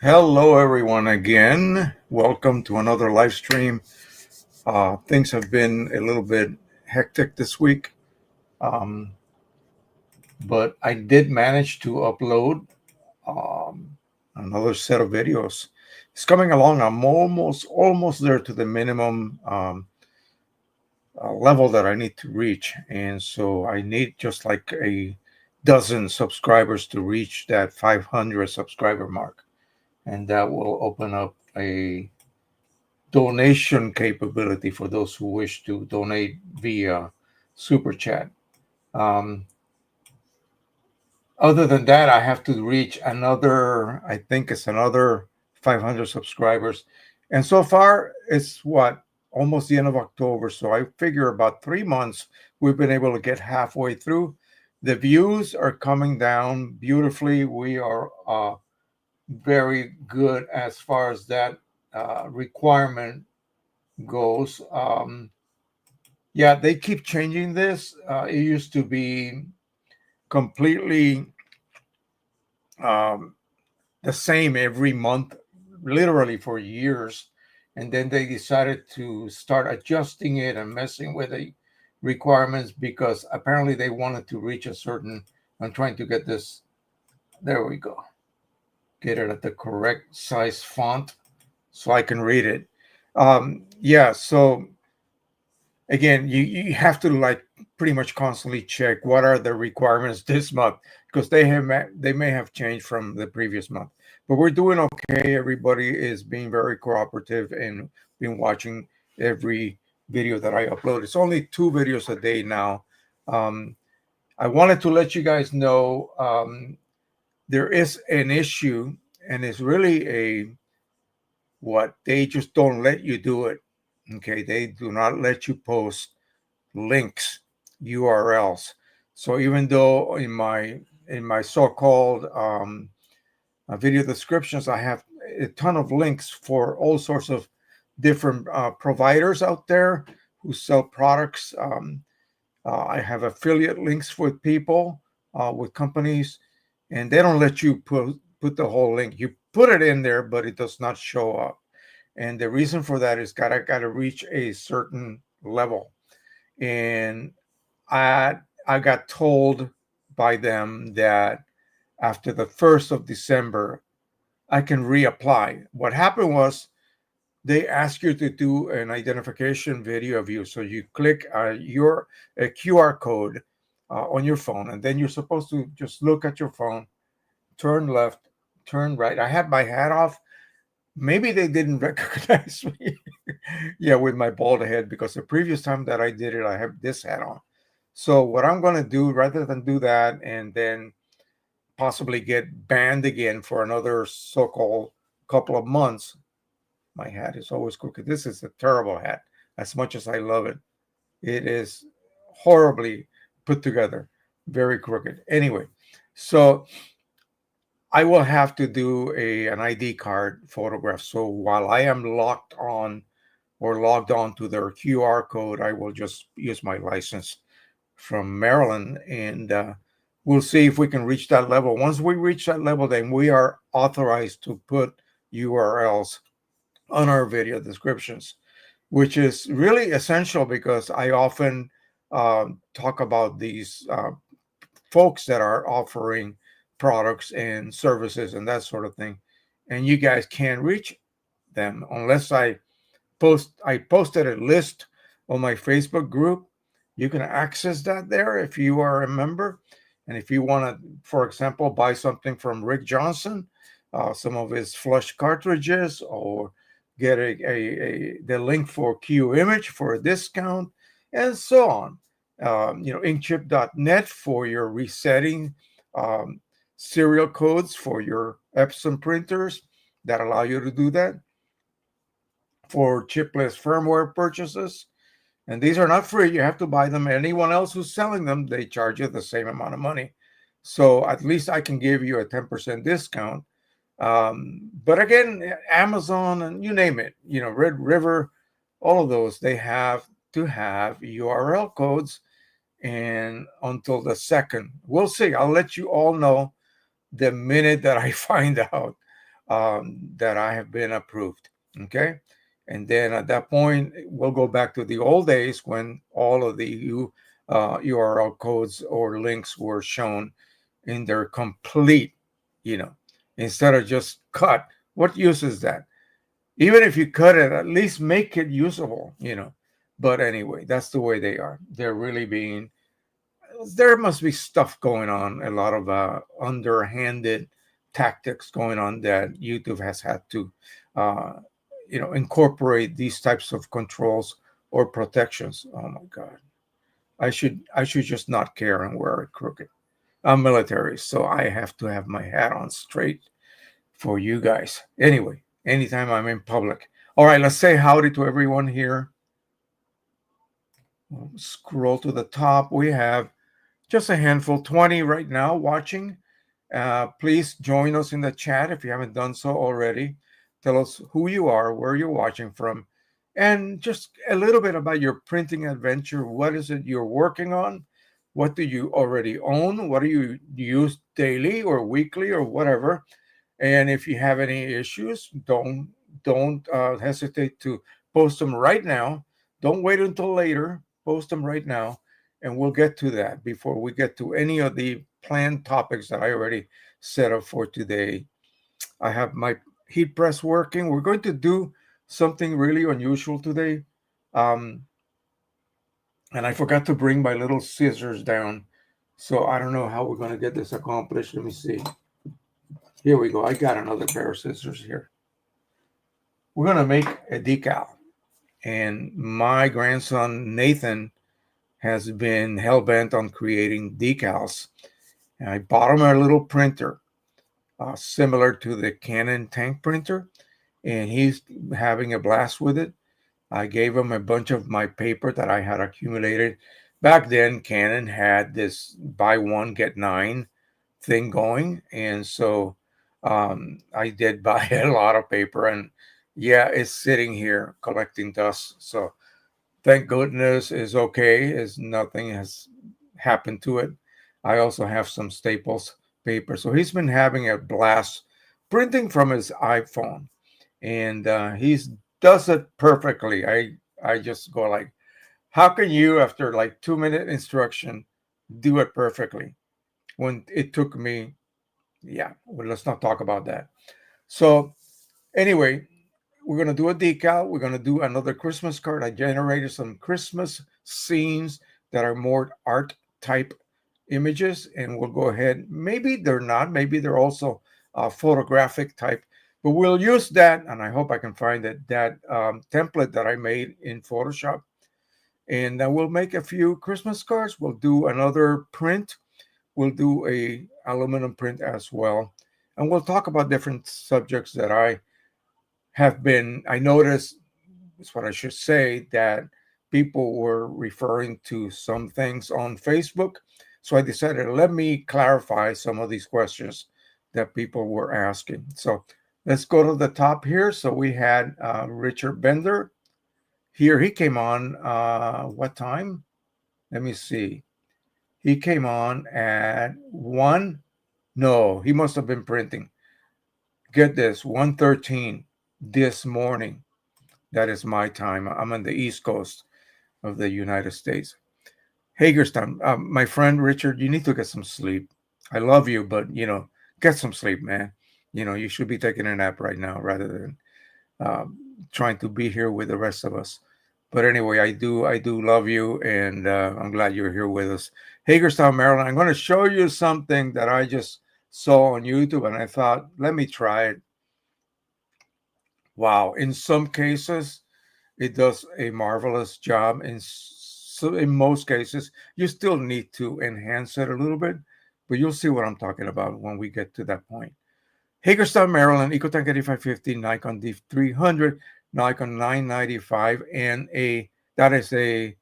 Hello, everyone, again. Welcome to another live stream. Things have been a little bit hectic this week, but I did manage to upload another set of videos. It's coming along. I'm almost there to the minimum level that I need to reach, and so I need just like a dozen subscribers to reach that 500 subscriber mark. And that will open up a donation capability for those who wish to donate via Super Chat. Other than that, I have to reach another, I think it's another 500 subscribers. And so far, it's almost the end of October. So I figure about 3 months, we've been able to get halfway through. The views are coming down beautifully. We are very good as far as that requirement goes. Yeah, they keep changing this. It used to be completely the same every month, literally for years. And then they decided to start adjusting it and messing with the requirements because apparently they wanted to reach a certain, I'm trying to get this, there we go. Get it at the correct size font so I can read it. Yeah, so again, you have to like pretty much constantly check what are the requirements this month because they may have changed from the previous month. But we're doing okay. Everybody is being very cooperative and been watching every video that I upload. It's only 2 videos a day now. I wanted to let you guys know there is an issue, and it's really they just don't let you do it. Okay, they do not let you post links, URLs. So even though in my so-called video descriptions, I have a ton of links for all sorts of different providers out there who sell products. I have affiliate links with people, with companies, and they don't let you put the whole link. You put it in there, but it does not show up. And the reason for that is I got to reach a certain level. And I got told by them that after the 1st of December, I can reapply. What happened was they ask you to do an identification video of you. So you click a QR code on your phone, and then you're supposed to just look at your phone, turn left, turn right. I had my hat off. Maybe they didn't recognize me. Yeah, with my bald head, because the previous time that I did it, I have this hat on. So what I'm going to do, rather than do that and then possibly get banned again for another so-called couple of months, my hat is always crooked. This is a terrible hat. As much as I love it, it is horribly put together, very crooked. Anyway, so I will have to do an ID card photograph. So while I am locked on or logged on to their QR code, I will just use my license from Maryland, and we'll see if we can reach that level. Once we reach that level, then we are authorized to put URLs on our video descriptions, which is really essential because I often talk about these folks that are offering products and services and that sort of thing, and you guys can't reach them unless I posted a list on my Facebook group. You can access that there if you are a member. And if you want to, for example, buy something from Rick Johnson, some of his flush cartridges, or get the link for Qimage for a discount, and so on. Inkchip.net for your resetting serial codes for your EPSON printers that allow you to do that, for chipless firmware purchases. And these are not free. You have to buy them. Anyone else who's selling them, they charge you the same amount of money. So at least I can give you a 10% discount. But again, Amazon and you name it, Red River, all of those, they have to have URL codes. And until the 2nd, we'll see. I'll let you all know the minute that I find out that I have been approved. Okay. And then at that point, we'll go back to the old days when all of the URL codes or links were shown in their complete, instead of just cut. What use is that? Even if you cut it, at least make it usable, But anyway, that's the way they are. They're really there must be stuff going on, a lot of underhanded tactics going on that YouTube has had to incorporate these types of controls or protections. Oh my God. I should just not care and wear it crooked. I'm military, so I have to have my hat on straight for you guys. Anyway, anytime I'm in public. All right, let's say howdy to everyone here. We'll scroll to the top. We have just a handful, 20 right now watching. Please join us in the chat if you haven't done so already. Tell us who you are, where you're watching from, and just a little bit about your printing adventure. What is it you're working on? What do you already own? What do you use daily or weekly or whatever? And if you have any issues, don't hesitate to post them right now. Don't wait until later. Post them right now, and we'll get to that before we get to any of the planned topics that I already set up for today. I have my heat press working. We're going to do something really unusual today. And I forgot to bring my little scissors down. So I don't know how we're going to get this accomplished. Let me see. Here we go. I got another pair of scissors here. We're going to make a decal. And my grandson, Nathan, has been hell-bent on creating decals. And I bought him a little printer similar to the Canon tank printer, and he's having a blast with it. I gave him a bunch of my paper that I had accumulated. Back then, Canon had this buy one, get 9 thing going, and so I did buy a lot of paper, and yeah, it's sitting here collecting dust. So thank goodness is okay, as nothing has happened to it. I also have some Staples paper. So he's been having a blast printing from his iPhone, and he does it perfectly. I just go like, how can you, after like 2-minute instruction, do it perfectly when it took me, well, let's not talk about that. So anyway, we're going to do a decal. We're going to do another Christmas card. I generated some Christmas scenes that are more art type images, and we'll go ahead. Maybe they're not. Maybe they're also photographic type. But we'll use that, and I hope I can find that template that I made in Photoshop. And we'll make a few Christmas cards. We'll do another print. We'll do a aluminum print as well. And we'll talk about different subjects that I noticed, is what I should say, that people were referring to some things on Facebook. So I decided, let me clarify some of these questions that people were asking. So let's go to the top here. So we had Richard Bender. here. He came on, what time? Let me see. He came on at 1. No, he must have been printing. Get this, 1:13 this morning. That is my time. I'm on the East Coast of the United States. Hagerstown, my friend Richard, you need to get some sleep. I love you, but get some sleep, man. You should be taking a nap right now rather than trying to be here with the rest of us. But anyway, I do love you, and I'm glad you're here with us. Hagerstown, Maryland. I'm going to show you something that I just saw on YouTube, and I thought, let me try it. Wow! In some cases, it does a marvelous job. In most cases, you still need to enhance it a little bit, but you'll see what I'm talking about when we get to that point. Hagerstown, Maryland, EcoTank 8550, Nikon D300, Nikon 995, and that is a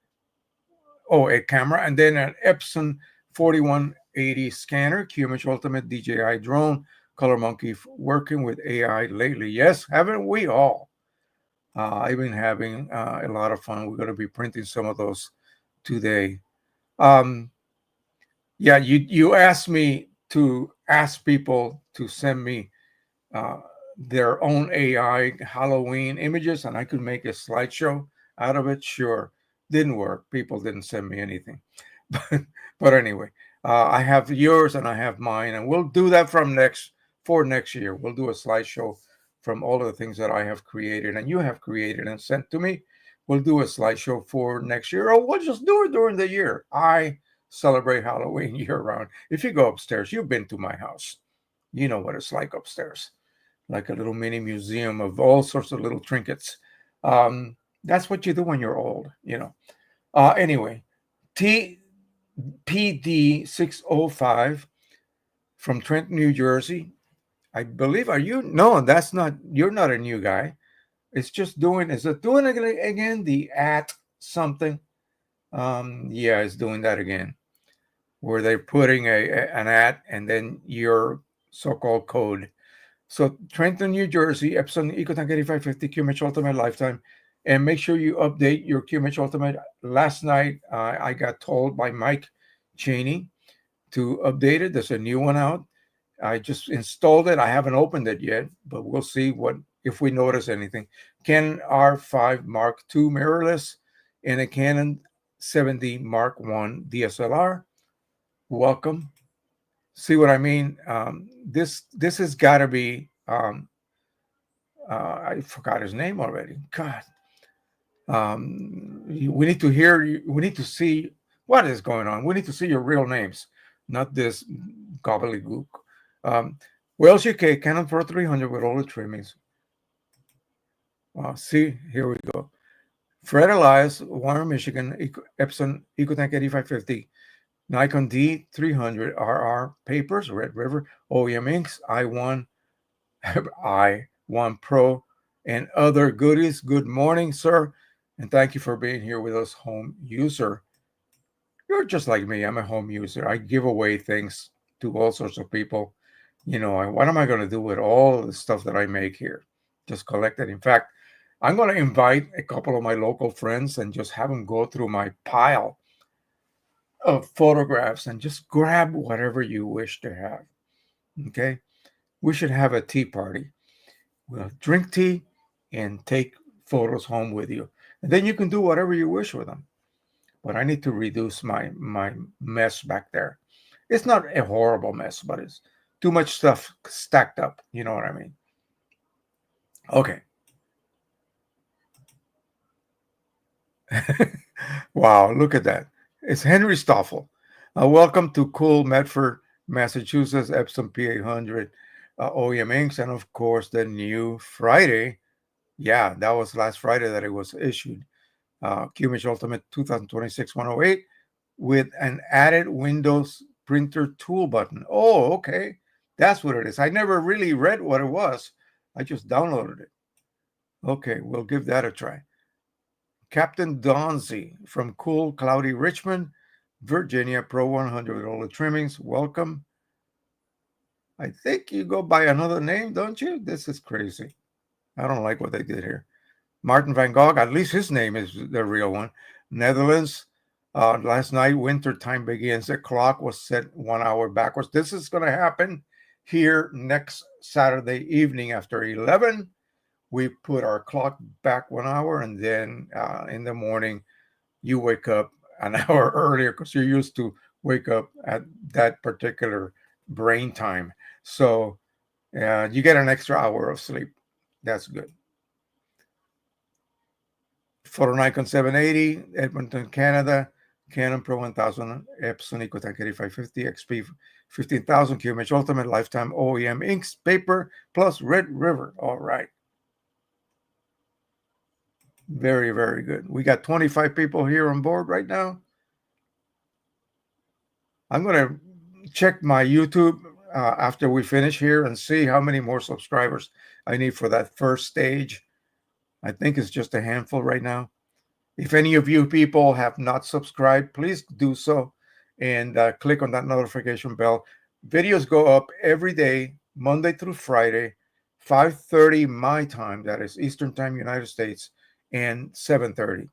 camera, and then an EPSON 4180 scanner, Qimage Ultimate DJI drone, Color Monkey working with AI lately. Yes, haven't we all? I've been having a lot of fun. We're going to be printing some of those today. Yeah, you asked me to ask people to send me their own AI Halloween images, and I could make a slideshow out of it. Sure, didn't work. People didn't send me anything, but anyway, I have yours and I have mine, and we'll do that for next year. We'll do a slideshow from all of the things that I have created and you have created and sent to me. We'll do a slideshow for next year, or we'll just do it during the year. I celebrate Halloween year round. If you go upstairs, you've been to my house. You know what it's like upstairs, like a little mini museum of all sorts of little trinkets. That's what you do when you're old. Anyway, TPD 605 from Trenton, New Jersey. I believe, are you? No, that's not, you're not a new guy. It's just doing, is it doing it again? The at something? Yeah, it's doing that again, where they're putting an at and then your so-called code. So Trenton, New Jersey, EPSON EcoTank 8550 Qimage Ultimate Lifetime. And make sure you update your Qimage Ultimate. Last night, I got told by Mike Cheney to update it. There's a new one out. I just installed it. I haven't opened it yet, but we'll see if we notice anything. Canon R5 Mark II mirrorless and a Canon 70 Mark I DSLR. Welcome. See what I mean? This has got to be. I forgot his name already. God. We need to hear you. We need to see what is going on. We need to see your real names, not this gobbledygook. Wells UK Canon Pro 300 with all the trimmings. See, here we go. Fred Elias, Warren, Michigan, EPSON EcoTank 8550, Nikon D300 RR papers, Red River, OEM inks, i1 Pro, and other goodies. Good morning, sir, and thank you for being here with us, home user. You're just like me. I'm a home user. I give away things to all sorts of people. What am I going to do with all the stuff that I make here? Just collect it. In fact, I'm going to invite a couple of my local friends and just have them go through my pile of photographs and just grab whatever you wish to have. Okay? We should have a tea party. We'll drink tea and take photos home with you. And then you can do whatever you wish with them. But I need to reduce my mess back there. It's not a horrible mess, but it's too much stuff stacked up. You know what I mean? Okay. Wow, look at that. It's Henry Stoffel. Welcome to cool Medford, Massachusetts, EPSON P800 OEM inks, and of course the new Friday. Yeah, that was last Friday that it was issued. Qimage Ultimate 2026-108 with an added Windows printer tool button. Oh, okay. That's what it is. I never really read what it was. I just downloaded it. Okay, we'll give that a try. Captain Donzi from cool, cloudy Richmond, Virginia, Pro 100 with all the trimmings. Welcome. I think you go by another name, don't you? This is crazy. I don't like what they did here. Martin van Gogh, at least his name is the real one. Netherlands. Last night, winter time begins. The clock was set 1 hour backwards. This is going to happen here next Saturday evening after 11. We put our clock back 1 hour, and then in the morning, you wake up an hour earlier because you're used to wake up at that particular brain time. So you get an extra hour of sleep. That's good. Photo Nikon 780, Edmonton, Canada. Canon Pro-1000, EPSON EcoTank 8550, XP 15000, Qimage Ultimate, Lifetime OEM inks, paper, plus Red River. All right. Very, very good. We got 25 people here on board right now. I'm going to check my YouTube after we finish here and see how many more subscribers I need for that first stage. I think it's just a handful right now. If any of you people have not subscribed, please do so and click on that notification bell. Videos go up every day, Monday through Friday, 5:30 my time, that is Eastern Time, United States, and 7:30.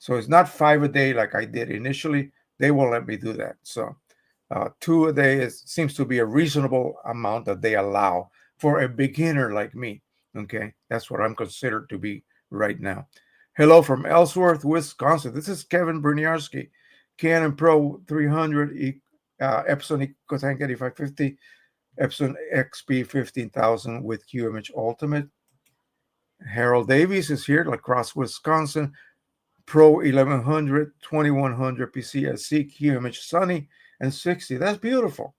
So it's not 5 a day like I did initially. They won't let me do that. So 2 a day seems to be a reasonable amount that they allow for a beginner like me. Okay, that's what I'm considered to be right now. Hello from Ellsworth, Wisconsin. This is Kevin Bruniarski, Canon Pro-300, EPSON EcoTank 8550, EPSON XP 15000 with Qimage Ultimate. Harold Davies is here, La Crosse, Wisconsin, Pro-1100, 2100 PCSC, Qimage Sunny, and 60. That's beautiful.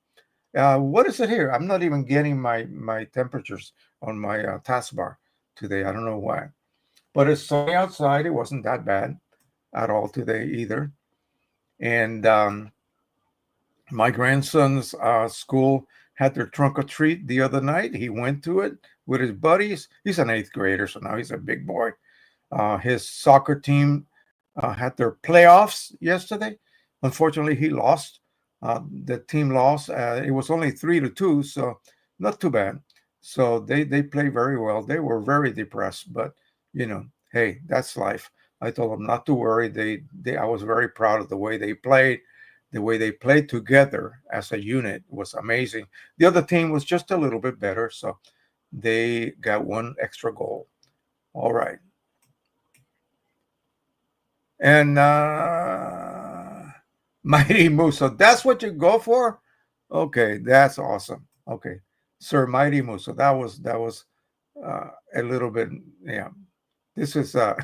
What is it here? I'm not even getting my temperatures on my taskbar today. I don't know why. But it's sunny outside. It wasn't that bad at all today either. And my grandson's school had their trunk or treat the other night. He went to it with his buddies. He's an 8th grader, so now he's a big boy. His soccer team had their playoffs yesterday. Unfortunately, he lost. The team lost. It was only 3-2, so not too bad. So they played very well. They were very depressed, but you know, hey, that's life. I told them not to worry. I was very proud of the way they played. The way they played together as a unit was amazing. The other team was just a little bit better, so they got 1 extra goal. All right. And Mighty Moose. So that's what you go for? Okay, that's awesome. Okay, Sir Mighty Moose. So that was a little bit, yeah. This is oh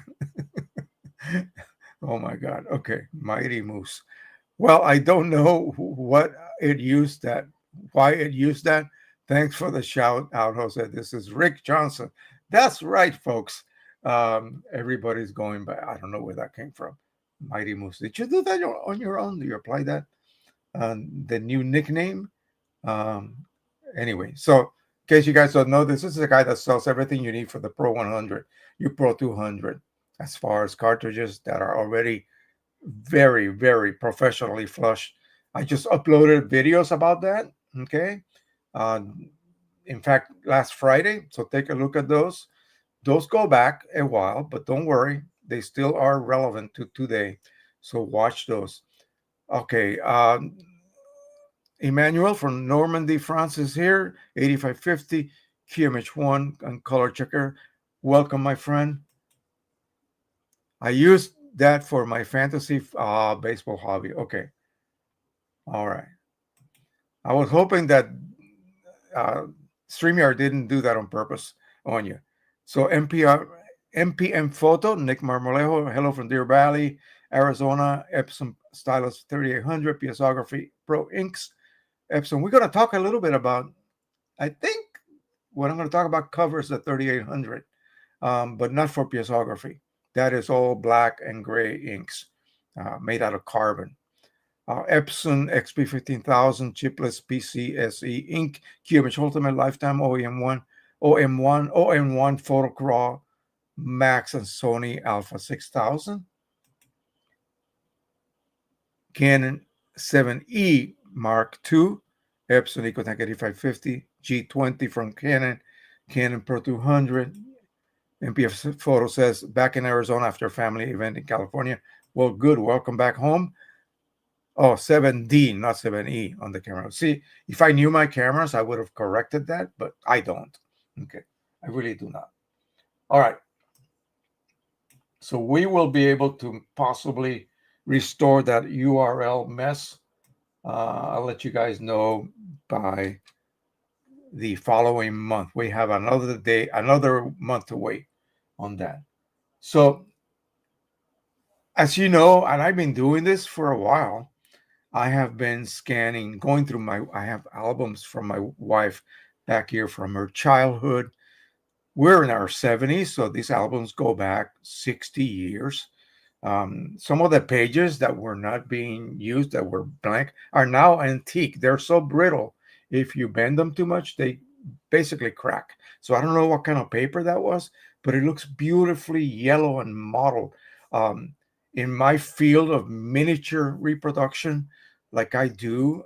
my God. Okay, Mighty Moose. Well, I don't know what it used that, why it used that. Thanks for the shout out, Jose. This is Rick Johnson. That's right, folks. Everybody's going back. I don't know where that came from. Mighty Moose. Did you do that on your own? Do you apply that? The new nickname? Anyway, so in case you guys don't know, this is a guy that sells everything you need for the Pro 100, your Pro 200, as far as cartridges that are already very, very professionally flushed. I just uploaded videos about that. Okay. In fact, last Friday. So take a look at those. Those go back a while, but don't worry. They still are relevant to today. So watch those. Okay. Emmanuel from Normandy, France is here. 8550 Qimage One and color checker. Welcome, my friend. I used that for my fantasy baseball hobby. Okay. All right. I was hoping that StreamYard didn't do that on purpose on you. So MPM Photo, Nick Marmolejo, hello from Deer Valley, Arizona, Epson Stylus 3800, PSography Pro Inks, Epson. We're going to talk a little bit about, I think what I'm going to talk about covers the 3800, but not for PSography. That is all black and gray inks made out of carbon. Epson XP 15000, Chipless PCSE ink, Qimage Ultimate, Lifetime OEM1, OM1 Photocraw Max, and Sony Alpha 6000. Canon 7E Mark II, Epson EcoTank 8550, G20 from Canon, Canon Pro 200, MPF photo says, back in Arizona after a family event in California. Well, good. Welcome back home. Oh, 7D, not 7E on the camera. See, if I knew my cameras, I would have corrected that, but I don't. Okay, I really do not. All right. So we will be able to possibly restore that URL mess. I'll let you guys know by the following month. We have another day, another month to wait on that. So, as you know, and I've been doing this for a while, I have been scanning, going through I have albums from my wife back here from her childhood. We're in our 70s, so these albums go back 60 years. Some of the pages that were not being used, that were blank, are now antique. They're so brittle. If you bend them too much, they basically crack. So I don't know what kind of paper that was, but it looks beautifully yellow and mottled. In my field of miniature reproduction, like I do,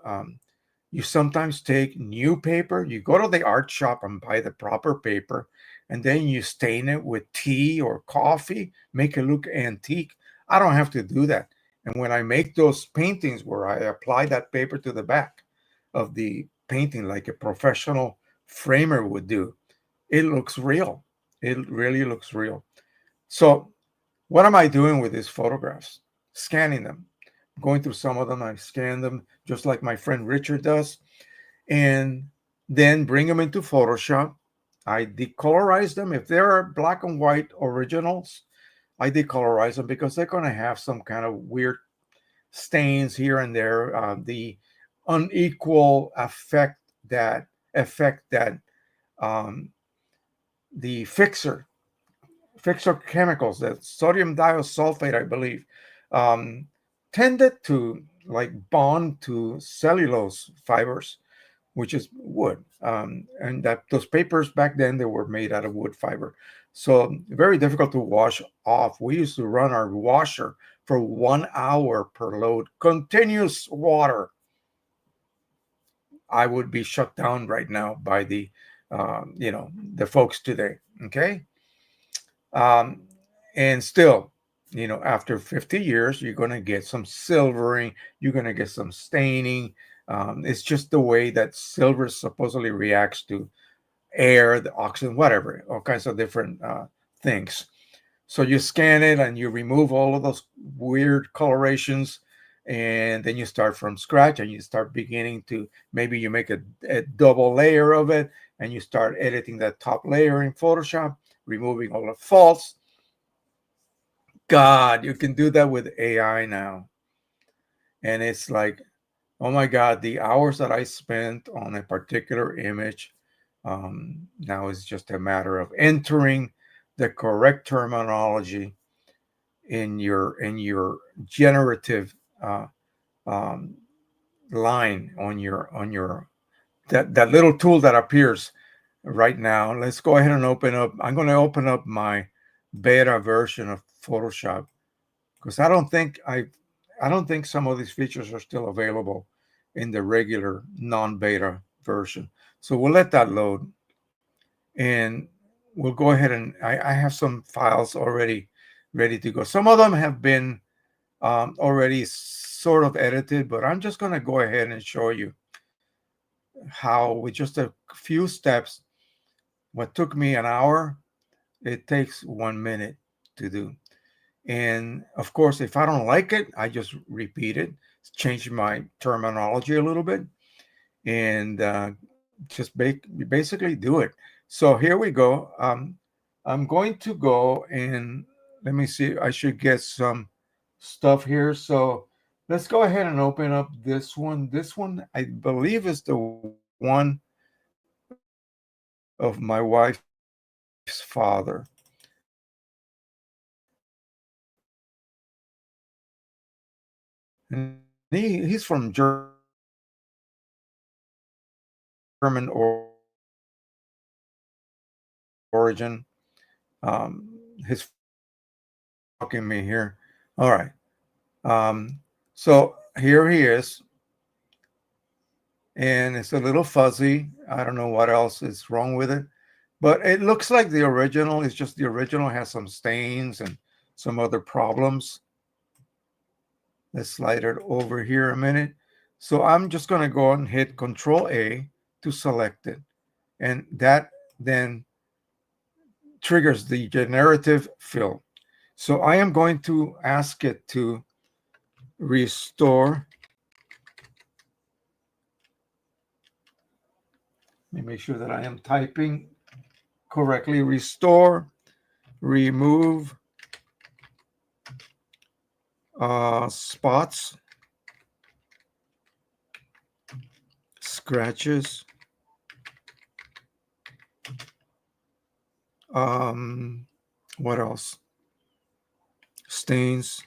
you sometimes take new paper, you go to the art shop and buy the proper paper, and then you stain it with tea or coffee, make it look antique. I don't have to do that. And when I make those paintings where I apply that paper to the back of the painting like a professional framer would do, it looks real. It really looks real. So what am I doing with these photographs? Scanning them. Going through some of them, I scan them just like my friend Richard does, and then bring them into Photoshop. I decolorize them. If they're black and white originals, I decolorize them because they're going to have some kind of weird stains here and there. The unequal effect that um, the fixer chemicals, that sodium thiosulfate, I believe, um, tended to like bond to cellulose fibers, which is wood. And that those papers back then, they were made out of wood fiber. So very difficult to wash off. We used to run our washer for 1 hour per load, continuous water. I would be shut down right now by the folks today. Okay. Um, and still, after 50 years, you're going to get some silvering, you're going to get some staining. It's just the way that silver supposedly reacts to air, the oxygen, whatever, all kinds of different things. So you scan it and you remove all of those weird colorations, and then you start from scratch and you start beginning to, maybe you make a double layer of it and you start editing that top layer in Photoshop, removing all the faults. God, you can do that with AI now. And it's like, oh my God, the hours that I spent on a particular image, now it's just a matter of entering the correct terminology in your generative um, line on your that little tool that appears right now. Let's go ahead and open up. I'm going to open up my beta version of Photoshop because I don't think some of these features are still available in the regular non-beta version. So we'll let that load, and we'll go ahead and I have some files already ready to go. Some of them have been already sort of edited, but I'm just going to go ahead and show you how, with just a few steps, what took me an hour, it takes 1 minute to do. And of course, if I don't like it, I just repeat it, change my terminology a little bit, and just basically do it. So here we go. I'm going to go and let me see. I should get some stuff here. So let's go ahead and open up this one. This one, I believe, is the one of my wife's father. And he's from German origin. His fucking me here. All right. So here he is, and it's a little fuzzy. I don't know what else is wrong with it. But it looks like the original. It's just the original has some stains and some other problems. Let's slide it over here a minute. So I'm just going to go and hit Control A to select it. And that then triggers the generative fill. So I am going to ask it to restore. Let me make sure that I am typing correctly. Restore, remove spots, scratches, what else? Stains,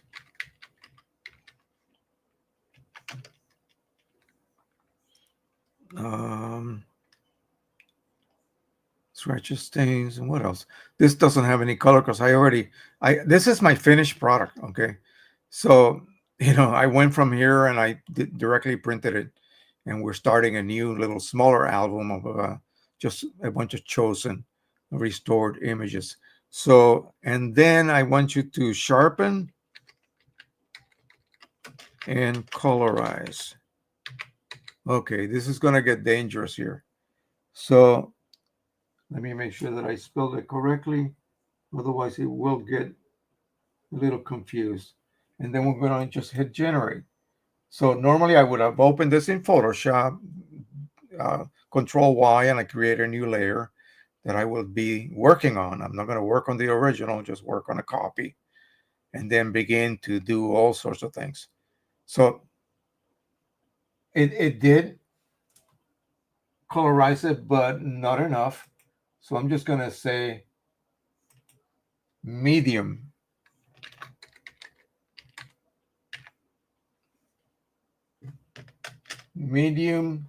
scratches, stains, and what else? This doesn't have any color because this is my finished product. Okay, so I went from here and I directly printed it, and we're starting a new little smaller album of just a bunch of chosen restored images. So, and then I want you to sharpen and colorize. Okay, this is going to get dangerous here. So let me make sure that I spelled it correctly. Otherwise, it will get a little confused. And then we're going to just hit generate. So normally I would have opened this in Photoshop, Control Y, and I create a new layer that I will be working on. I'm not going to work on the original, just work on a copy, and then begin to do all sorts of things. So it did colorize it, but not enough. So I'm just going to say medium. Medium.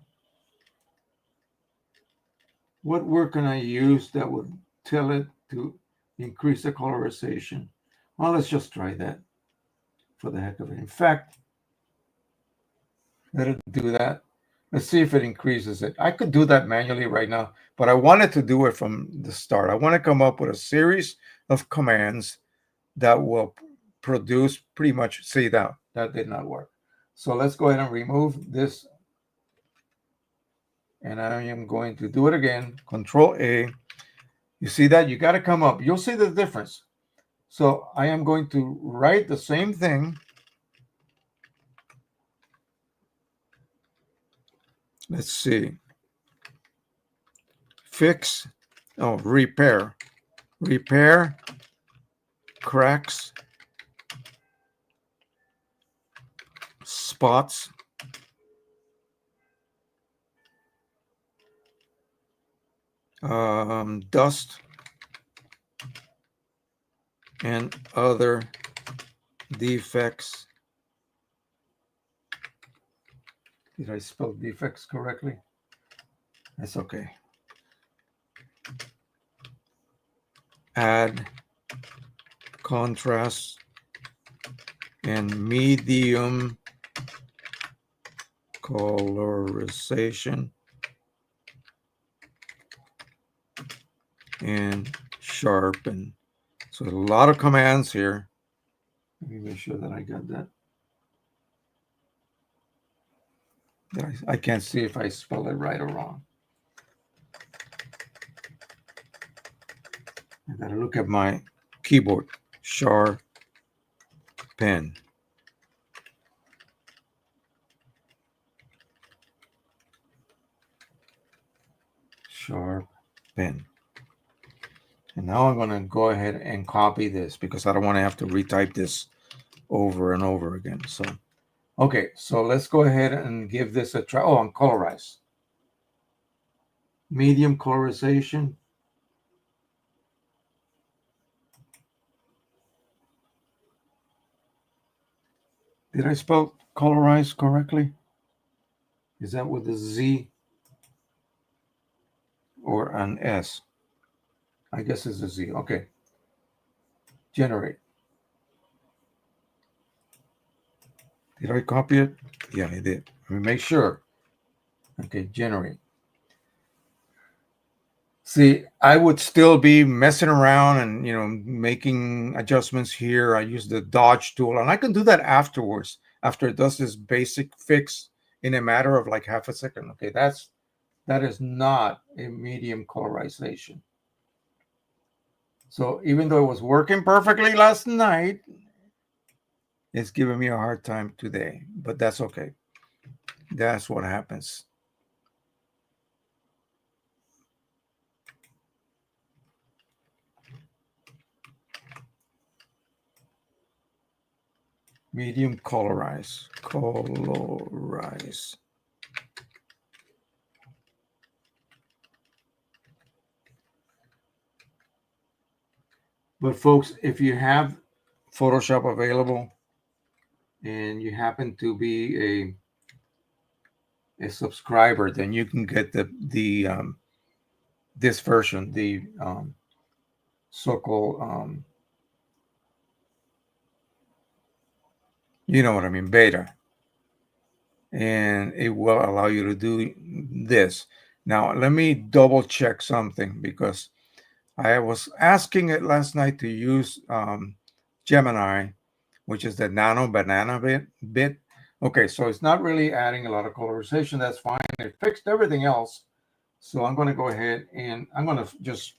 What word can I use that would tell it to increase the colorization? Well, let's just try that for the heck of it. In fact, let it do that. Let's see if it increases it. I could do that manually right now, but I wanted to do it from the start. I want to come up with a series of commands that will produce pretty much, see that did not work. So let's go ahead and remove this. And I am going to do it again. Control A. You see that? You got to come up. You'll see the difference. So I am going to write the same thing. Let's see. Fix. Oh, repair. Repair cracks, spots, dust, and other defects. Did I spell defects correctly? That's okay. Add contrast and medium colorization and sharpen. So a lot of commands here. Let me make sure that I got that. I can't see if I spelled it right or wrong. I gotta look at my keyboard. Sharpen. Sharpen. And now I'm going to go ahead and copy this because I don't want to have to retype this over and over again. So, okay, so let's go ahead and give this a try. Oh, on colorize. Medium colorization. Did I spell colorize correctly? Is that with a Z or an S? I guess it's a Z. Okay. Generate. Did I copy it? Yeah, I did. Let me make sure. Okay, generate. See, I would still be messing around and, making adjustments here. I use the dodge tool, and I can do that afterwards, after it does this basic fix in a matter of like half a second. Okay, that is not a medium colorization. So even though it was working perfectly last night, it's giving me a hard time today, but that's okay. That's what happens. Medium colorize. But folks, if you have Photoshop available and you happen to be a subscriber, then you can get this version, the so-called you know what I mean, beta, and it will allow you to do this. Now let me double check something, because I was asking it last night to use Gemini, which is the nano banana bit. Okay, so it's not really adding a lot of colorization. That's fine. It fixed everything else. So I'm going to go ahead and I'm going to just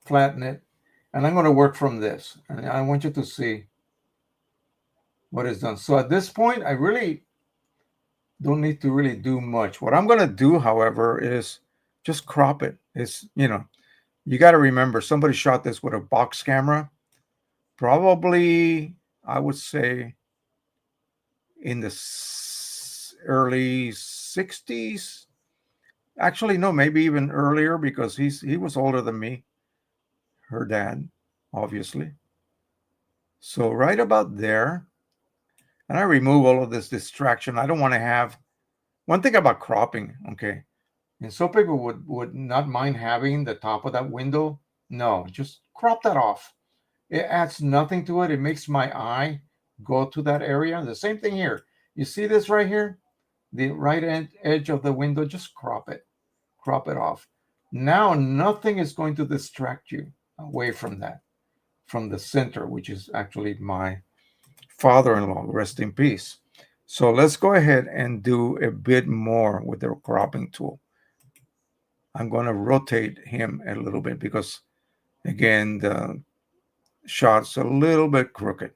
flatten it. And I'm going to work from this. And I want you to see what is done. So at this point, I really don't need to really do much. What I'm going to do, however, is just crop it. It's, you got to remember, somebody shot this with a box camera. Probably, I would say, in the early 60s. Actually, no, maybe even earlier, because he was older than me. Her dad, obviously. So right about there. And I remove all of this distraction. I don't want to have... One thing about cropping, okay, and so people would not mind having the top of that window. No, just crop that off. It adds nothing to it. It makes my eye go to that area. The same thing here. You see this right here? The right edge of the window, just crop it. Crop it off. Now nothing is going to distract you away from that, from the center, which is actually my father-in-law, rest in peace. So let's go ahead and do a bit more with the cropping tool. I'm going to rotate him a little bit because, again, the shot's a little bit crooked.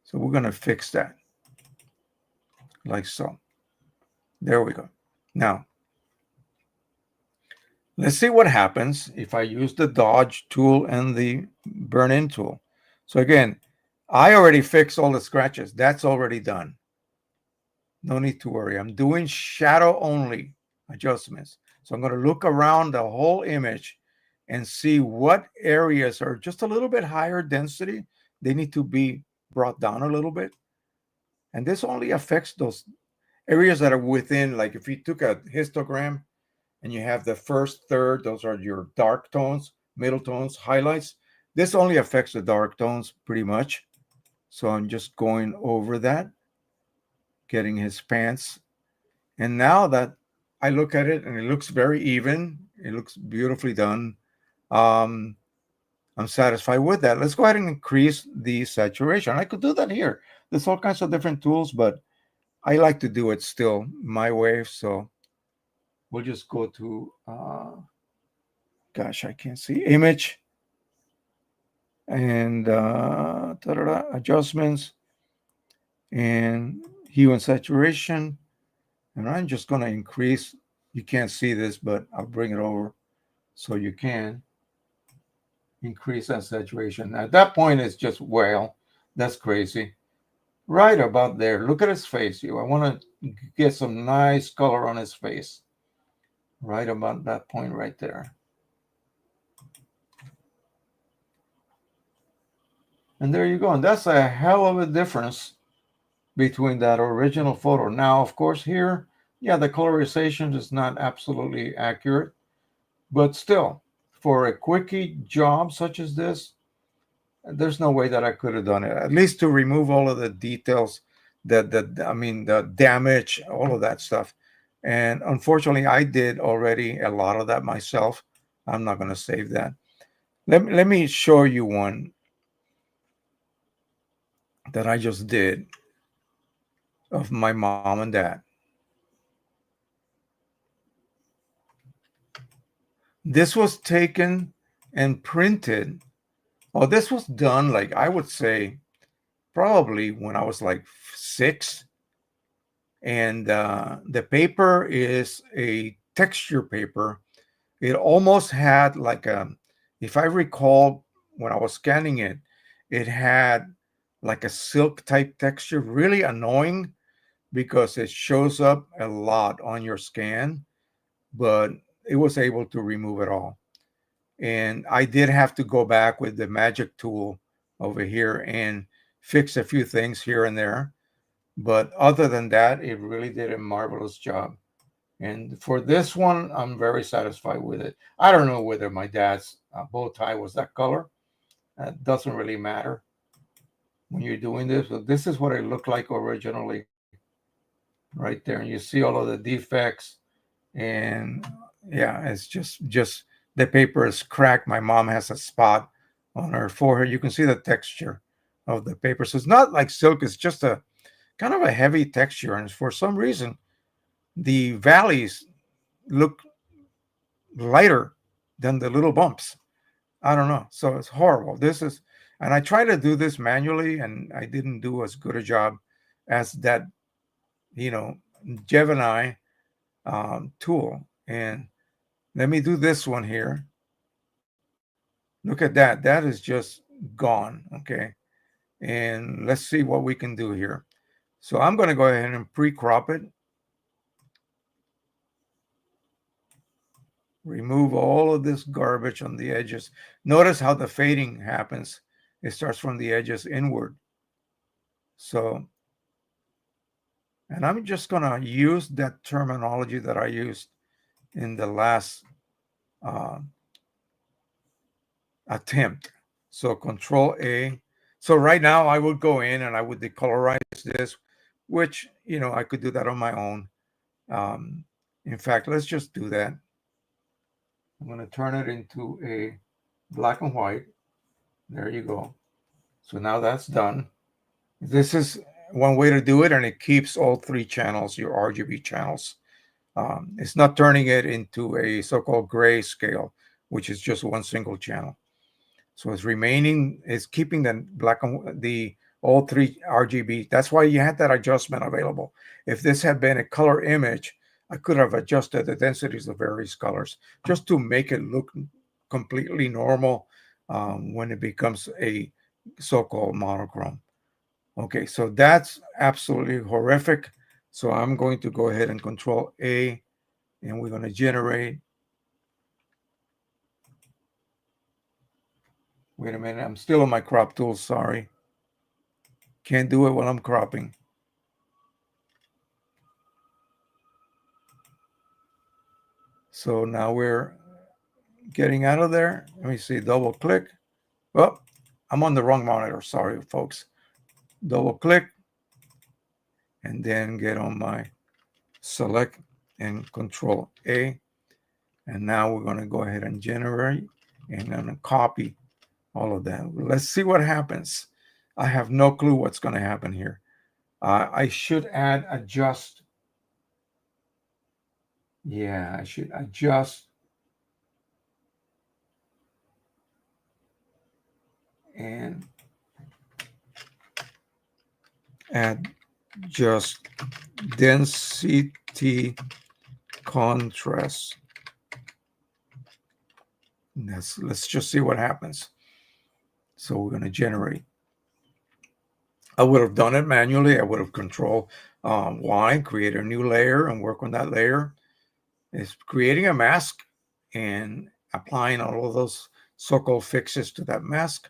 So we're going to fix that, like so. There we go. Now, let's see what happens if I use the dodge tool and the burn-in tool. So again, I already fixed all the scratches. That's already done. No need to worry. I'm doing shadow only adjustments. So I'm going to look around the whole image and see what areas are just a little bit higher density. They need to be brought down a little bit. And this only affects those areas that are within, like if you took a histogram and you have the first third, those are your dark tones, middle tones, highlights. This only affects the dark tones pretty much. So I'm just going over that, getting his pants. And now that I look at it and it looks very even, it looks beautifully done. I'm satisfied with that. Let's go ahead and increase the saturation. I could do that here. There's all kinds of different tools, but I like to do it still my way. So we'll just go to, gosh, I can't see, image and adjustments and hue and saturation. And I'm just going to increase. You can't see this, but I'll bring it over so you can increase that saturation. At that point, it's just, well, that's crazy. Right about there. Look at his face. I want to get some nice color on his face. Right about that point right there. And there you go. And that's a hell of a difference between that original photo. Now, of course, here, yeah, the colorization is not absolutely accurate, but still, for a quickie job such as this, there's no way that I could have done it. At least to remove all of the details the damage, all of that stuff. And unfortunately, I did already a lot of that myself. I'm not going to save that. Let me show you one that I just did of my mom and dad. This was taken and printed. Oh, this was done, like, I would say probably when I was like 6. And the paper is a texture paper. It almost had like if I recall when I was scanning it, it had like a silk type texture, really annoying because it shows up a lot on your scan, but it was able to remove it all. And I did have to go back with the magic tool over here and fix a few things here and there. But other than that, it really did a marvelous job. And for this one, I'm very satisfied with it. I don't know whether my dad's bow tie was that color. That doesn't really matter when you're doing this. But this is what it looked like originally, right there. And you see all of the defects. And yeah, it's just the paper is cracked. My mom has a spot on her forehead. You can see the texture of the paper. So it's not like silk. It's just a kind of a heavy texture. And for some reason, the valleys look lighter than the little bumps. I don't know. So it's horrible. And I tried to do this manually, and I didn't do as good a job as that, you know, Gemini tool. And let me do this one here. Look at that. That is just gone. Okay. And let's see what we can do here. So I'm going to go ahead and pre-crop it. Remove all of this garbage on the edges. Notice how the fading happens. It starts from the edges inward. So, and I'm just going to use that terminology that I used in the last attempt. So Control A. So right now I would go in and I would decolorize this, which, you know, I could do that on my own. In fact, let's just do that. I'm going to turn it into a black and white. There you go. So now that's done. This is one way to do it, and it keeps all 3 channels, your RGB channels. It's not turning it into a so-called grayscale, which is just one single channel. So it's keeping the black and the all 3 RGB. That's why you had that adjustment available. If this had been a color image, I could have adjusted the densities of various colors just to make it look completely normal when it becomes a so-called monochrome. Okay, so that's absolutely horrific. So I'm going to go ahead and Control A, and we're going to generate. Wait a minute, I'm still on my crop tool, sorry. Can't do it while I'm cropping. So now we're getting out of there. Let me see, double click. Oh, I'm on the wrong monitor, sorry, folks. Double click, and then get on my select and Control A. And now we're going to go ahead and generate, and I'm going to copy all of that. Let's see what happens. I have no clue what's going to happen here. I should add adjust. Yeah, I should adjust. And add just density contrast. Let's just see what happens. So we're going to generate. I would have done it manually. I would have Control Y, create a new layer and work on that layer. It's creating a mask and applying all of those so-called fixes to that mask.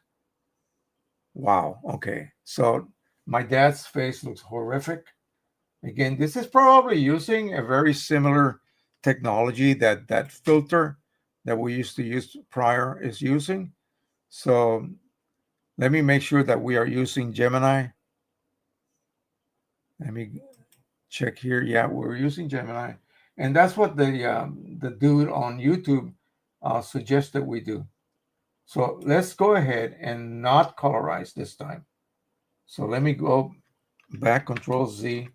Wow. Okay. So my dad's face looks horrific. Again, this is probably using a very similar technology that filter that we used to use prior is using. So let me make sure that we are using Gemini. Let me check here. Yeah, we're using Gemini. And that's what the dude on YouTube suggested we do. So let's go ahead and not colorize this time. So let me go back, Control Z.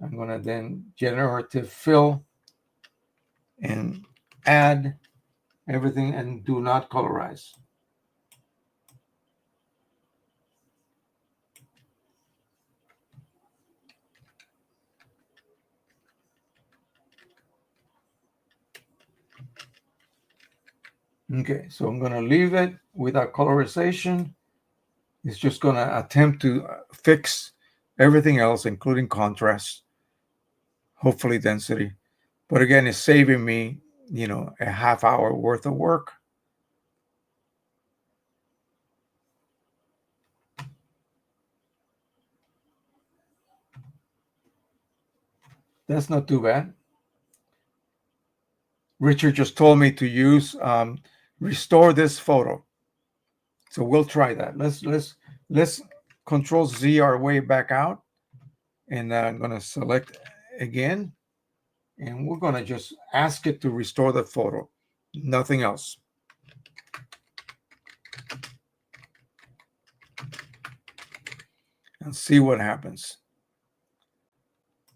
I'm going to then generative fill and add everything and do not colorize. Okay, so I'm going to leave it without colorization. It's just going to attempt to fix everything else, including contrast, hopefully density. But again, it's saving me, a half hour worth of work. That's not too bad. Richard just told me to use restore this photo. So we'll try that. Let's Control Z our way back out. And I'm going to select again. And we're going to just ask it to restore the photo. Nothing else. And see what happens.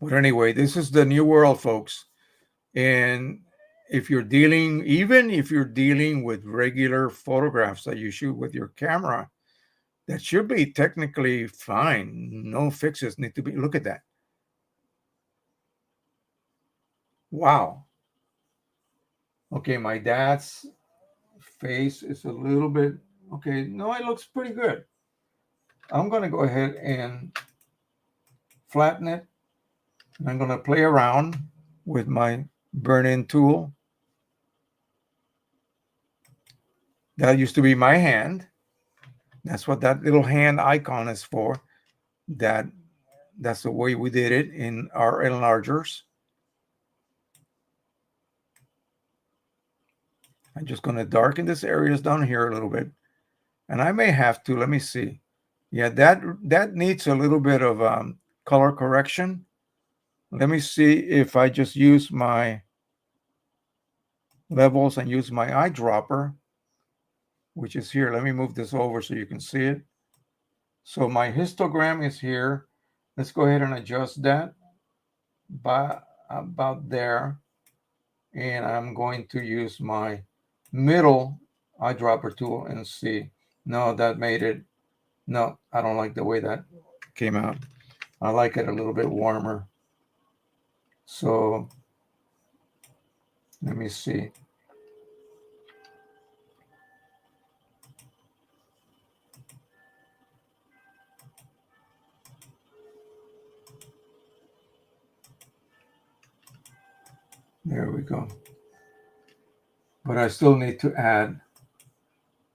But anyway, this is the new world, folks. And if you're dealing, even if you're dealing with regular photographs that you shoot with your camera, that should be technically fine. No fixes need to be. Look at that. Wow. Okay, my dad's face is a little bit, okay, no, it looks pretty good. I'm going to go ahead and flatten it. And I'm going to play around with my burn-in tool. That used to be my hand. That's what that little hand icon is for. That's the way we did it in our enlargers. I'm just going to darken this areas down here a little bit. And I may have to, let me see. Yeah, that needs a little bit of color correction. Let me see if I just use my levels and use my eyedropper, which is here. Let me move this over so you can see it. So my histogram is here. Let's go ahead and adjust that by about there. And I'm going to use my middle eyedropper tool and see. No, that made it. No, I don't like the way that came out. I like it a little bit warmer. So let me see. There we go. But I still need to add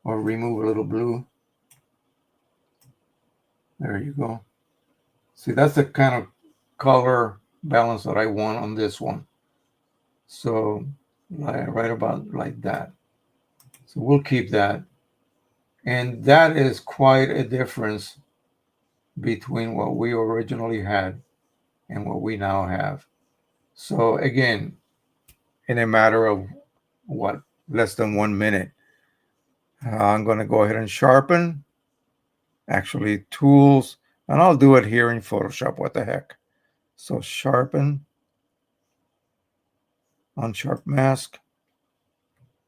or remove a little blue. There you go. See, that's the kind of color balance that I want on this one. So right about like that. So we'll keep that. And that is quite a difference between what we originally had and what we now have. So again, in a matter of what, less than 1 minute, I'm going to go ahead and sharpen. Actually, tools, and I'll do it here in Photoshop. What the heck? So sharpen, unsharp mask,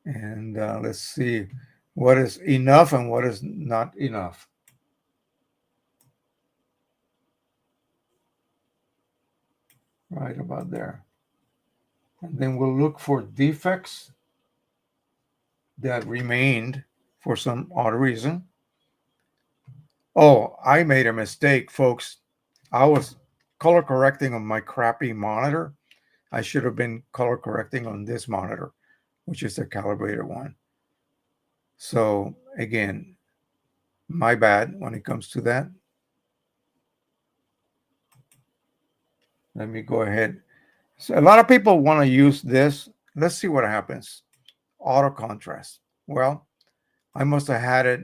and let's see what is enough and what is not enough. Right about there. And then we'll look for defects that remained for some odd reason. Oh, I made a mistake, folks. I was color correcting on my crappy monitor. I should have been color correcting on this monitor, which is the calibrated one. So again, my bad when it comes to that. Let me go ahead. So a lot of people want to use this. Let's see what happens. Auto contrast. Well, I must have had it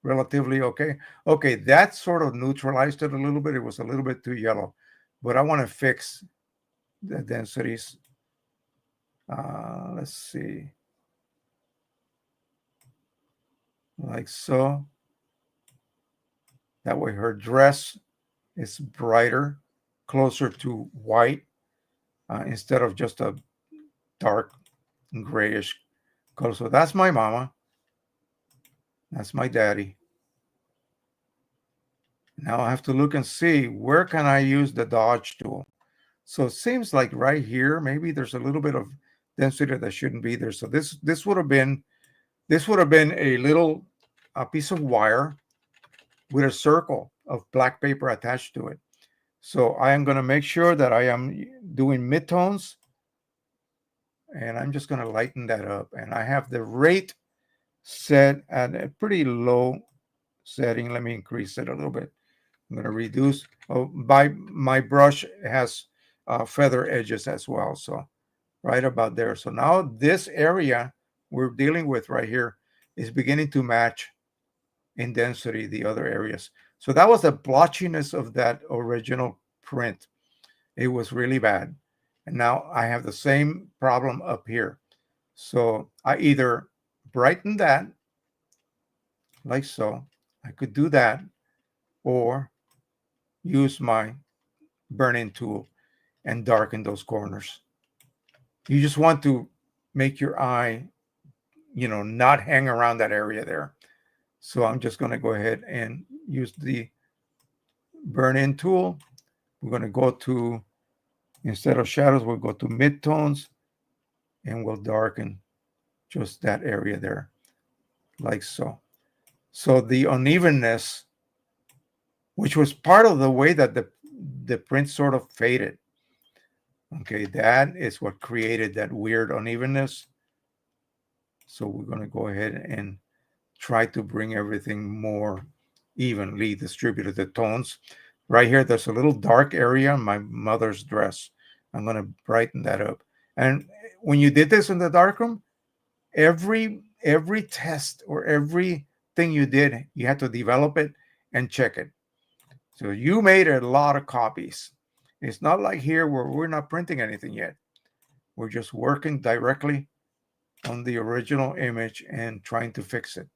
relatively okay. Okay, that sort of neutralized it a little bit. It was a little bit too yellow, but I want to fix the densities. Let's see, like so. That way her dress is brighter, closer to white, instead of just a dark grayish color. So that's my mama. That's my daddy. Now I have to look and see where can I use the dodge tool. So it seems like right here, maybe there's a little bit of density that shouldn't be there. So this would have been a little piece of wire with a circle of black paper attached to it. So I am going to make sure that I am doing midtones, and I'm just going to lighten that up. And I have the rate set at a pretty low setting. Let me increase it a little bit. I'm going to reduce. Oh, my brush has feather edges as well. So right about there. So now this area we're dealing with right here is beginning to match in density the other areas. So that was the blotchiness of that original print. It was really bad. And now I have the same problem up here. So I either brighten that like so. I could do that, or use my burn-in tool and darken those corners. You just want to make your eye, not hang around that area there. So I'm just going to go ahead and use the burn-in tool. We're going to go to, instead of shadows, we'll go to midtones, and we'll darken just that area there, like so. So the unevenness, which was part of the way that the print sort of faded, okay, that is what created that weird unevenness. So we're going to go ahead and try to bring everything more evenly distributed. The tones right here, there's a little dark area in my mother's dress. I'm going to brighten that up. And when you did this in the darkroom, every test or everything you did, you had to develop it and check it. So you made a lot of copies. It's not like here where we're not printing anything yet. We're just working directly on the original image and trying to fix it.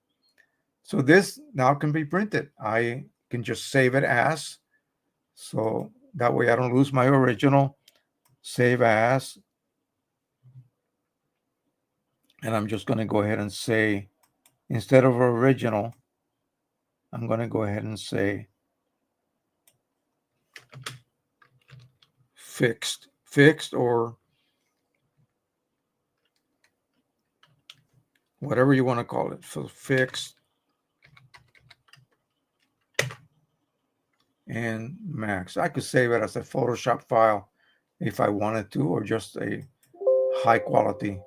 So this now can be printed. I can just save it as, so that way I don't lose my original. Save as. And I'm just going to go ahead and say, instead of original, I'm going to go ahead and say fixed, or whatever you want to call it. So fixed and max. I could save it as a Photoshop file if I wanted to, or just a high quality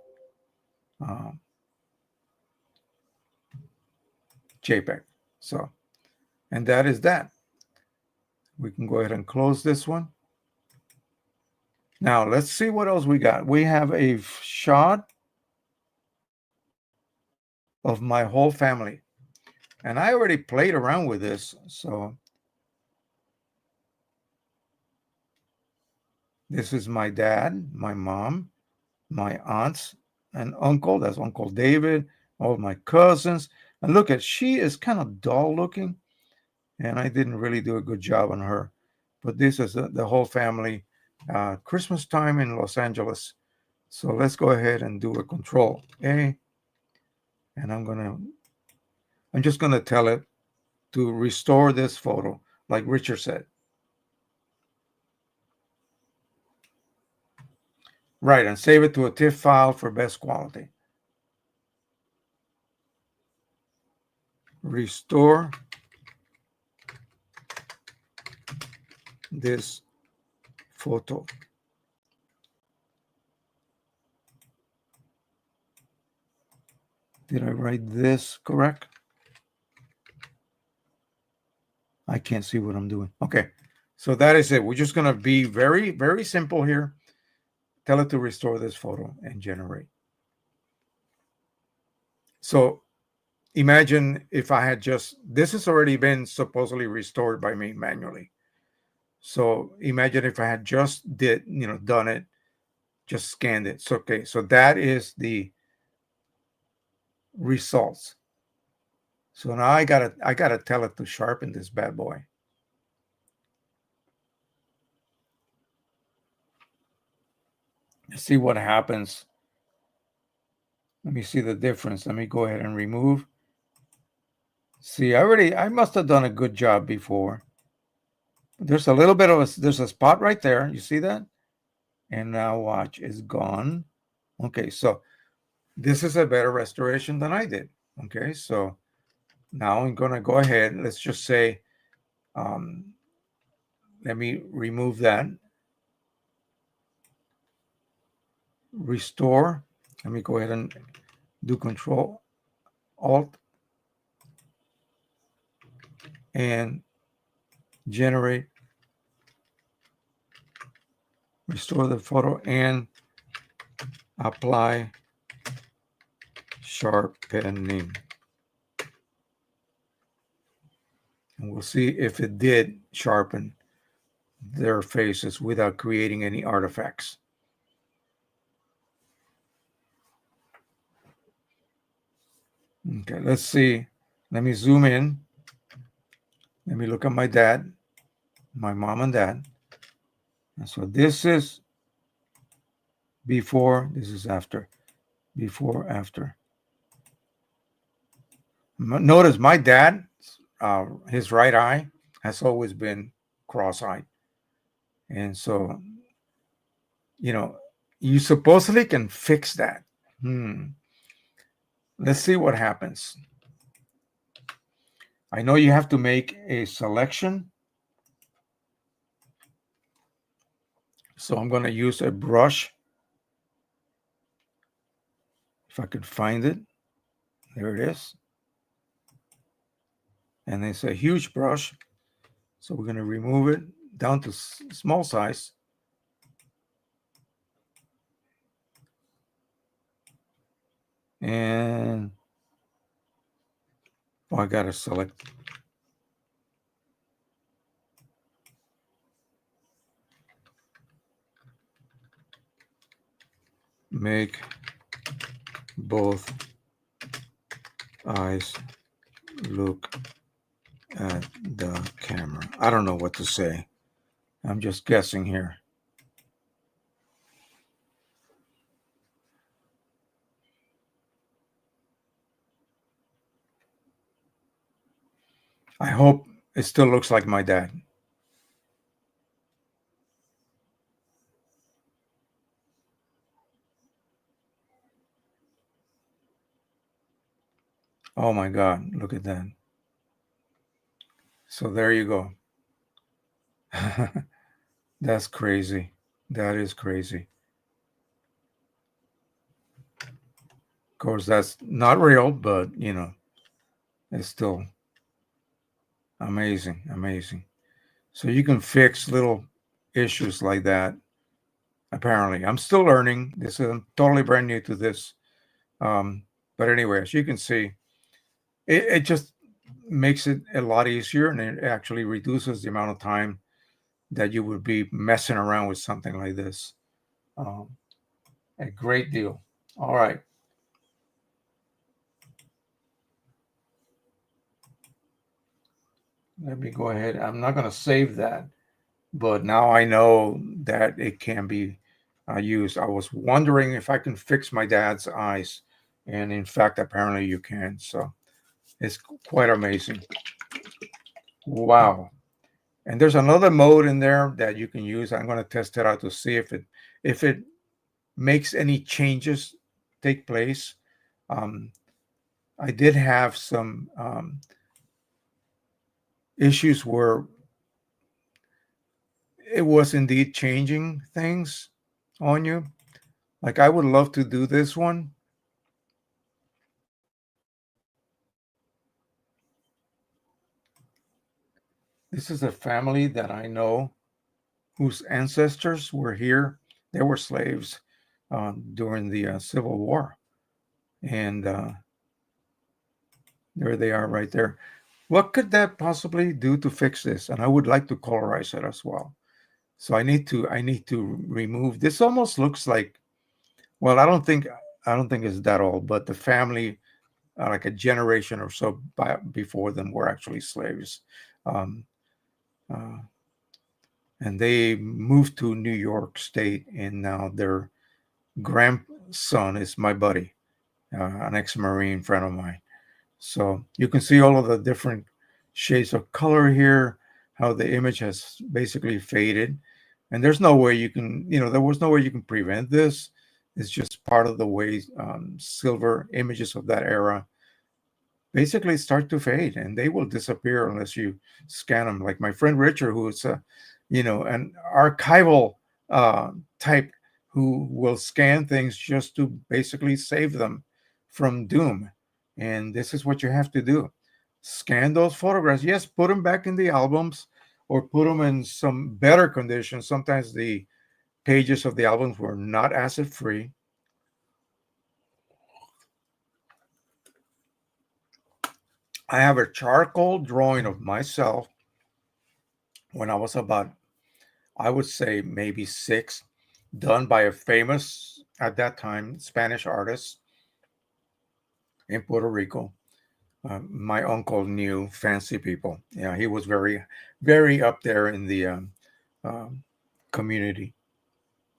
JPEG. So, and that is that. We can go ahead and close this one. Now let's see what else we got. We have a shot of my whole family, and I already played around with this. So this is my dad, my mom, my aunts and uncle. That's Uncle David, all my cousins. And look at, she is kind of dull looking, and I didn't really do a good job on her. But this is the whole family, Christmas time in Los Angeles. So let's go ahead and do a Control A. And I'm just going to tell it to restore this photo, like Richard said. Right, and save it to a TIFF file for best quality. Restore this photo. Did I write this correct? I can't see what I'm doing. Okay, so that is it. We're just going to be very, very simple here. Tell it to restore this photo and generate. So imagine if I had just, this has already been supposedly restored by me manually. So imagine if I had just done it, just scanned it. So, okay, so that is the results. So now I gotta tell it to sharpen this bad boy. Let's see what happens. Let me see the difference. Let me go ahead and remove. See, I must have done a good job before. There's a little bit of there's a spot right there. You see that? And now watch, it's gone. Okay, so this is a better restoration than I did. Okay, so now I'm gonna go ahead. Let's just say, let me remove that. Restore. Let me go ahead and do Control Alt and generate, restore the photo, and apply sharpening. And we'll see if it did sharpen their faces without creating any artifacts. Okay, let's see. Let me zoom in. Let me look at my dad, my mom and dad. And so this is before, this is after. Before, after. Notice my dad, his right eye has always been cross-eyed. And so, you supposedly can fix that. Let's see what happens. I know you have to make a selection. So I'm going to use a brush. If I could find it. There it is. And it's a huge brush. So we're going to remove it down to small size. And I got to select. Make both eyes look at the camera. I don't know what to say. I'm just guessing here. I hope it still looks like my dad. Oh my God, look at that. So there you go. That's crazy. That is crazy. Of course, that's not real, but it's still amazing, amazing. So you can fix little issues like that. Apparently, I'm still learning. I'm totally brand new to this. But anyway, as you can see, it just makes it a lot easier, and it actually reduces the amount of time that you would be messing around with something like this. A great deal. All right. Let me go ahead. I'm not going to save that, but now I know that it can be used. I was wondering if I can fix my dad's eyes, and in fact, apparently you can. So it's quite amazing. Wow. And there's another mode in there that you can use. I'm going to test it out to see if it makes any changes take place. I did have some issues where it was indeed changing things on you. Like I would love to do this one. This is a family that I know whose ancestors were here. They were slaves during the Civil War. And There they are right there. What could that possibly do to fix this? And I would like to colorize it as well. So I need to remove this. Almost looks like, well, I don't think it's that old, but the family, like a generation or so before them, were actually slaves. Um, uh, and they moved to New York State, and now their grandson is my buddy, an ex-Marine friend of mine. So you can see all of the different shades of color here, how the image has basically faded. And there's no way you can, there was no way you can prevent this. It's just part of the way silver images of that era basically start to fade, and they will disappear unless you scan them. Like my friend Richard, who is an archival type, who will scan things just to basically save them from doom. And this is what you have to do: scan those photographs. Yes, put them back in the albums, or put them in some better condition. Sometimes the pages of the albums were not acid free. I have a charcoal drawing of myself when I was about, I would say, maybe 6, done by a famous, at that time, Spanish artist in Puerto Rico. My uncle knew fancy people. Yeah, he was very, very up there in the um, community.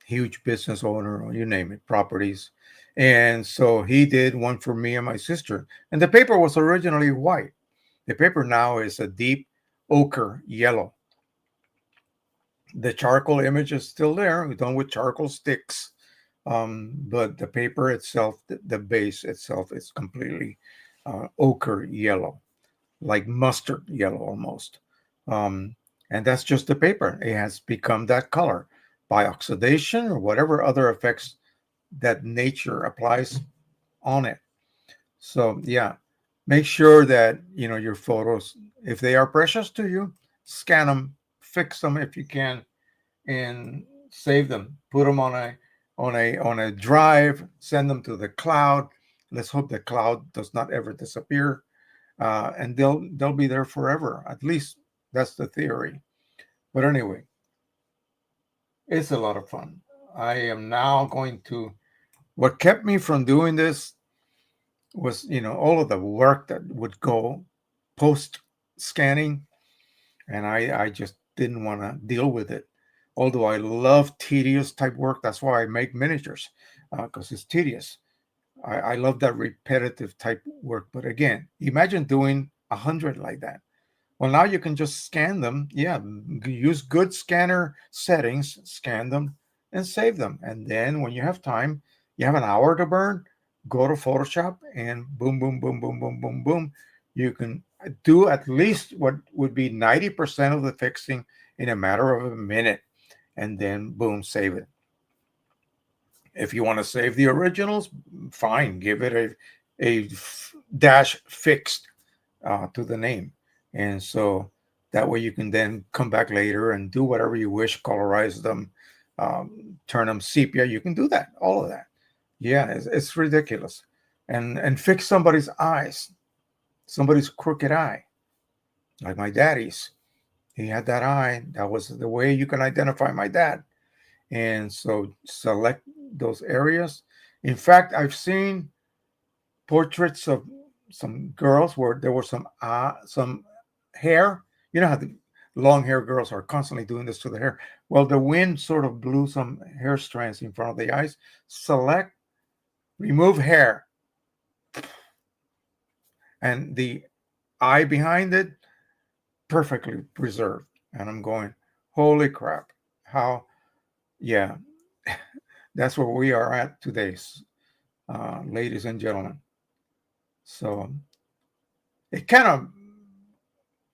Huge business owner, you name it, properties. And so he did one for me and my sister. And the paper was originally white. The paper now is a deep ochre yellow. The charcoal image is still there, done with charcoal sticks. But the paper itself, the base itself, is completely ochre yellow, like mustard yellow almost. And that's just the paper. It has become that color by oxidation or whatever other effects that nature applies on it. So yeah, make sure that your photos, if they are precious to you, scan them, fix them if you can, and save them. Put them on a drive. Send them to the cloud. Let's hope the cloud does not ever disappear, and they'll be there forever. At least that's the theory. But anyway, it's a lot of fun. I am now going to. What kept me from doing this was, all of the work that would go post scanning, and I just didn't want to deal with it. Although I love tedious type work, that's why I make miniatures, because it's tedious. I love that repetitive type work. But again, imagine doing 100 like that. Well, now you can just scan them. Yeah, use good scanner settings, scan them, and save them. And then when you have time, you have an hour to burn, go to Photoshop and boom, boom, boom, boom, boom, boom, boom. You can do at least what would be 90% of the fixing in a matter of a minute, and then boom, save it. If you want to save the originals, fine, give it a dash fixed to the name. And so that way you can then come back later and do whatever you wish, colorize them, turn them sepia. You can do that, all of that. Yeah, it's ridiculous. And fix somebody's eyes, somebody's crooked eye, like my daddy's. He had that eye. That was the way you can identify my dad. And so select those areas. In fact, I've seen portraits of some girls where there was some hair. You know how the long hair girls are constantly doing this to the hair. Well, the wind sort of blew some hair strands in front of the eyes. Select, remove hair, and the eye behind it perfectly preserved. And I'm going, holy crap! How? Yeah, that's where we are at today, ladies and gentlemen. So it kind of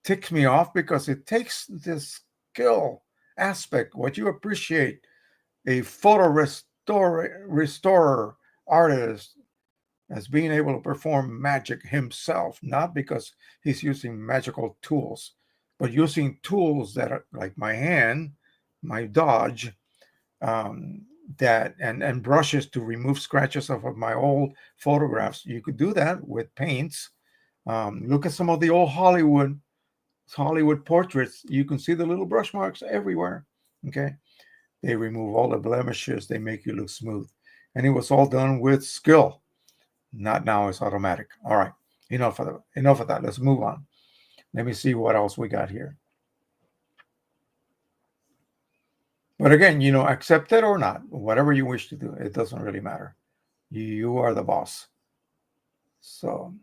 ticks me off because it takes this skill aspect, what you appreciate, a photo restorer artist, as being able to perform magic himself, not because he's using magical tools, but using tools that are like my hand, my Dodge, um, that and brushes to remove scratches off of my old photographs. You could do that with paints, Look at some of the old Hollywood portraits. You can see the little brush marks everywhere. Okay, they remove all the blemishes. They make you look smooth, and it was all done with skill. Not now. It's automatic. All right. Enough of that. Let's move on. Let me see what else we got here. But again, accept it or not, whatever you wish to do, it doesn't really matter. You are the boss. So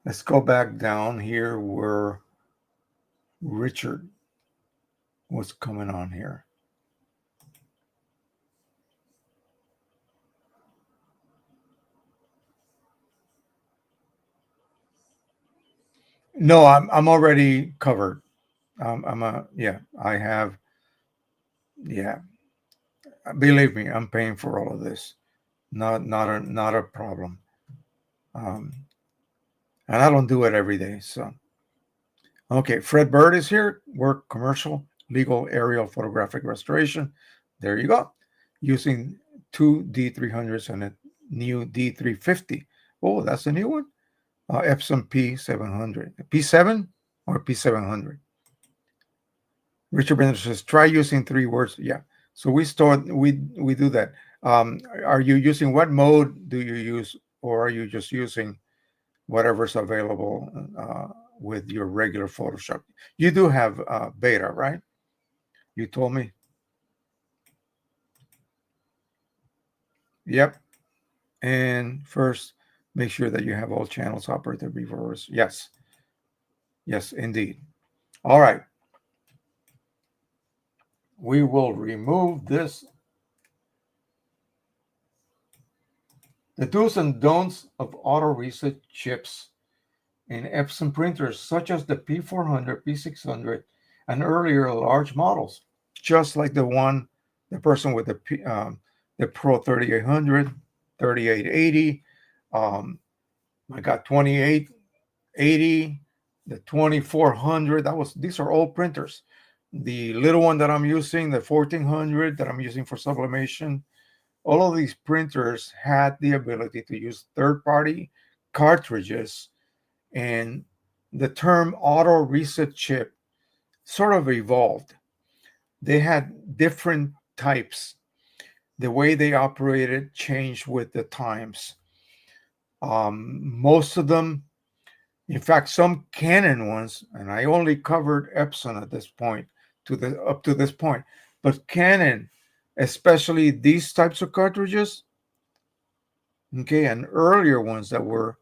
let's go back down here where Richard was coming on here. No, I'm already covered. I have. Yeah, believe me, I'm paying for all of this. Not a problem. And I don't do it every day. So, okay, Fred Bird is here. Work commercial, legal, aerial photographic restoration. There you go. Using two D300s and a new D350. Oh, that's a new one. Epson P700. P7 or P700? Richard Bender says, try using 3 words. Yeah. So we do that. Are you using, what mode do you use, or are you just using whatever's available with your regular Photoshop? You do have beta, right? You told me. Yep. And first, make sure that you have all channels operated reverse. Yes. Yes, indeed. All right. We will remove this. The do's and don'ts of auto reset chips in Epson printers, such as the P400, P600, and earlier large models, just like the person with the Pro 3800, 3880. I got 2880, the 2400. These are old printers. The little one that I'm using, the 1400 that I'm using for sublimation, all of these printers had the ability to use third-party cartridges, and the term auto reset chip sort of evolved. They had different types. The way they operated changed with the times. Most of them, in fact, some Canon ones, and I only covered Epson at this point, up to this point, but Canon, especially these types of cartridges, okay, and earlier ones that were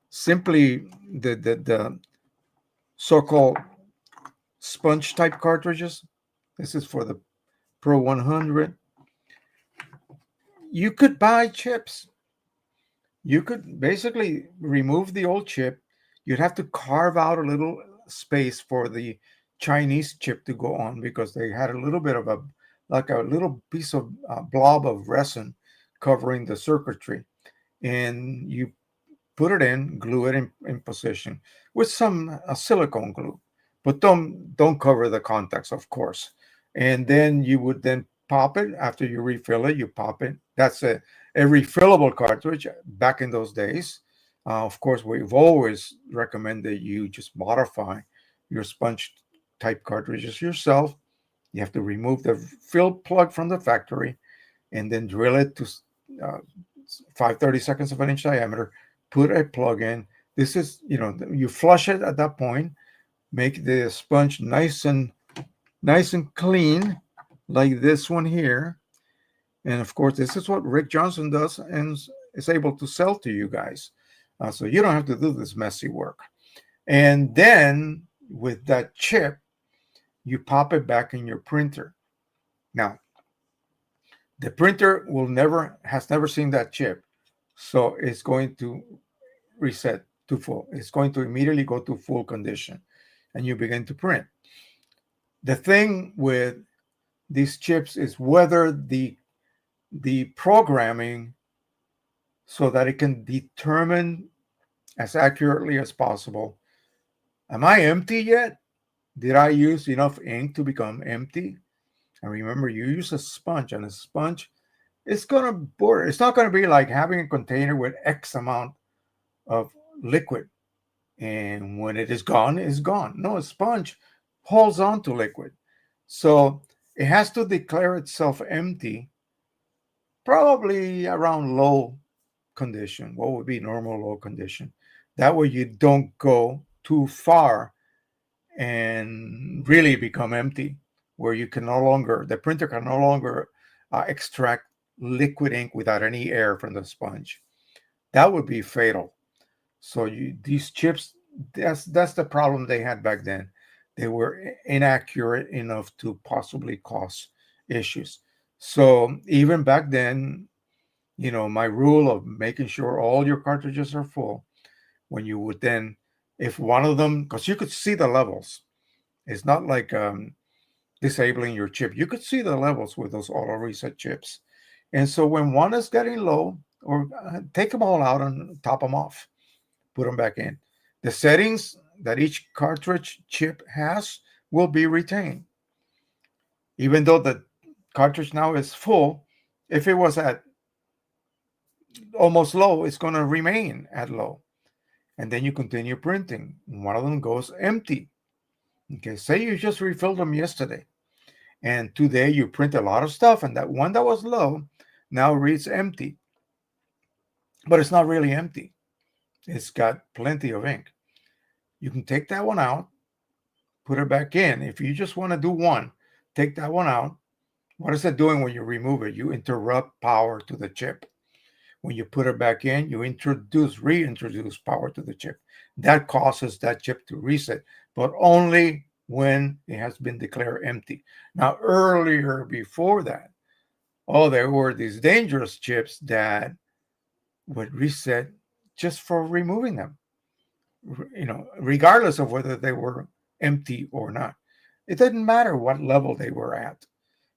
simply the so-called sponge type cartridges. This is for the Pro 100. You could buy chips. You could basically remove the old chip. You'd have to carve out a little space for the Chinese chip to go on, because they had a little bit of a little piece of blob of resin covering the circuitry, and you put it in, glue it in position with some silicone glue, but don't cover the contacts, of course. And then you would then pop it after you refill it. You pop it. That's a refillable cartridge back in those days. Of course, we've always recommended you just modify your sponge type cartridges yourself. You have to remove the fill plug from the factory and then drill it to 5/32 of an inch diameter. Put a plug in. This is, you flush it at that point. Make the sponge nice and clean, like this one here. And of course, this is what Rick Johnson does and is able to sell to you guys. So you don't have to do this messy work. And then with that chip, you pop it back in your printer. Now, the printer has never seen that chip, so it's going to reset to full. It's going to immediately go to full condition, and you begin to print. The thing with these chips is whether the programming, so that it can determine as accurately as possible, am I empty yet? Did I use enough ink to become empty? And remember, you use a sponge, and a sponge it's going to bore. It's not going to be like having a container with X amount of liquid. And when it is gone, it's gone. No, a sponge holds on to liquid. So it has to declare itself empty, probably around low condition. What would be normal low condition? That way you don't go too far and really become empty, where you can no longer, the printer can no longer extract liquid ink without any air from the sponge. That would be fatal. So these chips, that's the problem they had back then. They were inaccurate enough to possibly cause issues. So even back then, my rule of making sure all your cartridges are full, when you would then, if one of them, because you could see the levels, it's not like disabling your chip. You could see the levels with those auto reset chips. And so when one is getting low, or take them all out and top them off, put them back in. The settings that each cartridge chip has will be retained. Even though the cartridge now is full, if it was at almost low, it's going to remain at low. And then you continue printing. One of them goes empty. Okay, say you just refilled them yesterday, and today you print a lot of stuff, and that one that was low now reads empty. But it's not really empty. It's got plenty of ink. You can take that one out, put it back in. If you just want to do one, take that one out. What is it doing when you remove it? You interrupt power to the chip. When you put it back in, you reintroduce power to the chip. That causes that chip to reset, but only when it has been declared empty. Now, earlier before that, there were these dangerous chips that would reset just for removing them, regardless of whether they were empty or not. It didn't matter what level they were at.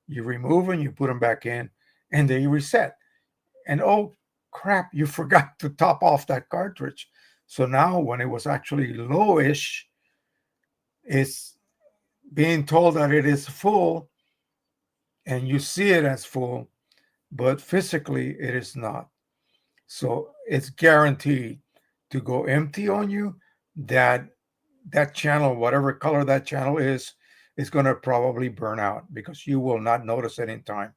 You remove them, you put them back in, and they reset. And oh crap, you forgot to top off that cartridge. So now when it was actually lowish, it's being told that it is full, and you see it as full, but physically it is not. So it's guaranteed to go empty on you. That channel, whatever color that channel is going to probably burn out, because you will not notice it in time.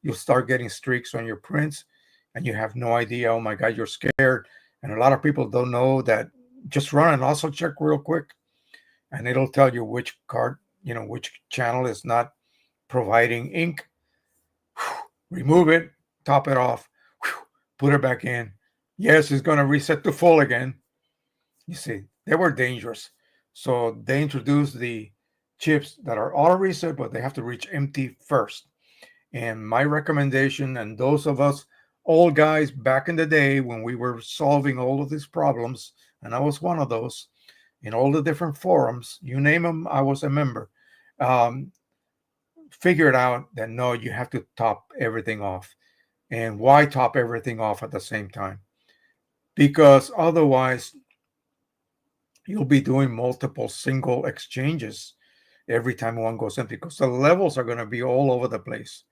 You'll start getting streaks on your prints, and you have no idea. Oh my God, you're scared. And a lot of people don't know that. Just run and also check real quick, and it'll tell you which which channel is not providing ink. Remove it, top it off, put it back in. Yes, it's going to reset to full again. You see, they were dangerous. So they introduced the chips that are auto reset, but they have to reach empty first. And my recommendation, and those of us old guys back in the day when we were solving all of these problems, and I was one of those, in all the different forums, you name them, I was a member, figured out that no, you have to top everything off. And why top everything off at the same time? Because otherwise, you'll be doing multiple single exchanges every time one goes empty, because the levels are going to be all over the place.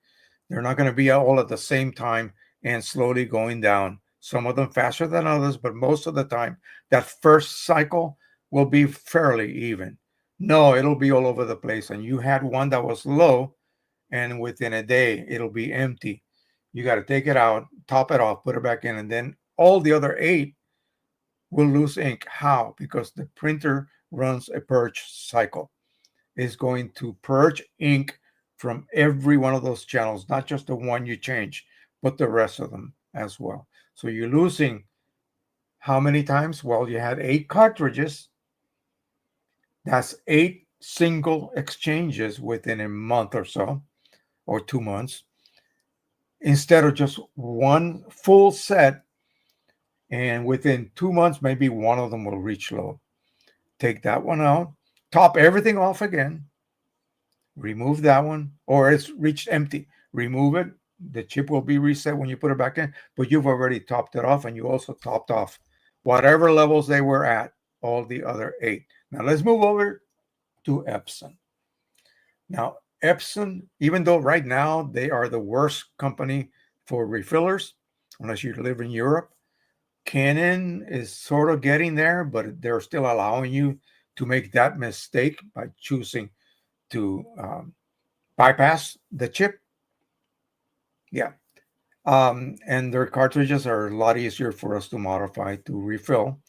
They're not going to be all at the same time and slowly going down. Some of them faster than others, but most of the time, that first cycle will be fairly even. No, it'll be all over the place. And you had one that was low, and within a day, it'll be empty. You got to take it out, top it off, put it back in, and then all the other 8 will lose ink. How? Because the printer runs a purge cycle. It's going to purge ink from every one of those channels, not just the one you change, but the rest of them as well. So you're losing how many times? Well, you had 8 cartridges. That's 8 single exchanges within a month or so, or 2 months, instead of just one full set. And within 2 months, maybe one of them will reach low. Take that one out, top everything off again, remove that one, or it's reached empty. Remove it. The chip will be reset when you put it back in, but you've already topped it off, and you also topped off whatever levels they were at, all the other 8. Now let's move over to EPSON. Now, EPSON, even though right now they are the worst company for refillers, unless you live in Europe. Canon is sort of getting there, but they're still allowing you to make that mistake by choosing to bypass the chip. Yeah. And their cartridges are a lot easier for us to modify to refill.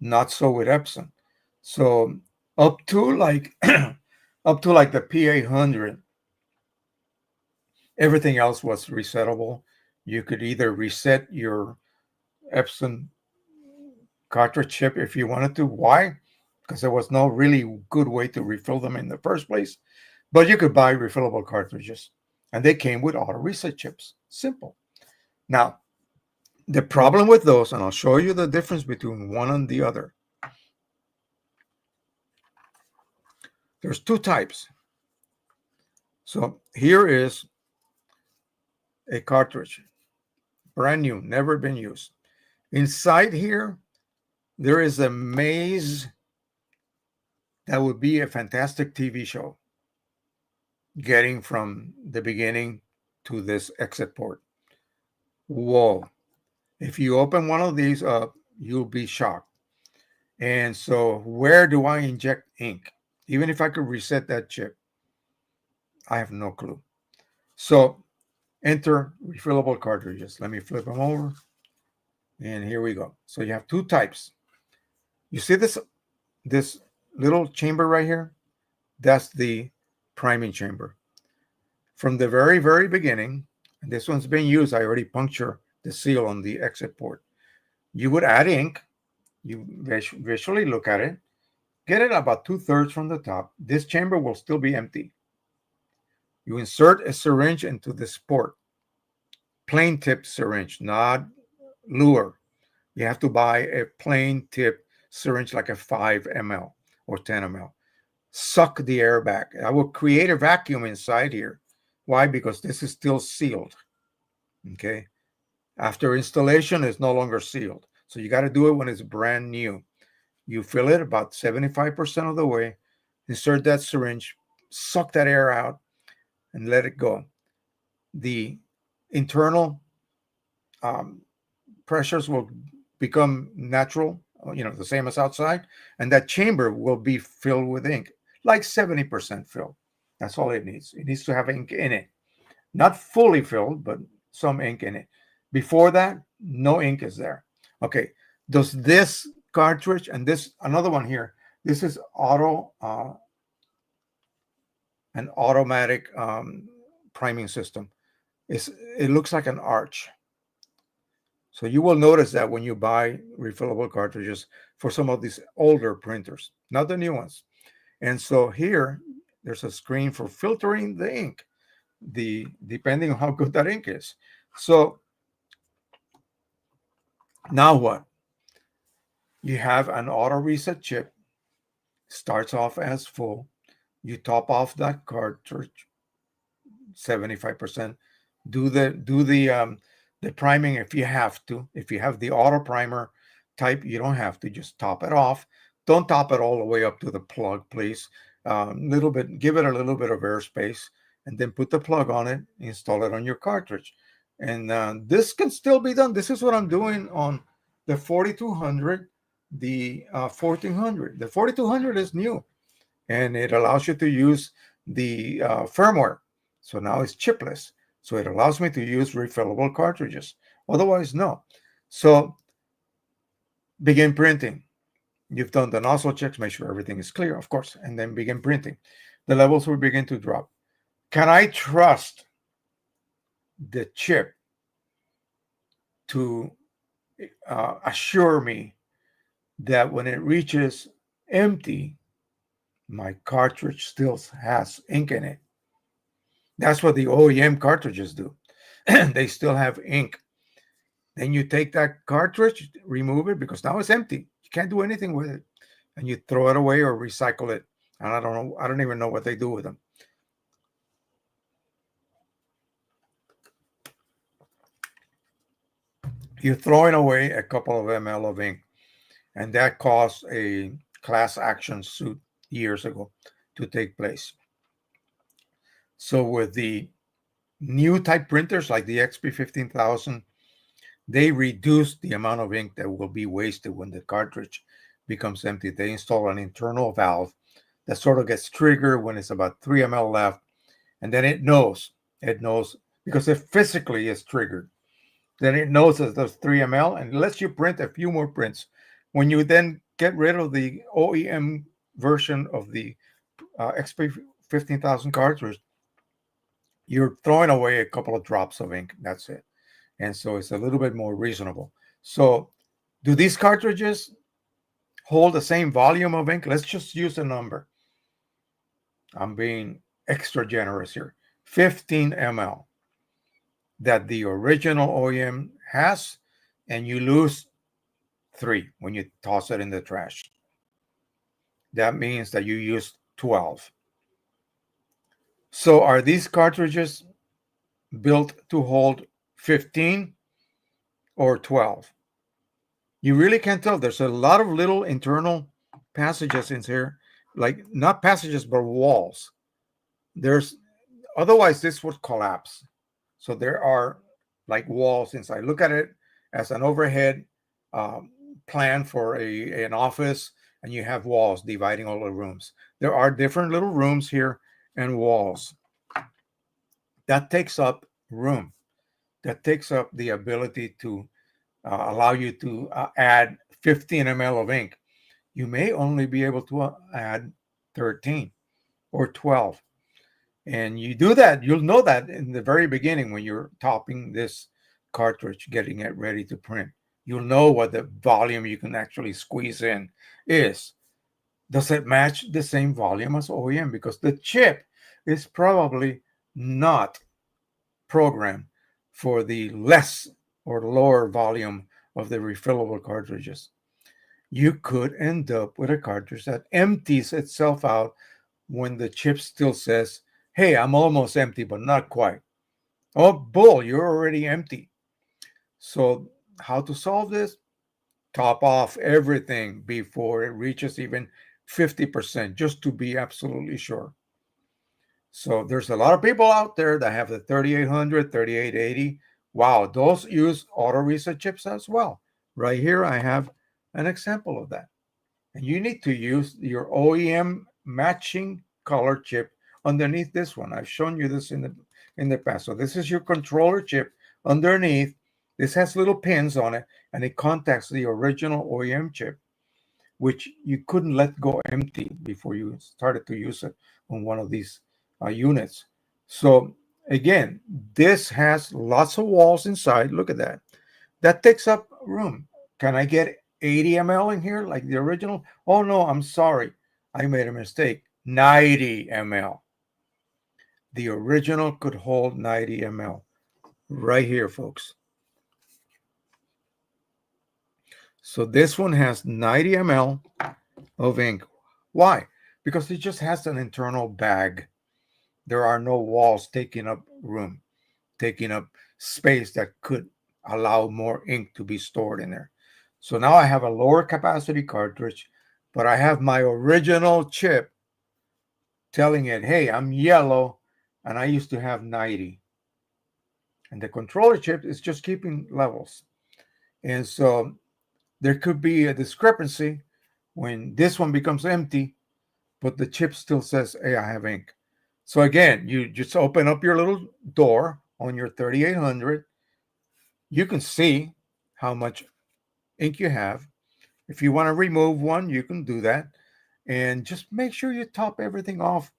Not so with EPSON. So up to like the P800, everything else was resettable. You could either reset your EPSON cartridge chip if you wanted to. Why? Because there was no really good way to refill them in the first place. But you could buy refillable cartridges, and they came with auto reset chips. Simple. Now, the problem with those, and I'll show you the difference between one and the other. There's two types. So here is a cartridge, brand new, never been used. Inside here, there is a maze that would be a fantastic TV show, getting from the beginning to this exit port. Whoa. If you open one of these up, you'll be shocked. And so where do I inject ink? Even if I could reset that chip, I have no clue. So enter refillable cartridges. Let me flip them over. And here we go. So you have two types. You see this little chamber right here? That's the priming chamber. From the very, very beginning, and this one's been used, I already puncture the seal on the exit port. You would add ink. You visually look at it. Get it about 2/3 from the top. This chamber will still be empty. You insert a syringe into this port. Plain tip syringe, not lure. You have to buy a plain tip syringe like a 5 ml or 10 ml. Suck the air back. I will create a vacuum inside here. Why? Because this is still sealed. Okay. After installation, it's no longer sealed. So you got to do it when it's brand new. You fill it about 75% of the way, insert that syringe, suck that air out, and let it go. The internal pressures will become natural, the same as outside, and that chamber will be filled with ink, like 70% filled. That's all it needs. It needs to have ink in it. Not fully filled, but some ink in it. Before that, no ink is there. Okay, does this cartridge and this, another one here, this is an automatic priming system. It looks like an arch. So you will notice that when you buy refillable cartridges for some of these older printers, not the new ones. And so here, there's a screen for filtering the ink, depending on how good that ink is. So now what? You have an auto reset chip, starts off as full. You top off that cartridge, 75%. Do the priming if you have to. If you have the auto primer type, you don't have to. Just top it off. Don't top it all the way up to the plug, please. Little bit, give it a little bit of airspace, and then put the plug on it. Install it on your cartridge, and this can still be done. This is what I'm doing on the 4200, the 1400. The 4200 is new, and it allows you to use the firmware. So now it's chipless. So it allows me to use refillable cartridges. Otherwise, no. So begin printing. You've done the nozzle checks, make sure everything is clear, of course, and then begin printing. The levels will begin to drop. Can I trust the chip to assure me that when it reaches empty, my cartridge still has ink in it? That's what the OEM cartridges do. They still have ink. Then you take that cartridge, remove it, because now it's empty. You can't do anything with it. And you throw it away or recycle it. And I don't know. I don't even know what they do with them. You're throwing away a couple of ml of ink. And that caused a class action suit years ago to take place. So with the New type printers like the XP 15000, they reduce the amount of ink that will be wasted when the cartridge becomes empty. They install an internal valve that sort of gets triggered when it's about 3 ml left, and then it knows because it physically is triggered. Then it knows that there's 3 ml and lets you print a few more prints. When you then get rid of the OEM version of the XP 15000 cartridge, you're throwing away a couple of drops of ink. That's it. And so it's a little bit more reasonable. So do these cartridges hold the same volume of ink? Let's just use a number. I'm being extra generous here. 15 ml that the original OEM has, and you lose 3 when you toss it in the trash. That means that you use 12. So are these cartridges built to hold 15 or 12? You really can't tell. There's a lot of little internal passages in here, like not passages, but walls. Otherwise this would collapse. So there are like walls inside. Look at it as an overhead plan for an office, and you have walls dividing all the rooms. There are different little rooms here and walls. That takes up room. That takes up the ability to allow you to add 15 ml of ink. You may only be able to add 13 or 12. And you do that, you'll know that in the very beginning when you're topping this cartridge, getting it ready to print. You'll know what the volume you can actually squeeze in is. Does it match the same volume as OEM? Because the chip is probably not programmed for the less or lower volume of the refillable cartridges. You could end up with a cartridge that empties itself out when the chip still says, hey, I'm almost empty, but not quite. Oh, bull, you're already empty. So how to solve this? Top off everything before it reaches even 50%, just to be absolutely sure. So there's a lot of people out there that have the 3800, 3880. Wow, those use auto reset chips as well. Right here, I have an example of that. And you need to use your OEM matching color chip underneath this one. I've shown you this in the past. So this is your controller chip underneath. This has little pins on it, and it contacts the original OEM chip, which you couldn't let go empty before you started to use it on one of these units. So again, this has lots of walls inside. Look at that. That takes up room. Can I get 80 ml in here like the original? Oh no, I'm sorry. I made a mistake. 90 ml. The original could hold 90 ml. Right here, folks. So this one has 90 ml of ink. Why? Because it just has an internal bag. There are no walls taking up room, taking up space that could allow more ink to be stored in there. So now I have a lower capacity cartridge, but I have my original chip telling it, hey, I'm yellow, and I used to have 90. And the controller chip is just keeping levels. And so there could be a discrepancy when this one becomes empty, but the chip still says, hey, I have ink. So again, you just open up your little door on your 3800. You can see how much ink you have. If you want to remove one, you can do that. And just make sure you top everything off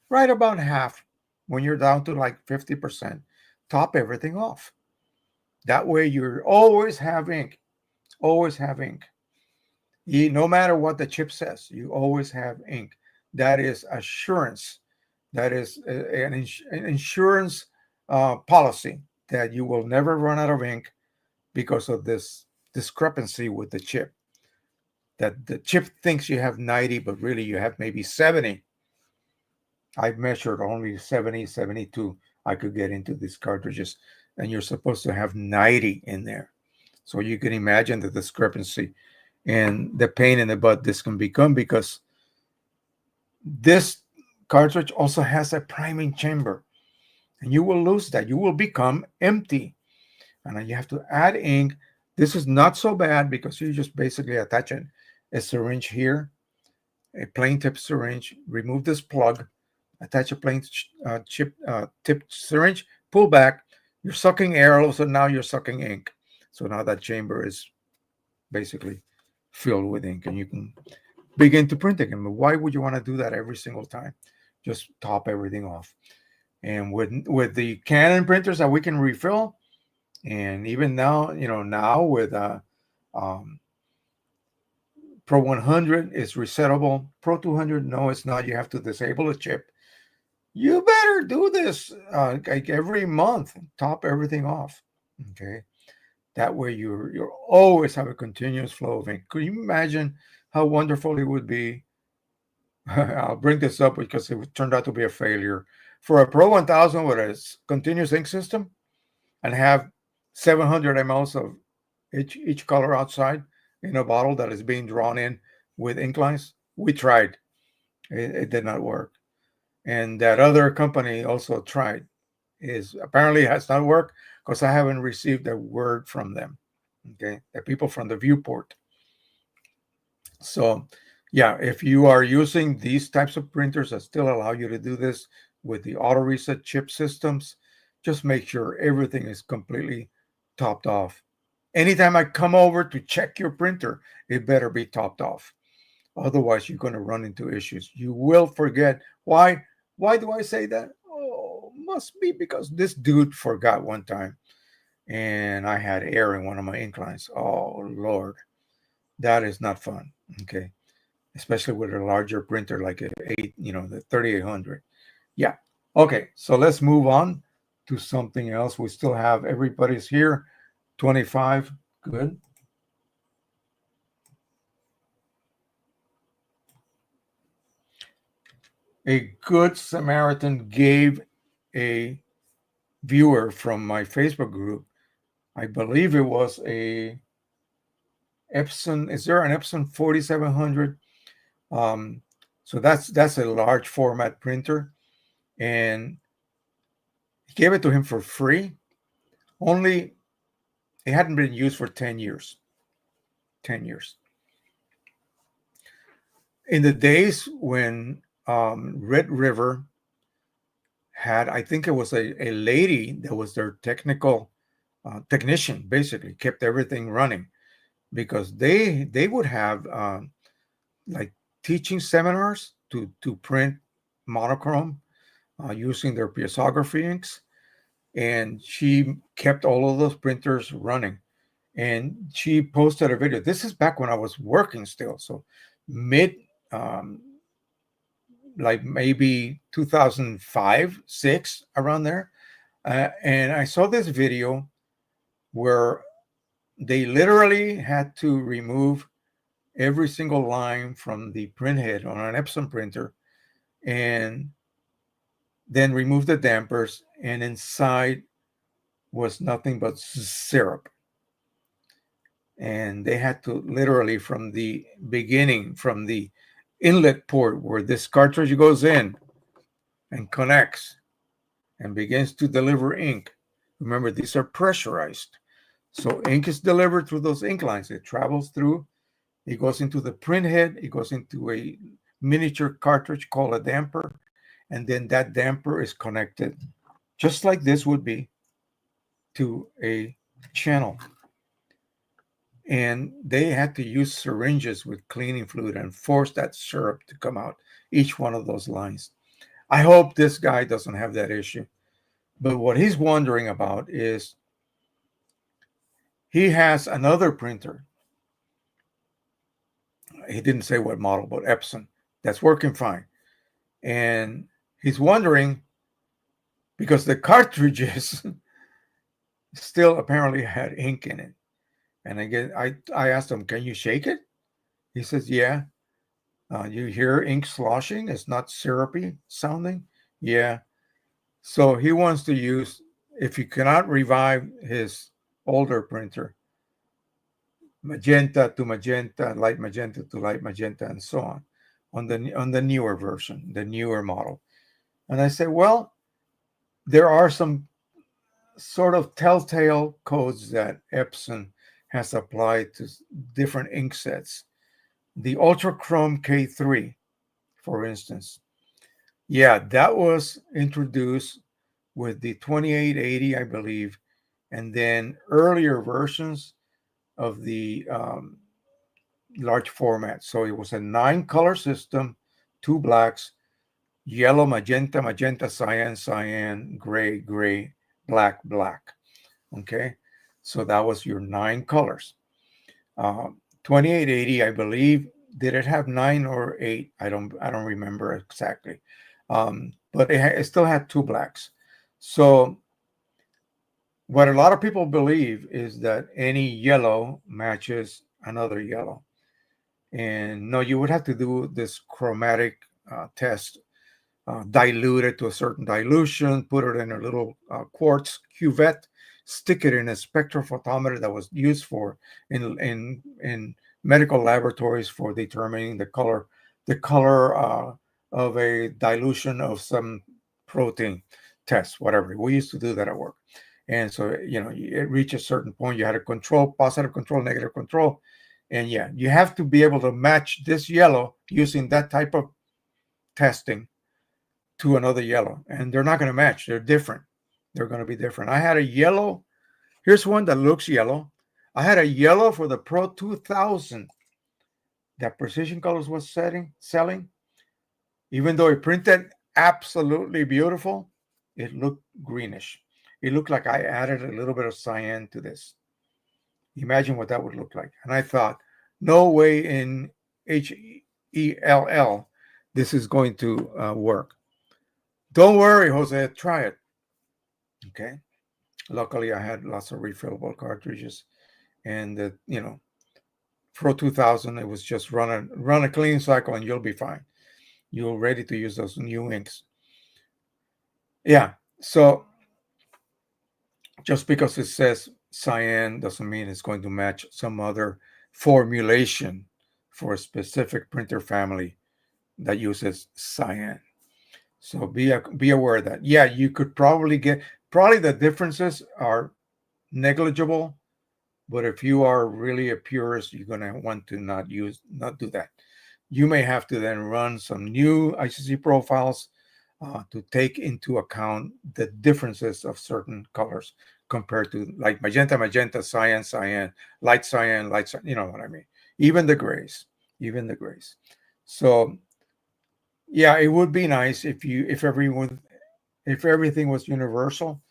right about half. When you're down to like 50%, top everything off. That way you always have ink. Always have ink. No matter what the chip says, you always have ink. That is assurance. That is an insurance policy that you will never run out of ink because of this discrepancy with the chip. That the chip thinks you have 90, but really you have maybe 70. I've measured only 70, 72. I could get into these cartridges, and you're supposed to have 90 in there. So you can imagine the discrepancy and the pain in the butt this can become, because this cartridge also has a priming chamber. and you will lose that. You will become empty. And then you have to add ink. This is not so bad because you just basically attach a syringe here, a plain tip syringe, remove this plug, attach a plain tipped syringe, pull back, you're sucking air, so now you're sucking ink. So now that chamber is basically filled with ink and you can begin to print again. But why would you want to do that every single time? Just top everything off. And with the Canon printers that we can refill, and even now, now with Pro 100 is resettable. Pro 200, no, it's not. You have to disable a chip. You better do this like every month. Top everything off. Okay, that way you're always have a continuous flow of ink. Could you imagine how wonderful it would be? I'll bring this up because it turned out to be a failure for a Pro 1000 with a continuous ink system, and have 700 mLs of each color outside in a bottle that is being drawn in with ink lines. We tried. It did not work. And that other company also tried. Apparently has not worked because I haven't received a word from them. Okay, the people from the viewport. So yeah, if you are using these types of printers that still allow you to do this with the auto reset chip systems, just make sure everything is completely topped off. Anytime I come over to check your printer, it better be topped off. Otherwise, you're going to run into issues. You will forget. Why do I say that? Oh, must be because this dude forgot one time and I had air in one of my ink lines. Oh, Lord. That is not fun. Okay. Especially with a larger printer like the 3800. Yeah. Okay. So let's move on to something else. We still have everybody's here. 25. Good. A good Samaritan gave a viewer from my Facebook group, I believe it was a EPSON. Is there an EPSON 4700? So that's a large format printer, and he gave it to him for free. Only it hadn't been used for 10 years. 10 years. In the days when Red River had, I think it was a lady that was their technician, basically kept everything running, because they would have like teaching seminars to print monochrome using their piezography inks, and she kept all of those printers running. And she posted a video. This is back when I was working still, so mid like maybe 2005, 6, around there. And I saw this video where they literally had to remove every single line from the print head on an EPSON printer and then remove the dampers, and inside was nothing but syrup. And they had to literally, from the beginning, from the inlet port where this cartridge goes in and connects and begins to deliver ink. Remember, these are pressurized. So ink is delivered through those ink lines. It travels through, it goes into the print head, it goes into a miniature cartridge called a damper, and then that damper is connected, just like this would be, to a channel. And they had to use syringes with cleaning fluid and force that syrup to come out each one of those lines. I hope this guy doesn't have that issue. But what he's wondering about is he has another printer. He didn't say what model, but EPSON. That's working fine. And he's wondering because the cartridges still apparently had ink in it. And again, I asked him, can you shake it? He says, yeah. You hear ink sloshing? It's not syrupy sounding? Yeah. So he wants to use, if he cannot revive his older printer, magenta to magenta, light magenta to light magenta, and so on the newer version, the newer model. And I said, well, there are some sort of telltale codes that Epson has applied to different ink sets. The Ultra Chrome K3, for instance. Yeah, that was introduced with the 2880, I believe, and then earlier versions of the large format. So it was a 9-color system, 2 blacks, yellow, magenta, magenta, cyan, cyan, gray, gray, black, black. Okay, so that was your 9 colors. 2880, I believe, did it have 9 or 8? I don't remember exactly. But it still had 2 blacks. So what a lot of people believe is that any yellow matches another yellow. And no, you would have to do this chromatic test, dilute it to a certain dilution, put it in a little quartz cuvette, stick it in a spectrophotometer that was used for in medical laboratories for determining the color of a dilution of some protein test, whatever. We used to do that at work. And so, it reached a certain point. You had a control, positive control, negative control. And yeah, you have to be able to match this yellow using that type of testing to another yellow. And they're not going to match. They're different. They're going to be different. I had a yellow. Here's one that looks yellow. I had a yellow for the Pro 2000 that Precision Colors was selling. Even though it printed absolutely beautiful, it looked greenish. It looked like I added a little bit of cyan to this. Imagine what that would look like. And I thought, no way in HELL this is going to work. Don't worry, Jose, try it. Okay. Luckily, I had lots of refillable cartridges. And, Pro 2000, it was just run a clean cycle and you'll be fine. You're ready to use those new inks. Yeah. So just because it says cyan doesn't mean it's going to match some other formulation for a specific printer family that uses cyan. So be aware of that. Yeah, you could probably the differences are negligible, but if you are really a purist, you're going to want to not do that. You may have to then run some new ICC profiles to take into account the differences of certain colors compared to like magenta, magenta, cyan, cyan, light cyan, you know what I mean? Even the grays. So yeah, it would be nice if everything was universal,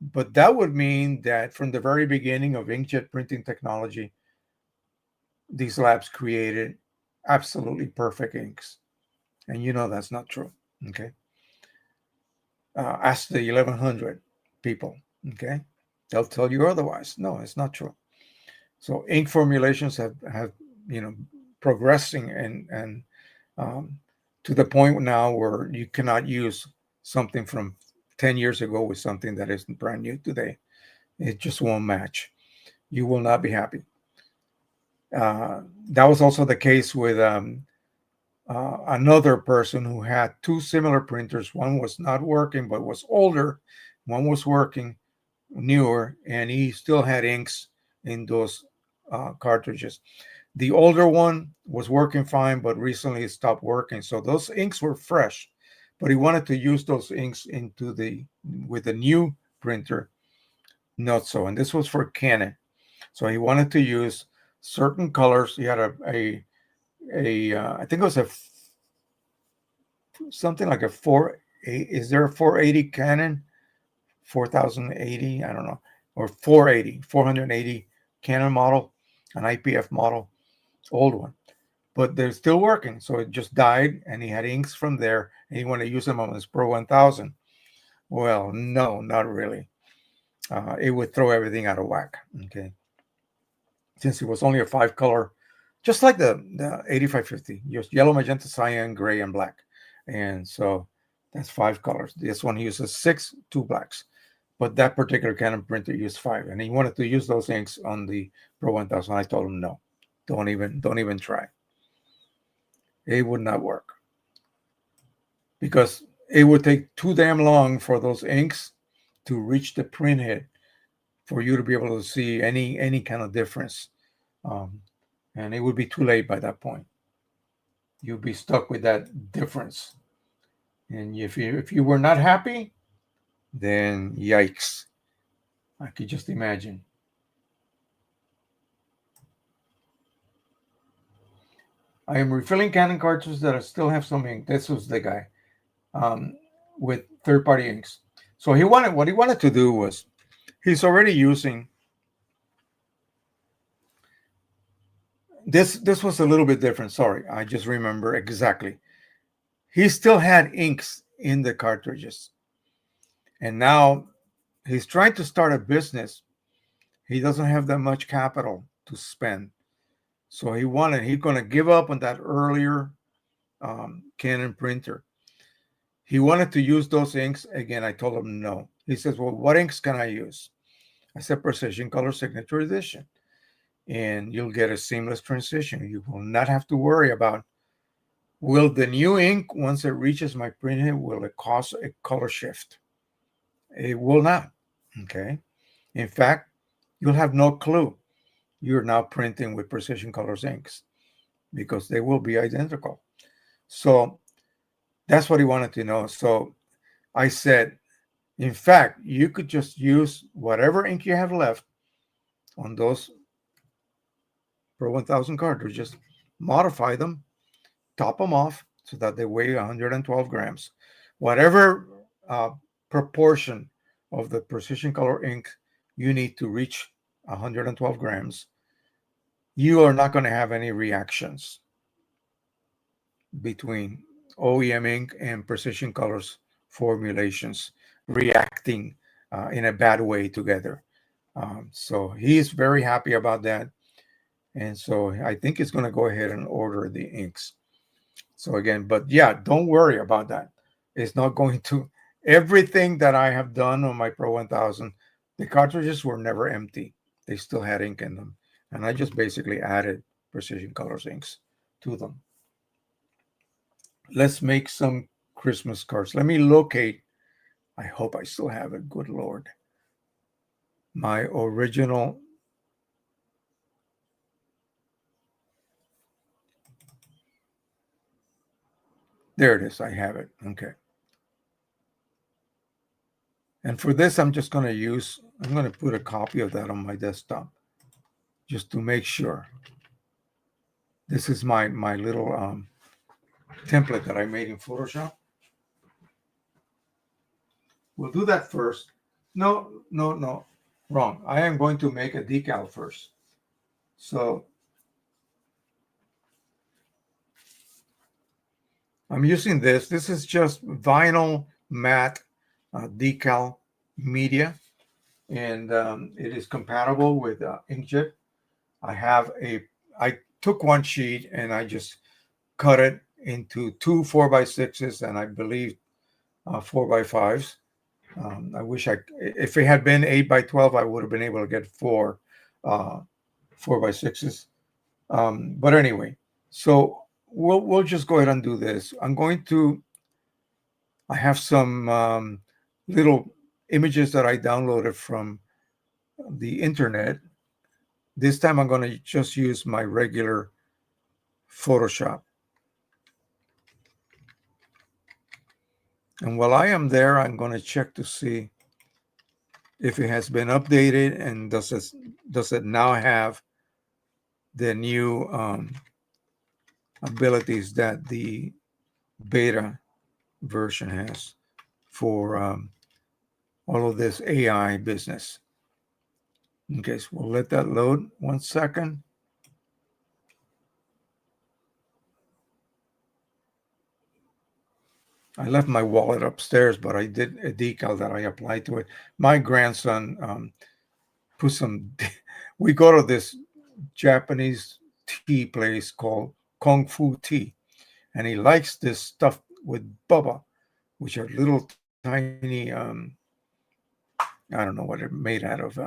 but that would mean that from the very beginning of inkjet printing technology, these labs created absolutely perfect inks. And that's not true. Okay. Ask the 1100 people. Okay. They'll tell you otherwise. No, it's not true. So ink formulations have progressing and to the point now where you cannot use something from 10 years ago with something that is brand new today. It just won't match. You will not be happy. That was also the case with another person who had 2 similar printers. One was not working, but was older. One was working, newer, and he still had inks in those cartridges. The older one was working fine, but recently it stopped working. So those inks were fresh, but he wanted to use those inks with the new printer. Not so. And this was for Canon. So he wanted to use certain colors. He had I think it was something like a 480. Is there a 480 Canon? 4080, I don't know, or 480 Canon model, an IPF model, old one, but they're still working. So it just died, and he had inks from there, and he wanted to use them on his Pro 1000. Well, no, not really. It would throw everything out of whack. Okay, since it was only a 5-color, just like the 8550, just yellow, magenta, cyan, gray, and black, and so that's 5 colors. This one uses 6, 2 blacks. But that particular Canon printer used 5, and he wanted to use those inks on the Pro 1000. I told him no, don't even try. It would not work because it would take too damn long for those inks to reach the print head for you to be able to see any kind of difference. And it would be too late by that point. You'll be stuck with that difference. And if you were not happy, then yikes. I could just imagine. I am refilling Canon cartridges that still have some ink. This was the guy with third-party inks. So what he wanted to do was, he's already using this. This was a little bit different. Sorry, I just remember exactly. He still had inks in the cartridges, and now he's trying to start a business. He doesn't have that much capital to spend, so he's going to give up on that earlier Canon printer. He wanted to use those inks again. I told him no. He says, well, what inks can I use? I said Precision Color Signature Edition, and you'll get a seamless transition. You will not have to worry about, will the new ink, once it reaches my printhead, will it cause a color shift? It will not, okay? In fact, you'll have no clue you're now printing with Precision Colors inks because they will be identical. So that's what he wanted to know. So I said, in fact, you could just use whatever ink you have left on those Pro-1000 cartridges, modify them, top them off so that they weigh 112 grams. Whatever proportion of the Precision Color ink you need to reach 112 grams, you are not going to have any reactions between OEM ink and Precision Colors formulations reacting in a bad way together. So he's very happy about that. And so I think he's going to go ahead and order the inks. So again, but yeah, don't worry about that. It's not going to, everything that I have done on my Pro-1000, the cartridges were never empty. They still had ink in them. And I just basically added Precision Colors inks to them. Let's make some Christmas cards. Let me locate, I hope I still have it, good Lord, my original. There it is. I have it. Okay. And for this, I'm just going to put a copy of that on my desktop just to make sure. This is my little template that I made in Photoshop. We'll do that first. No, wrong. I am going to make a decal first. So I'm using this. This is just vinyl matte decal media, and it is compatible with inkjet. I took one sheet and I just cut it into two 4x6s and I believe 4x5s. I wish if it had been 8x12, I would have been able to get four 4x6s. But anyway, so we'll just go ahead and do this. I have some little images that I downloaded from the internet. This time I'm going to just use my regular Photoshop. And while I am there, I'm going to check to see if it has been updated and does it now have the new abilities that the beta version has for all of this AI business. Okay, so we'll let that load 1 second. I left my wallet upstairs, but I did a decal that I applied to it. My grandson put some, we go to this Japanese tea place called Kung Fu Tea, and he likes this stuff with bubba, which are little tiny, I don't know what they're made out of,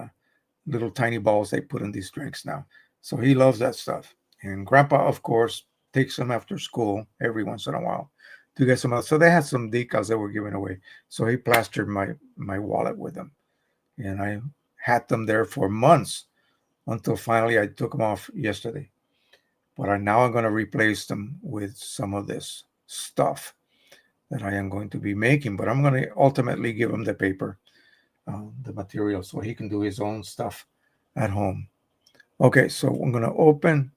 little tiny balls they put in these drinks now. So he loves that stuff. And Grandpa, of course, takes them after school every once in a while to get some. So they had some decals that were given away. So he plastered my wallet with them, and I had them there for months until finally I took them off yesterday. But now I'm going to replace them with some of this stuff that I am going to be making. But I'm going to ultimately give him the paper, the material, so he can do his own stuff at home. Okay, so I'm going to open.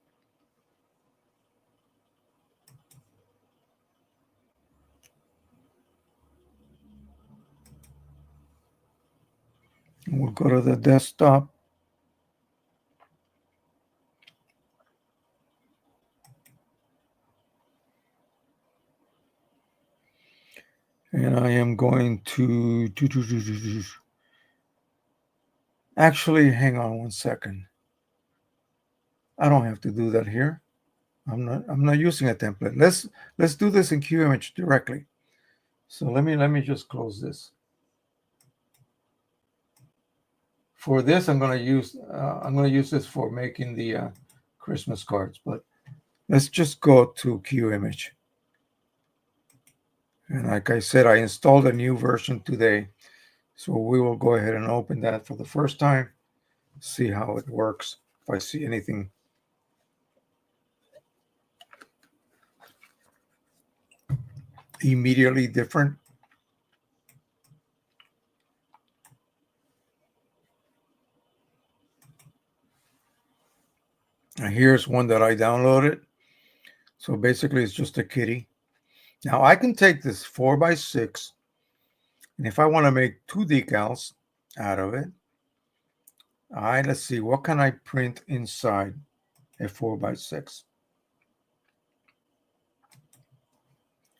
We'll go to the desktop. And I am going to actually, hang on one second. I don't have to do that here. I'm not using a template. Let's do this in Qimage directly. So let me just close this. For this, I'm going to use this for making the Christmas cards. But let's just go to Qimage. And like I said, I installed a new version today. So we will go ahead and open that for the first time, see how it works, if I see anything immediately different. And here's one that I downloaded. So basically, it's just a kitty. Now I can take this 4x6, and if I want to make 2 decals out of it, let's see, what can I print inside a 4x6?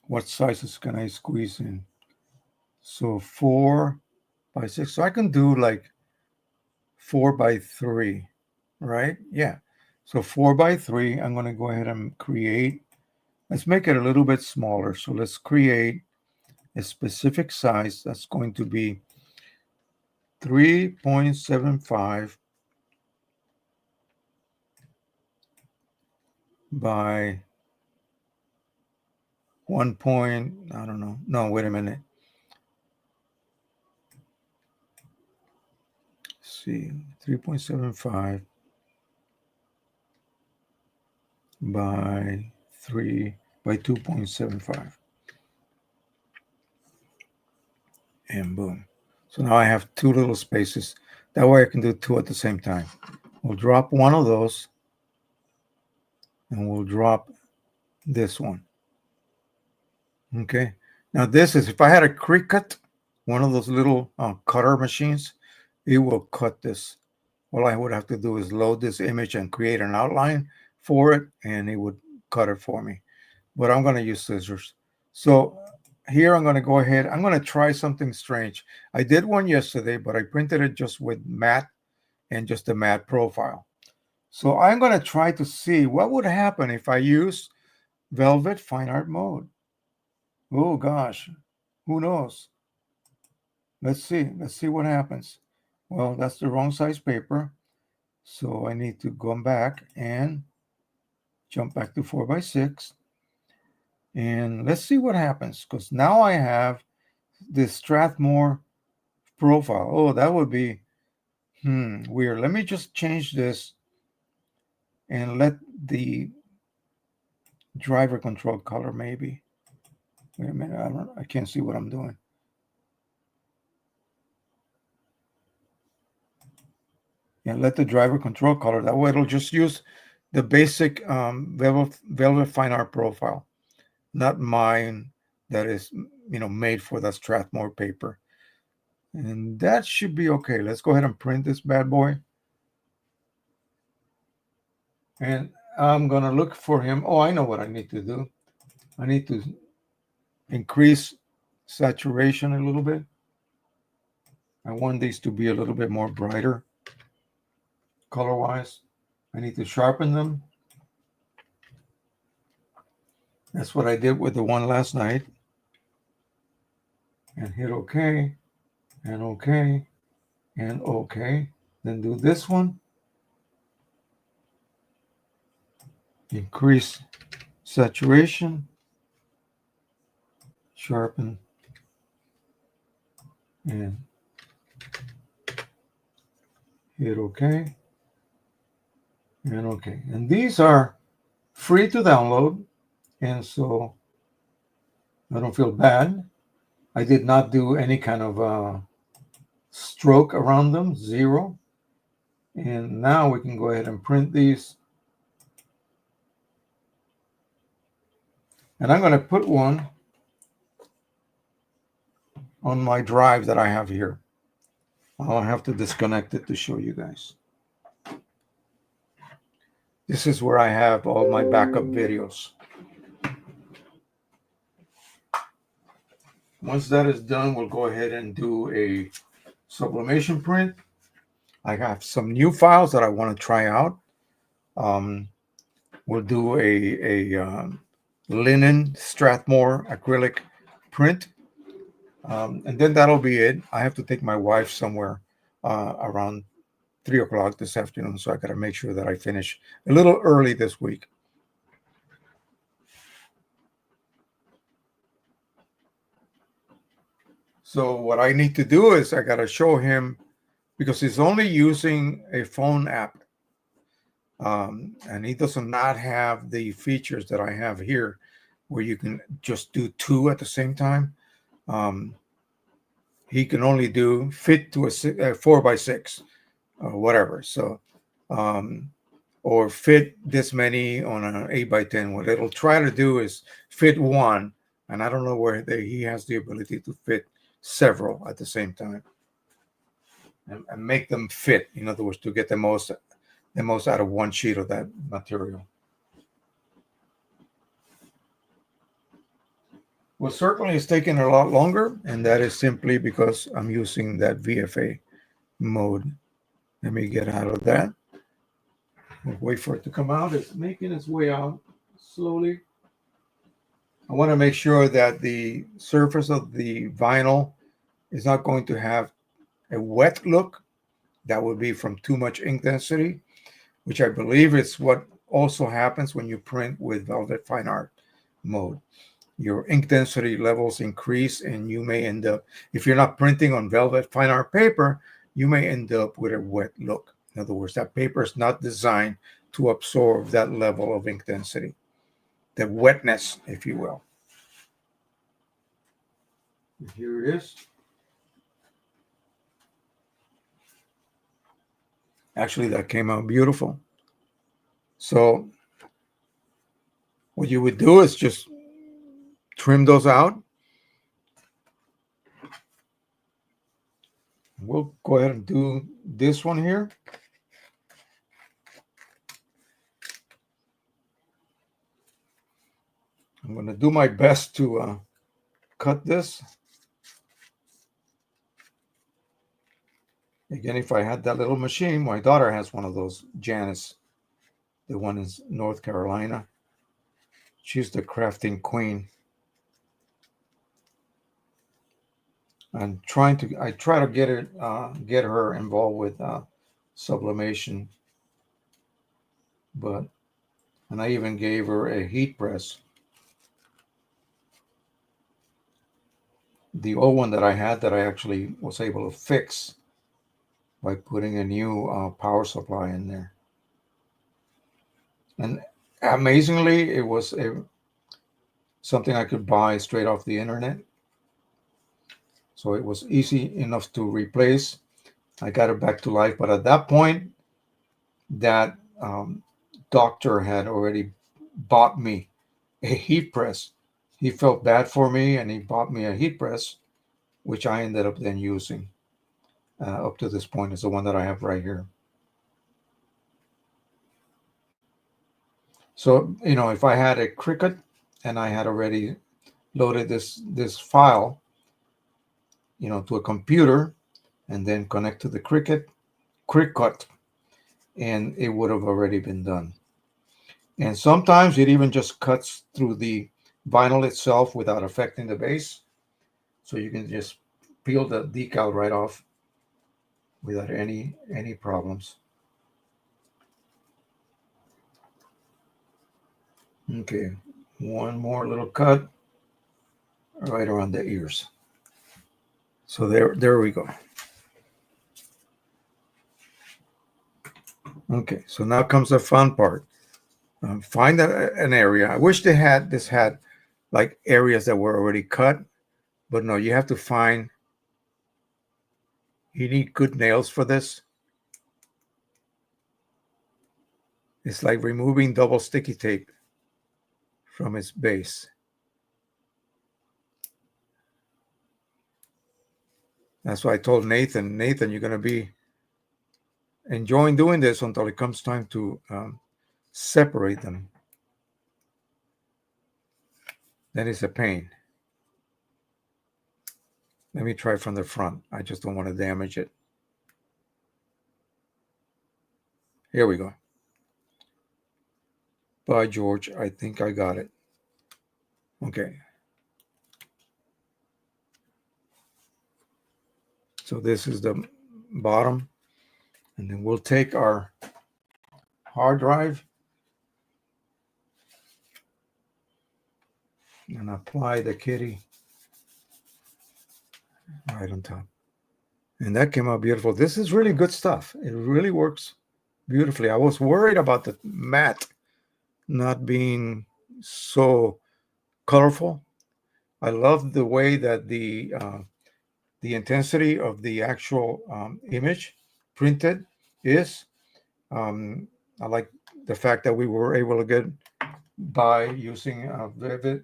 What sizes can I squeeze in? So 4x6. So I can do like 4x3, right? Yeah. So 4x3, I'm going to go ahead and create. Let's make it a little bit smaller. So let's create a specific size that's going to be 3.75 by 1 point, I don't know. No, wait a minute. Let's see, 3.75 by 2.75. And boom. So now I have 2 little spaces. That way I can do 2 at the same time. We'll drop one of those, and we'll drop this one. Okay. Now this is, if I had a Cricut, one of those little cutter machines, it will cut this. All I would have to do is load this image and create an outline for it, and it would cut it for me. But I'm going to use scissors. So here I'm going to go ahead. I'm going to try something strange. I did one yesterday, but I printed it just with matte and just a matte profile. So I'm going to try to see what would happen if I use Velvet Fine Art Mode. Oh gosh, who knows? Let's see. Let's see what happens. Well, that's the wrong size paper. So I need to go back and jump back to 4x6. And let's see what happens, because now I have this Strathmore profile. Oh, that would be weird. Let me just change this and let the driver control color maybe. Wait a minute, I can't see what I'm doing. Yeah, let the driver control color. That way it'll just use the basic Velvet Fine Art profile, not mine that is made for the Strathmore paper. And that should be okay. Let's go ahead and print this bad boy. And I'm going to look for him. Oh, I know what I need to do. I need to increase saturation a little bit. I want these to be a little bit more brighter color-wise. I need to sharpen them. That's what I did with the one last night. And hit OK, and OK, and OK. Then do this one. Increase saturation. sharpen, and hit OK, and OK. And these are free to download, and so I don't feel bad. I did not do any kind of stroke around them, zero. And now we can go ahead and print these. And I'm going to put one on my drive that I have here. I'll have to disconnect it to show you guys. This is where I have all my backup videos. Once that is done, we'll go ahead and do a sublimation print. I have some new files that I want to try out. We'll do a linen Strathmore acrylic print. And then that'll be it. I have to take my wife somewhere around 3 o'clock this afternoon, so I got to make sure that I finish a little early this week. So what I need to do is I got to show him, because he's only using a phone app, and he does not have the features that I have here, where you can just do two at the same time. He can only do fit to a 4x6 or whatever. So, or fit this many on an 8x10. What it'll try to do is fit one, and I don't know where he has the ability to fit several at the same time and make them fit. In other words, to get the most out of one sheet of that material. Well, certainly it's taking a lot longer, and that is simply because I'm using that VFA mode. Let me get out of that. We'll wait for it to come out. It's making its way out slowly. I want to make sure that the surface of the vinyl is not going to have a wet look. That would be from too much ink density, which I believe is what also happens when you print with Velvet Fine Art mode. Your ink density levels increase, and you may end up, if you're not printing on Velvet Fine Art paper, you may end up with a wet look. In other words, that paper is not designed to absorb that level of ink density, the wetness, if you will. And here it is. Actually, that came out beautiful. So what you would do is just trim those out. We'll go ahead and do this one here. I'm going to do my best to cut this. Again, if I had that little machine, my daughter has one of those, Janice, the one in North Carolina. She's the crafting queen. I try to get her involved with sublimation, and I even gave her a heat press. The old one that I had that I actually was able to fix by putting a new power supply in there. And amazingly, it was something I could buy straight off the internet. So it was easy enough to replace. I got it back to life. But at that point, that doctor had already bought me a heat press. He felt bad for me, and he bought me a heat press, which I ended up then using up to this point. Is the one that I have right here. So, you know, if I had a Cricut and I had already loaded this file, you know, to a computer and then connect to the Cricut, and it would have already been done. And sometimes it even just cuts through the vinyl itself without affecting the base. So you can just peel the decal right off without any problems. Okay, one more little cut, right around the ears. So there we go. Okay, so now comes the fun part. Find an area. I wish this had like areas that were already cut, but no, you have to find, you need good nails for this. It's like removing double sticky tape from its base. That's why I told Nathan, you're going to be enjoying doing this until it comes time to separate them. Then it's a pain. Let me try from the front. I just don't want to damage it. Here we go. By George, I think I got it. Okay. So this is the bottom. And then we'll take our hard drive and apply the kitty right on top. And that came out beautiful. This is really good stuff. It really works beautifully. I was worried about the matte not being so colorful. I love the way that the intensity of the actual image printed is. I like the fact that we were able to get by using Vivid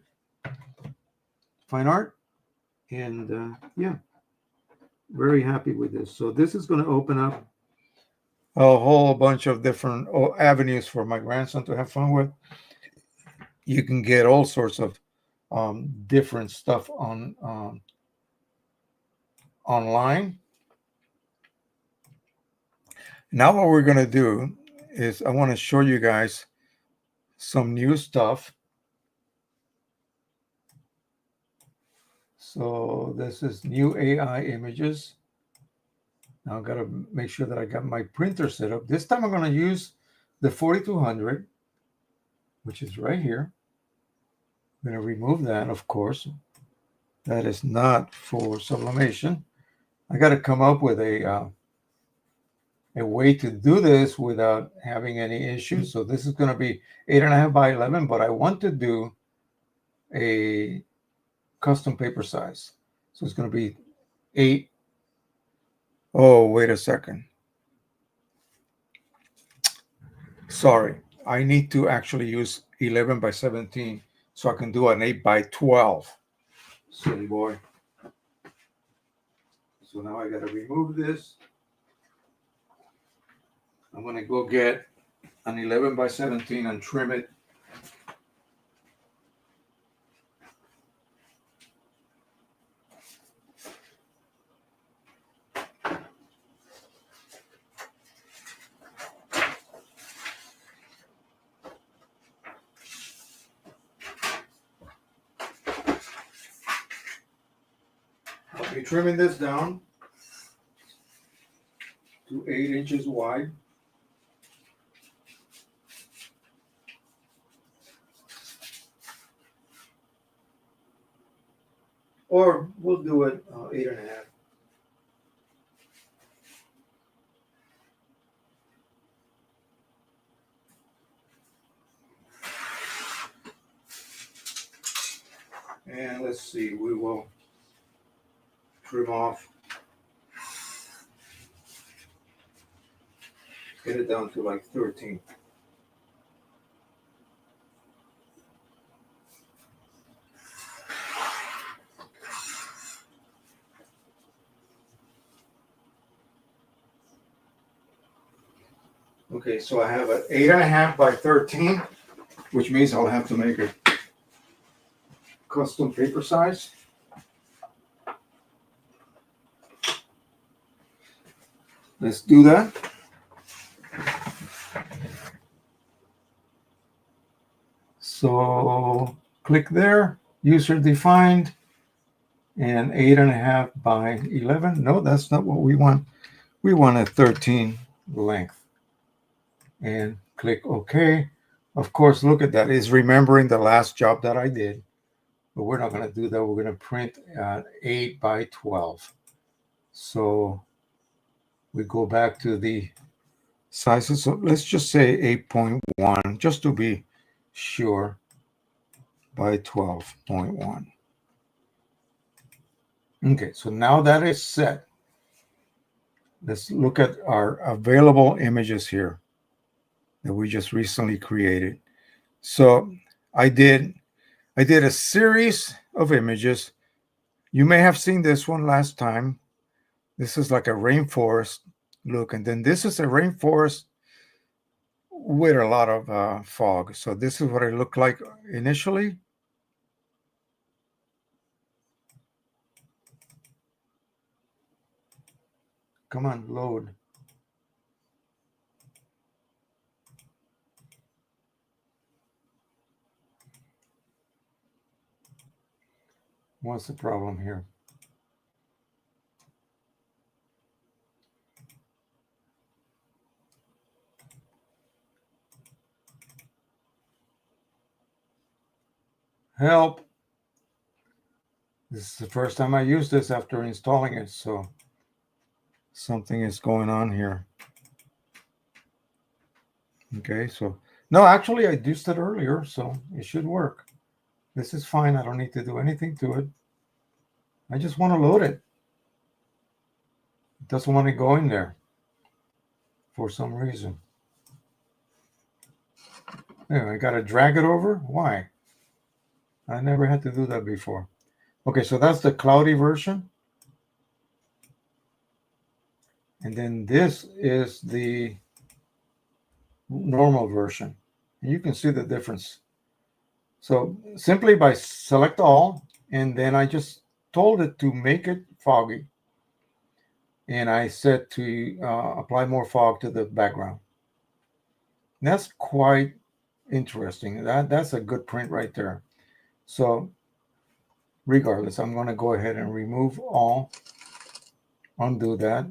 Fine Art. And yeah, very happy with this. So this is going to open up a whole bunch of different avenues for my grandson to have fun with. You can get all sorts of different stuff on online. Now what we're going to do is I want to show you guys some new stuff. So this is new AI images. Now I've got to make sure that I got my printer set up. This time I'm going to use the 4200, which is right here. I'm going to remove that, of course. That is not for sublimation. I got to come up with a way to do this without having any issues. So this is going to be 8.5 by 11, but I want to do a custom paper size. So it's going to be 8. Oh, wait a second. Sorry, I need to actually use 11 by 17 so I can do an 8 by 12. Silly boy. So now I got to remove this. I'm going to go get an 11 by 17 and trim it. I'll be trimming this down to 8 inches wide. Or we'll do it 8.5. And let's see, we will trim off, get it down to like 13. Okay, so I have an 8.5 by 13, which means I'll have to make a custom paper size. Let's do that. So click there, user defined, and 8.5 by 11. No, that's not what we want. We want a 13 length. And click OK. Of course, look at that. It's remembering the last job that I did, but we're not going to do that. We're going to print 8 by 12. So we go back to the sizes. So let's just say 8.1, just to be sure, by 12.1. Okay, so now that is set, let's look at our available images here that we just recently created. So I did a series of images. You may have seen this one last time. This is like a rainforest look, and then this is a rainforest with a lot of fog. So this is what it looked like initially. Come on, load. What's the problem here? Help. This is the first time I use this after installing it, so something is going on here. Okay, so no, actually I used it earlier, so it should work. This is fine. I don't need to do anything to it. I just want to load it. It doesn't want to go in there for some reason. Anyway, I got to drag it over. Why? I never had to do that before. Okay, so that's the cloudy version. And then this is the normal version. And you can see the difference. So simply by select all, and then I just told it to make it foggy. And I said to apply more fog to the background. And that's quite interesting. That's a good print right there. So regardless, I'm going to go ahead and remove all, undo that.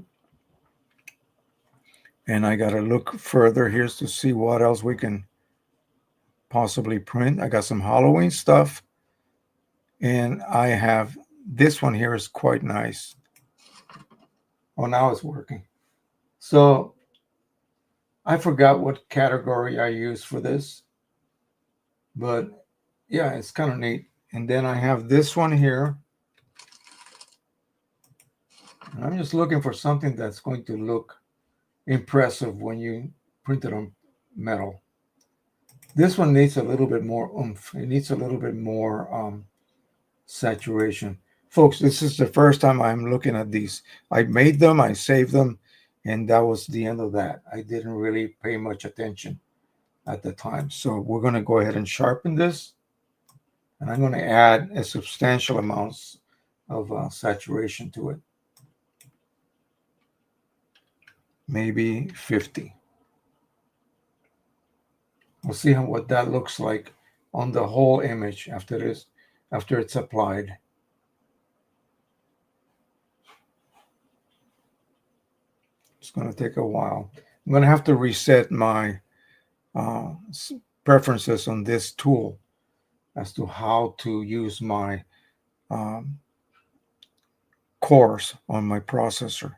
And I got to look further here to see what else we can possibly print. I got some Halloween stuff. And I have this one here is quite nice. Oh, now it's working. So I forgot what category I use for this. But yeah, it's kind of neat. And then I have this one here. And I'm just looking for something that's going to look impressive when you print it on metal. This one needs a little bit more oomph. It needs a little bit more saturation. Folks, this is the first time I'm looking at these. I made them, I saved them, and that was the end of that. I didn't really pay much attention at the time. So we're going to go ahead and sharpen this. And I'm going to add a substantial amount of saturation to it. Maybe 50. We'll see what that looks like on the whole image after it's applied. It's going to take a while. I'm going to have to reset my preferences on this tool as to how to use my cores on my processor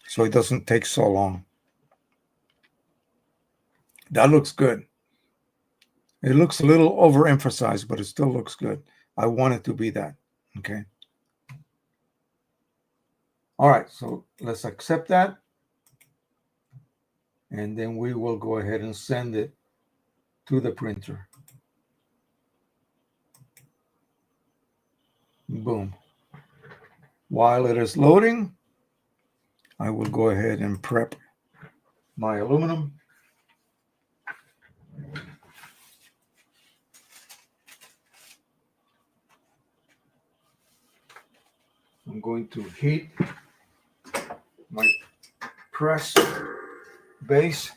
so it doesn't take so long. That looks good. It looks a little overemphasized, but it still looks good. I want it to be that. Okay. All right, so let's accept that. And then we will go ahead and send it to the printer. Boom. While it is loading, I will go ahead and prep my aluminum. I'm going to heat my press base.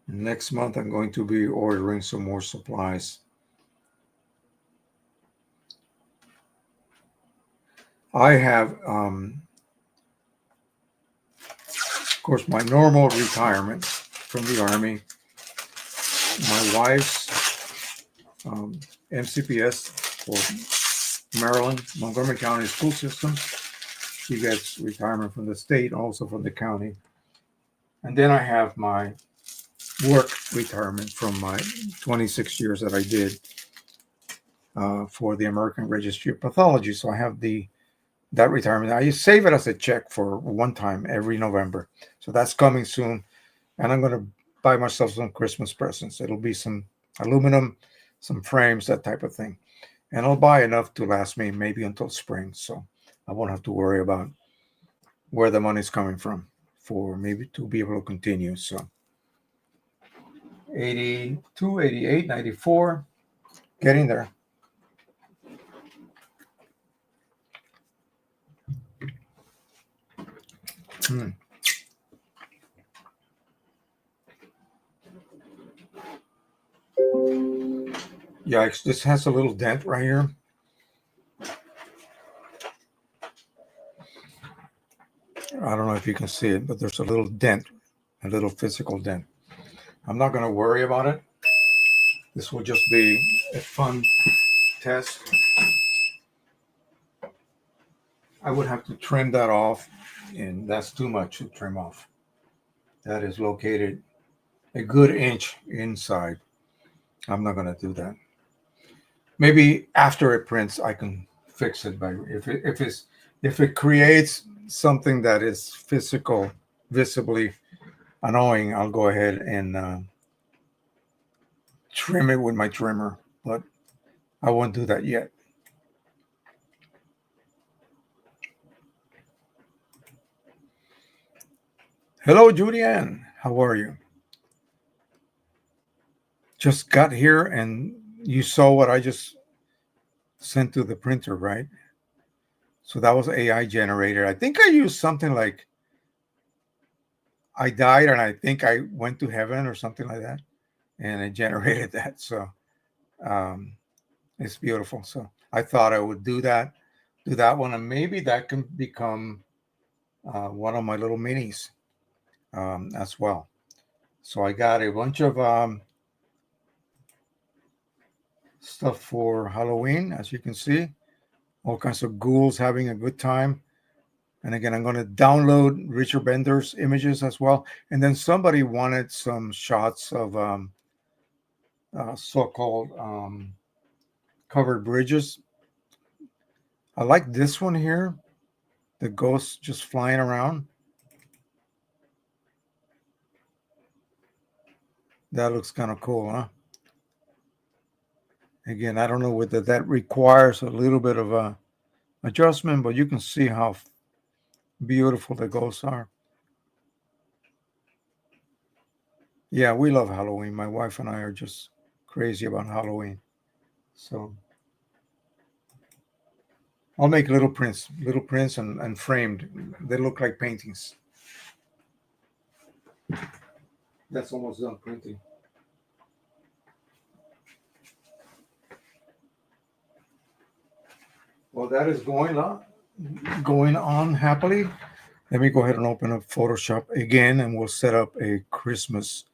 Next month, I'm going to be ordering some more supplies. I have, of course, my normal retirement. from the Army, my wife's MCPS for Maryland, Montgomery County School System. She gets retirement from the state, also from the county. And then I have my work retirement from my 26 years that I did for the American Registry of Pathology. So I have that retirement. I save it as a check for one time every November. So that's coming soon. And I'm going to buy myself some Christmas presents. It'll be some aluminum, some frames, that type of thing. And I'll buy enough to last me maybe until spring. So I won't have to worry about where the money's coming from for maybe to be able to continue. So 82, 88, 94, getting there. Yeah, this has a little dent right here. I don't know if you can see it, but there's a little dent, a little physical dent. I'm not going to worry about it. This will just be a fun test. I would have to trim that off, and that's too much to trim off. That is located a good inch inside. I'm not going to do that. Maybe after it prints, I can fix it by if it creates something that is physical, visibly annoying, I'll go ahead and trim it with my trimmer, but I won't do that yet. Hello, Julianne. How are you? Just got here and you saw what I just sent to the printer, right? So that was AI generated. I think I used something like I died and I think I went to heaven or something like that. And it generated that. So it's beautiful. So I thought I would do that one. And maybe that can become one of my little minis as well. So I got a bunch of stuff for Halloween, as you can see. All kinds of ghouls having a good time. And again, I'm going to download Richard Bender's images as well. And then somebody wanted some shots of so-called covered bridges. I like this one here. The ghost just flying around. That looks kind of cool, huh? Again, I don't know whether that requires a little bit of a adjustment, but you can see how beautiful the ghosts are. Yeah, we love Halloween. My wife and I are just crazy about Halloween. So I'll make little prints and framed. They look like paintings. That's almost done printing. Well, that is going on happily. Let me go ahead and open up Photoshop again, and we'll set up a Christmas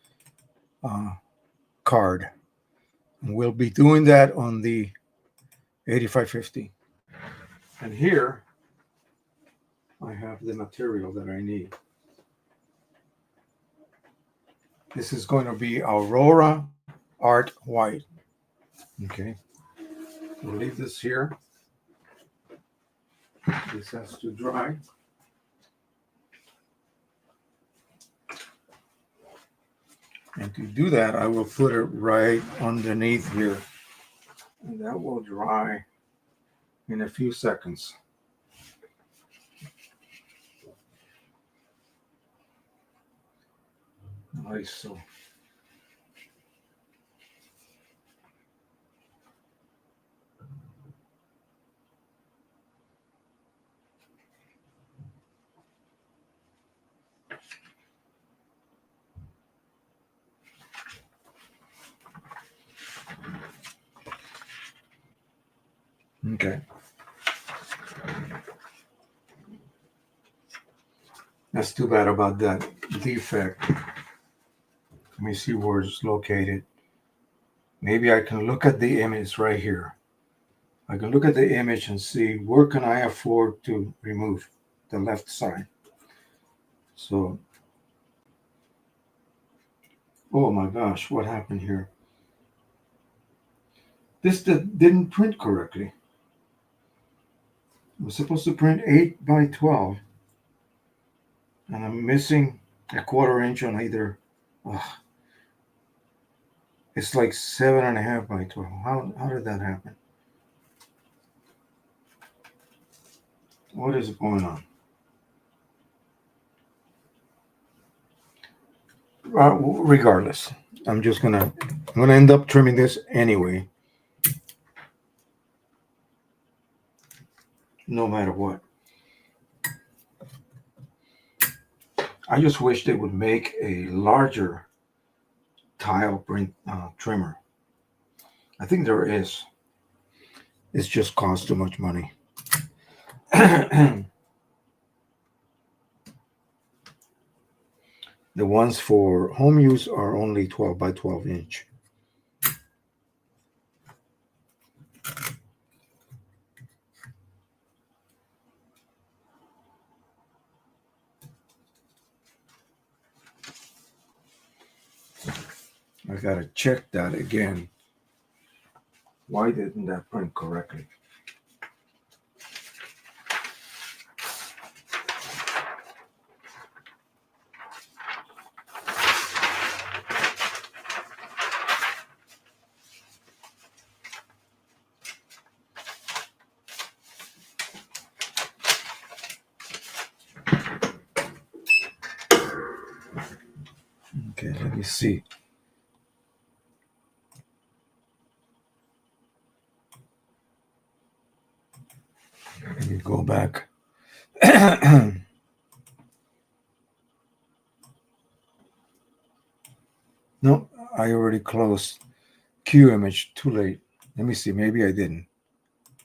card. And we'll be doing that on the 8550. And here I have the material that I need. This is going to be Aurora Art White. Okay. We'll leave this here. This has to dry. And to do that, I will put it right underneath here. And that will dry in a few seconds. Nice. So okay. That's too bad about that defect. me see where it's located. Maybe I can look at the image right here. I can look at the image and see where can I afford to remove the left side. So, oh my gosh, what happened here? This didn't print correctly. It was supposed to print 8 by 12. And I'm missing a 1/4 inch on either. It's like 7.5 by 12. How did that happen? What is going on? Regardless, I'm gonna end up trimming this anyway, no matter what. I just wish they would make a larger tile print trimmer. I think there is. It's just costs too much money. The ones for home use are only 12 by 12 inch. I gotta check that again. Why didn't that print correctly? Okay, let me see. Let me go back. No, I already closed Qimage too late. Let me see. Maybe I didn't.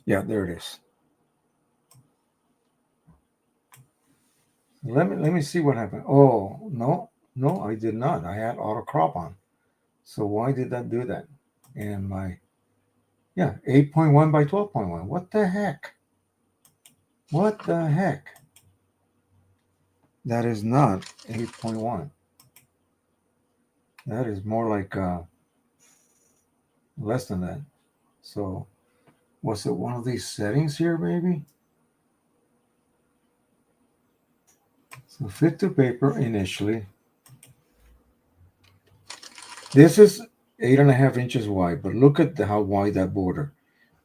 Yeah, there it is. Let me see what happened. Oh, no, I did not. I had auto crop on. So why did that do that? And my 8.1 by 12.1. What the heck? What the heck? That is not 8.1. That is more like less than that. So was it one of these settings here, maybe? So fit to paper initially. This is 8.5 inches wide, but look at how wide that border.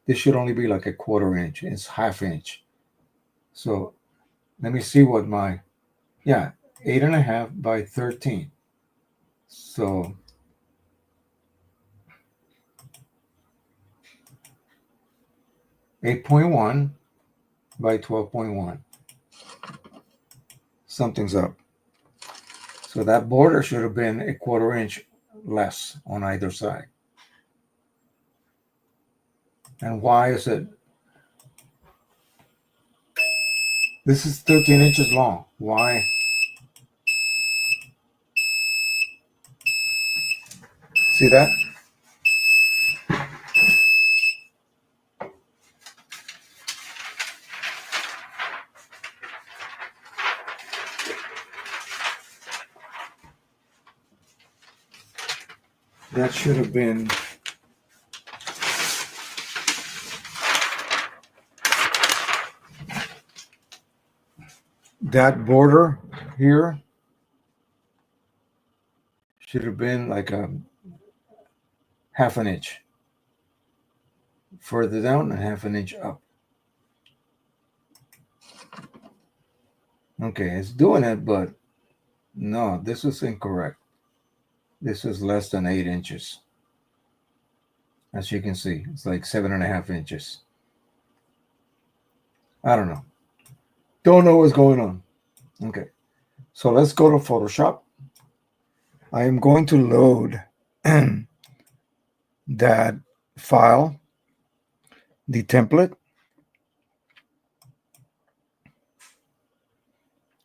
This should only be like a 1/4 inch. It's 1/2 inch. So let me see what my 8.5 by 13. So (8.1 by 12.1). Something's up. So that border should have been a 1/4 inch less on either side. And why is it? This is 13 inches long. Why? See that? That should have been that border here should have been like a 1/2 inch further down and 1/2 inch up. Okay, it's doing it, but no, this is incorrect. This is less than 8 inches. As you can see, it's like 7.5 inches. I don't know. Don't know what's going on. Okay, so let's go to Photoshop. I am going to load that file, the template,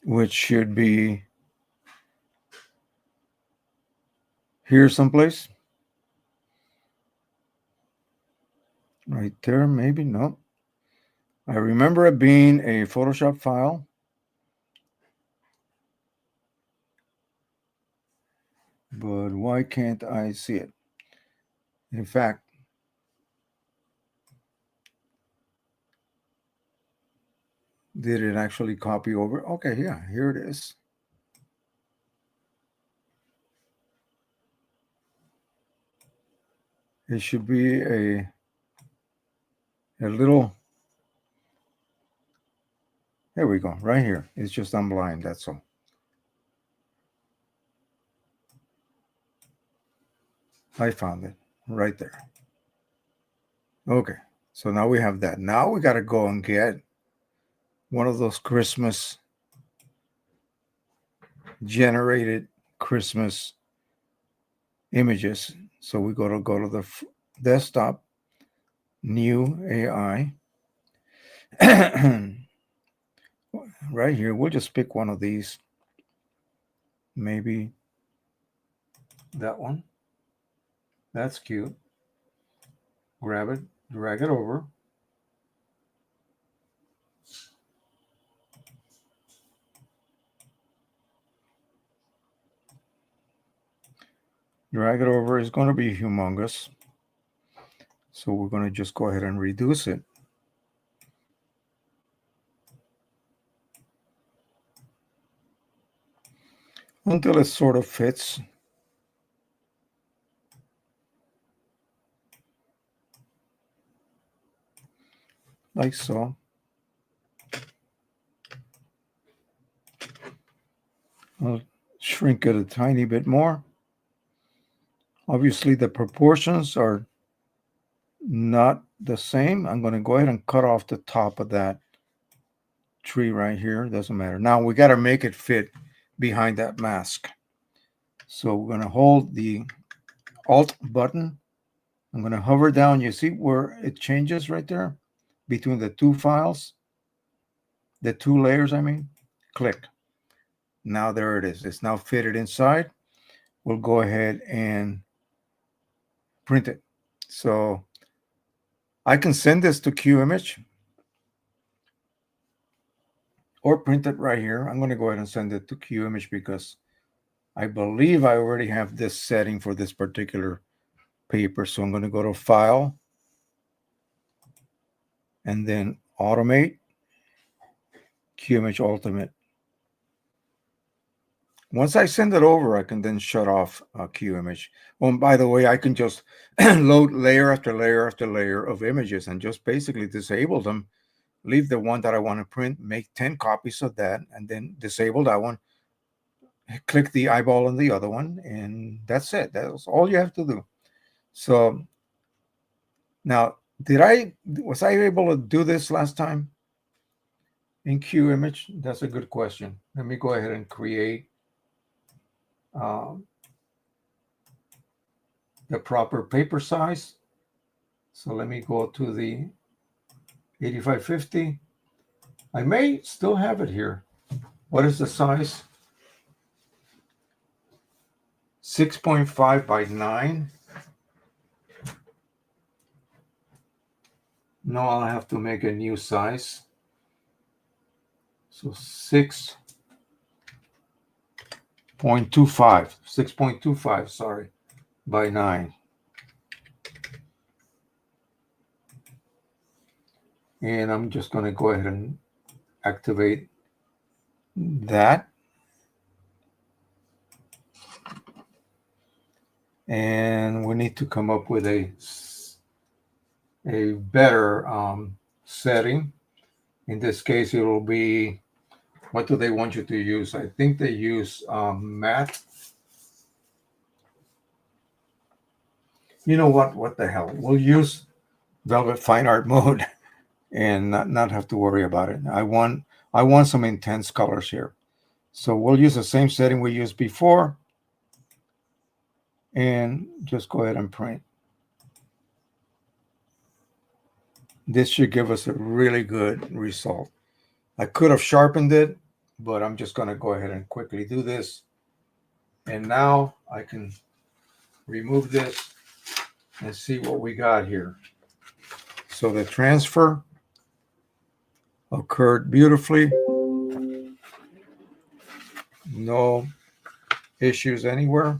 which should be here someplace. Right there, maybe. No. I remember it being a Photoshop file. But why can't I see it? In fact, did it actually copy over? Okay, yeah, here it is. It should be a little, there we go, right here. It's just I'm blind, that's all. I found it right there. Okay, so now we have that. Now we got to go and get one of those Christmas generated Christmas images. So we go to the desktop, new AI. Right here, we'll just pick one of these. Maybe that one. That's cute. Grab it, drag it over. Drag it over. It's going to be humongous. So we're going to just go ahead and reduce it. Until it sort of fits. Like so. I'll shrink it a tiny bit more. Obviously, the proportions are not the same. I'm going to go ahead and cut off the top of that tree right here. Doesn't matter. Now we got to make it fit behind that mask. So we're going to hold the Alt button. I'm going to hover down. You see where it changes right there between the two files, the two layers, I mean. Click. Now there it is. It's now fitted inside. We'll go ahead and print it. So I can send this to Qimage or print it right here. I'm going to go ahead and send it to Qimage because I believe I already have this setting for this particular paper. So I'm going to go to File and then Automate, Qimage Ultimate. Once I send it over, I can then shut off Qimage. Oh, and by the way, I can just load layer after layer after layer of images and just basically disable them. Leave the one that I want to print, make 10 copies of that, and then disable that one. Click the eyeball on the other one, and that's it. That's all you have to do. So now, was I able to do this last time in Qimage? That's a good question. Let me go ahead and create the proper paper size. So let me go to the 8550. I may still have it here. What is the size? 6.5 by 9. No, I'll have to make a new size. So 6.25, sorry, by 9. And I'm just going to go ahead and activate that. And we need to come up with a better setting. In this case, it will be, what do they want you to use? I think they use matte. You know what the hell? We'll use Velvet Fine Art mode and not have to worry about it. I want some intense colors here. So we'll use the same setting we used before and just go ahead and print. This should give us a really good result. I could have sharpened it, but I'm just going to go ahead and quickly do this. And now I can remove this and see what we got here. So the transfer occurred beautifully. No issues anywhere.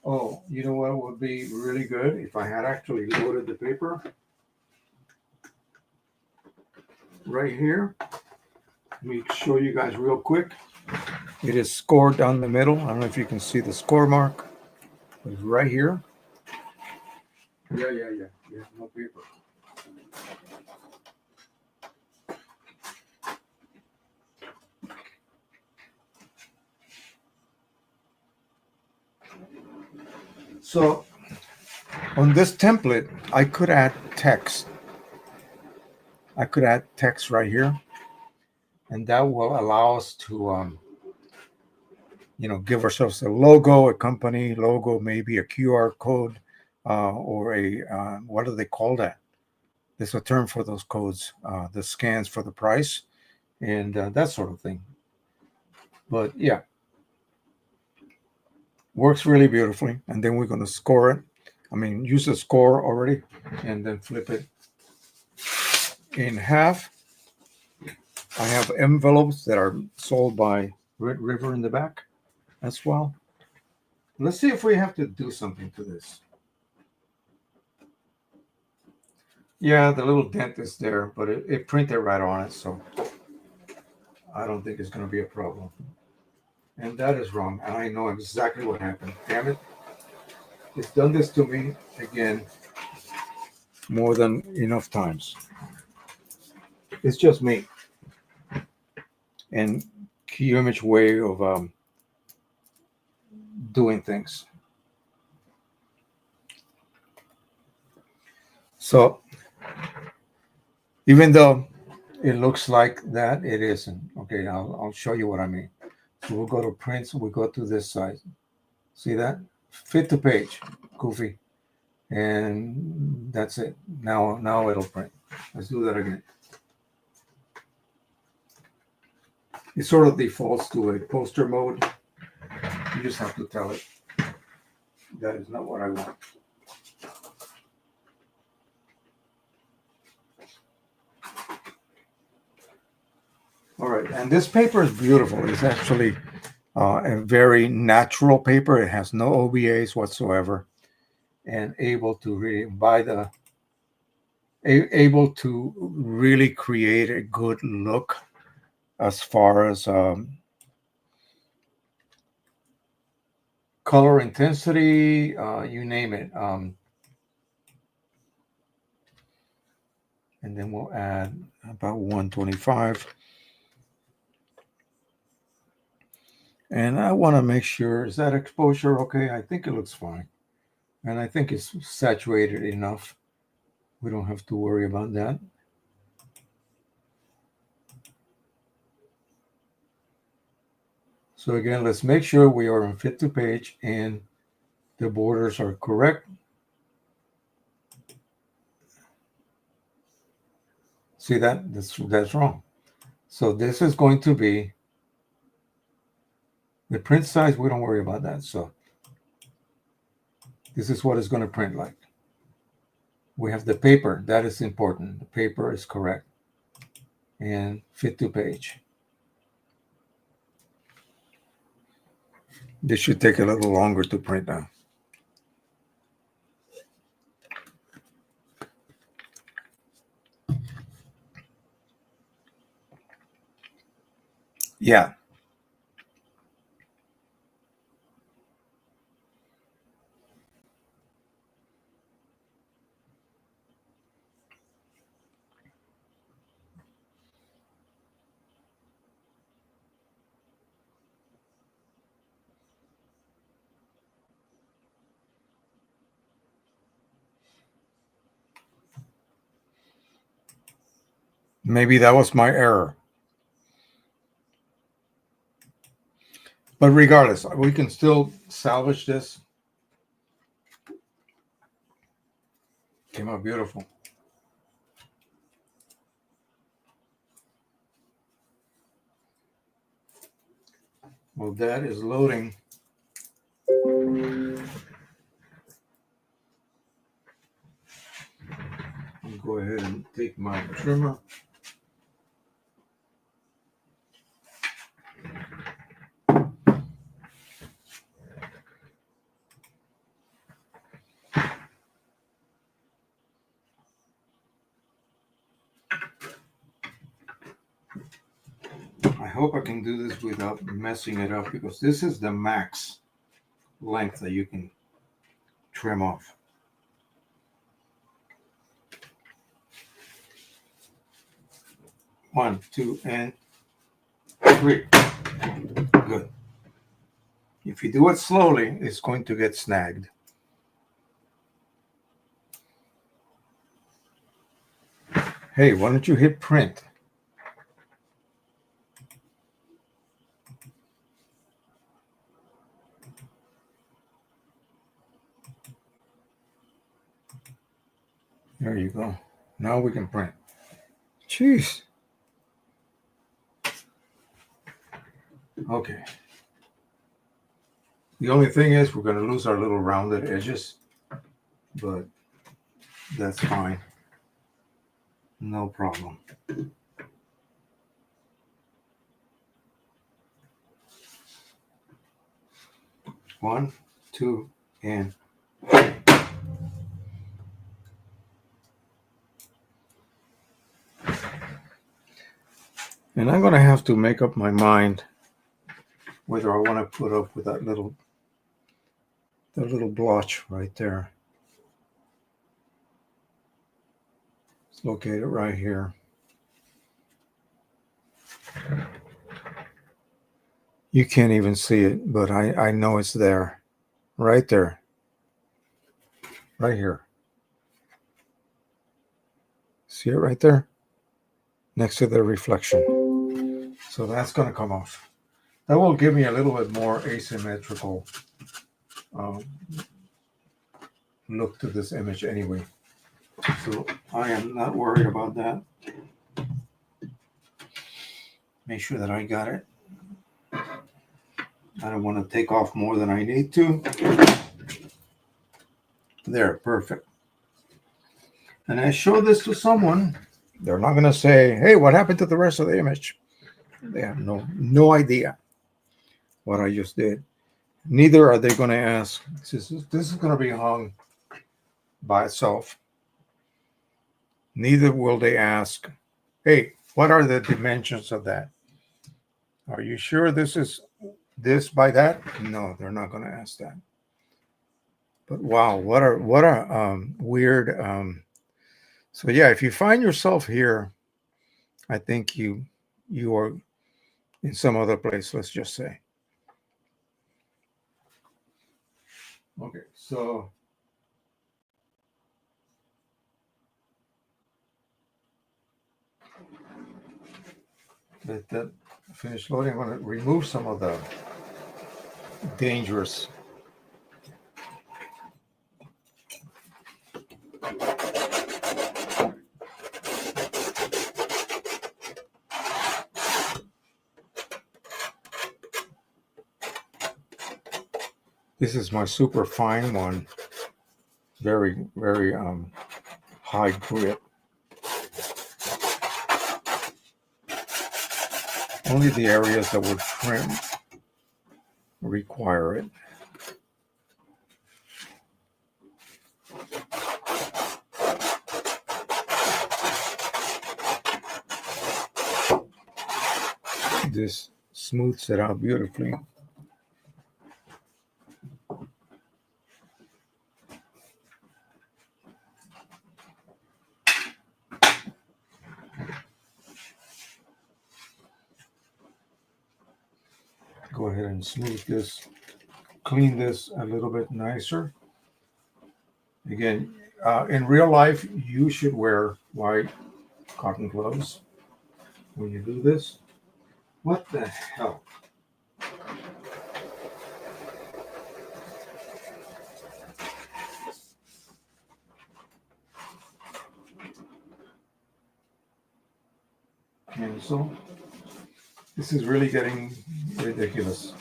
Oh, you know what would be really good if I had actually loaded the paper right here. Let me show you guys real quick. It is scored down the middle. I don't know if you can see the score mark. It's right here. Yeah. No paper. So on this template, I could add text. I could add text right here, and that will allow us to, give ourselves a logo, a company logo, maybe a QR code, or a what do they call that? There's a term for those codes, the scans for the price, and that sort of thing. But yeah, works really beautifully. And then we're going to score it. I mean, use the score already, and then flip it in half. I have envelopes that are sold by Red River in the back as well. Let's see if we have to do something to this. Yeah, the little dent is there, but it printed right on it, so I don't think it's going to be a problem. And that is wrong, and I know exactly what happened. Damn it. It's done this to me again more than enough times. It's just me. And Qimage way of doing things. So even though it looks like that, it isn't. Okay, I'll show you what I mean. So we'll go to prints, we go to this side. See that? Fit to page, goofy. And that's it. Now it'll print. Let's do that again. It sort of defaults to a poster mode. You just have to tell it that is not what I want. All right, and this paper is beautiful. It's actually a very natural paper. It has no OBAs whatsoever, and able to really create a good look as far as color intensity, you name it. And then we'll add about 125. And I want to make sure, is that exposure okay? I think it looks fine. And I think it's saturated enough. We don't have to worry about that. So again, let's make sure we are on fit to page and the borders are correct. See that? That's wrong. So this is going to be the print size. We don't worry about that. So this is what it's going to print like. We have the paper. That is important. The paper is correct. And fit to page. This should take a little longer to print now. Yeah. Maybe that was my error. But regardless, we can still salvage this. Came out beautiful. Well, that is loading. trimmer. I hope I can do this without messing it up, because this is the max length that you can trim off. One, two, and three. Good. If you do it slowly, it's going to get snagged. Hey, why don't you hit print? There you go. Now we can print. Jeez. Okay. The only thing is we're going to lose our little rounded edges, but that's fine. No problem. One, two, and I'm going to have to make up my mind whether I want to put up with that little blotch right there. It's located right here. You can't even see it, but I know it's there. Right there. Right here. See it right there? Next to the reflection. So that's going to come off. That will give me a little bit more asymmetrical look to this image anyway. So I am not worried about that. Make sure that I got it. I don't want to take off more than I need to. There, perfect. And I show this to someone, they're not going to say, hey, what happened to the rest of the image? They have no idea what I just did. Neither are they going to ask, this is going to be hung by itself. Neither will they ask, hey, what are the dimensions of that? Are you sure this is this by that? No, they're not going to ask that. But wow, what a weird. So yeah, if you find yourself here, I think you are in some other place. Let's just say. Okay, so let that finish loading. I'm going to remove some of the dangerous. This is my super fine one. Very, very high grip. Only the areas that were trimmed require it. This smooths it out beautifully. Go ahead and smooth this, clean this a little bit nicer. Again, in real life, you should wear white cotton gloves when you do this. What the hell? Cancel. This is really getting ridiculous.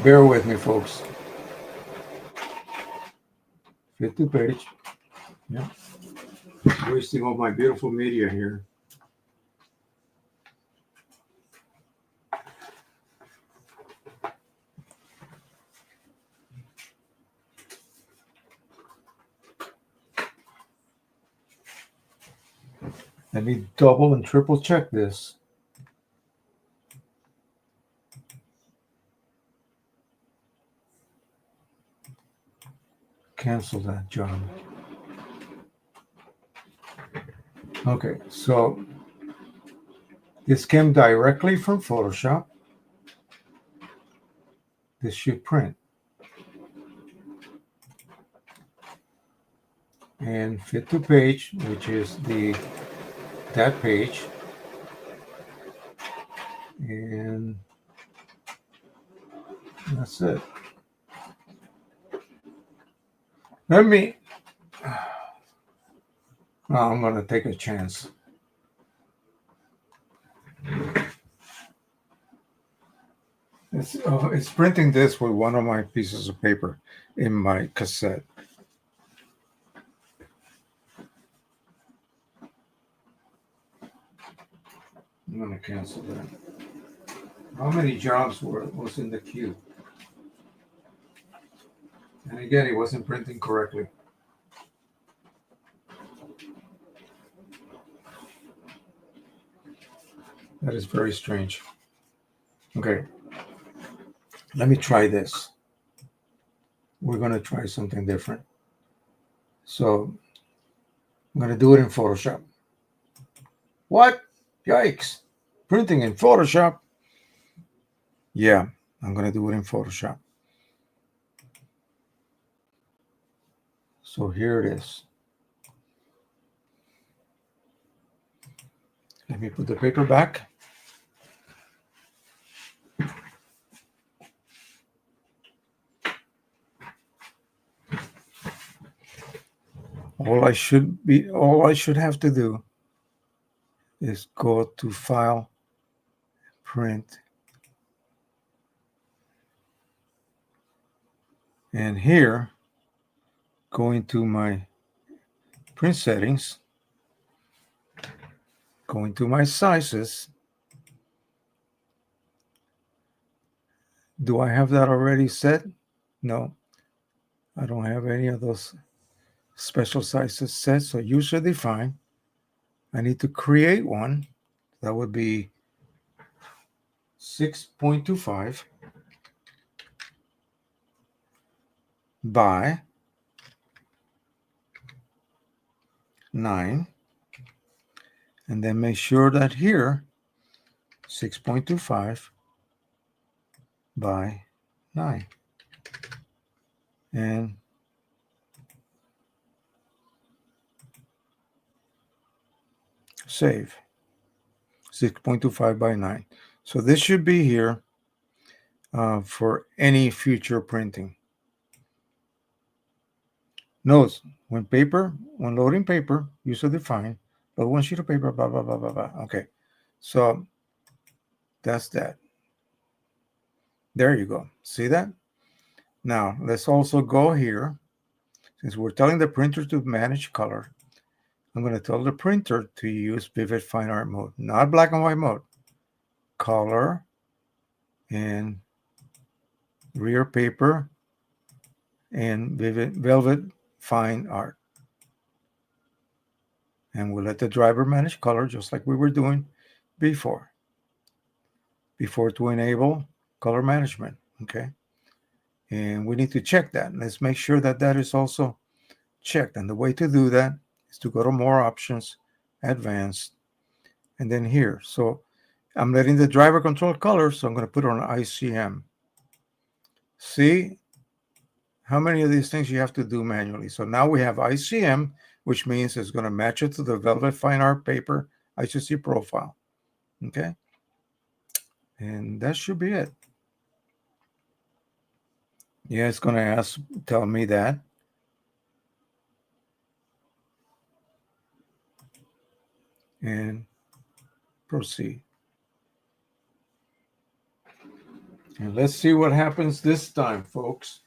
Bear with me, folks. Fit to page. Yeah. Wasting all my beautiful media here. Let me double and triple check this. Cancel that, John. Okay, so this came directly from Photoshop. This should print. And fit to page, which is that page. And that's it. Let me, I'm going to take a chance. It's printing this with one of my pieces of paper in my cassette. I'm going to cancel that. How many jobs was in the queue? And again, it wasn't printing correctly. That is very strange. Okay. Let me try this. We're going to try something different. So I'm going to do it in Photoshop. What? Yikes. Printing in Photoshop? Yeah, I'm going to do it in Photoshop. So here it is. Let me put the paper back. All I should have to do is go to File, Print, and here, go into my print settings, go into my sizes. Do I have that already set? No, I don't have any of those special sizes set, so user define. I need to create one. That would be 6.25 by 9, and then make sure that here 6.25 by 9, and save. 6.25 by 9. So this should be here for any future printing. Note, when loading paper, user define, but one sheet of paper, blah, blah, blah, blah, blah. Okay, so that's that. There you go. See that? Now, let's also go here. Since we're telling the printer to manage color, I'm going to tell the printer to use Vivid Fine Art mode, not black and white mode. Color and rear paper and Velvet Fine Art. And we'll let the driver manage color just like we were doing before to enable color management. Okay. And we need to check that. Let's make sure that that is also checked. And the way to do that is to go to more options, advanced, and then here. So I'm letting the driver control color, so I'm going to put it on ICM. See how many of these things you have to do manually. So now we have ICM, which means it's going to match it to the Velvet Fine Art paper ICC profile. Okay. And that should be it. Yeah, it's going to tell me that. And proceed. And let's see what happens this time, folks.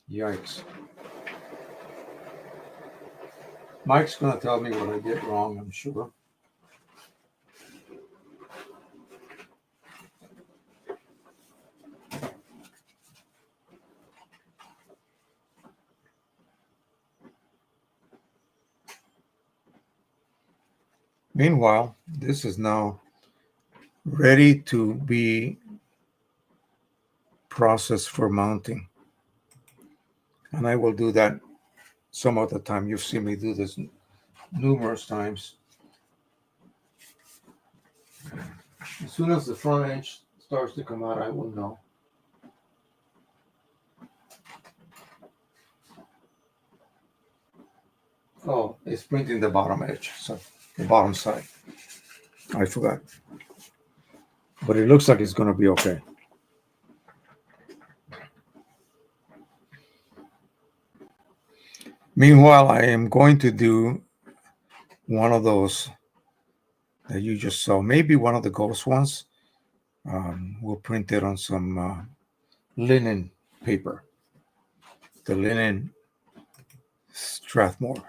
Yikes. Mike's going to tell me what I did wrong, I'm sure. Meanwhile, this is now ready to be processed for mounting. And I will do that some other time. You've seen me do this numerous times. As soon as the front edge starts to come out, I will know. Oh, it's printing the bottom edge, so the bottom side. I forgot. But it looks like it's going to be okay. Meanwhile, I am going to do one of those that you just saw, maybe one of the ghost ones. We'll print it on some linen paper, the linen Strathmore.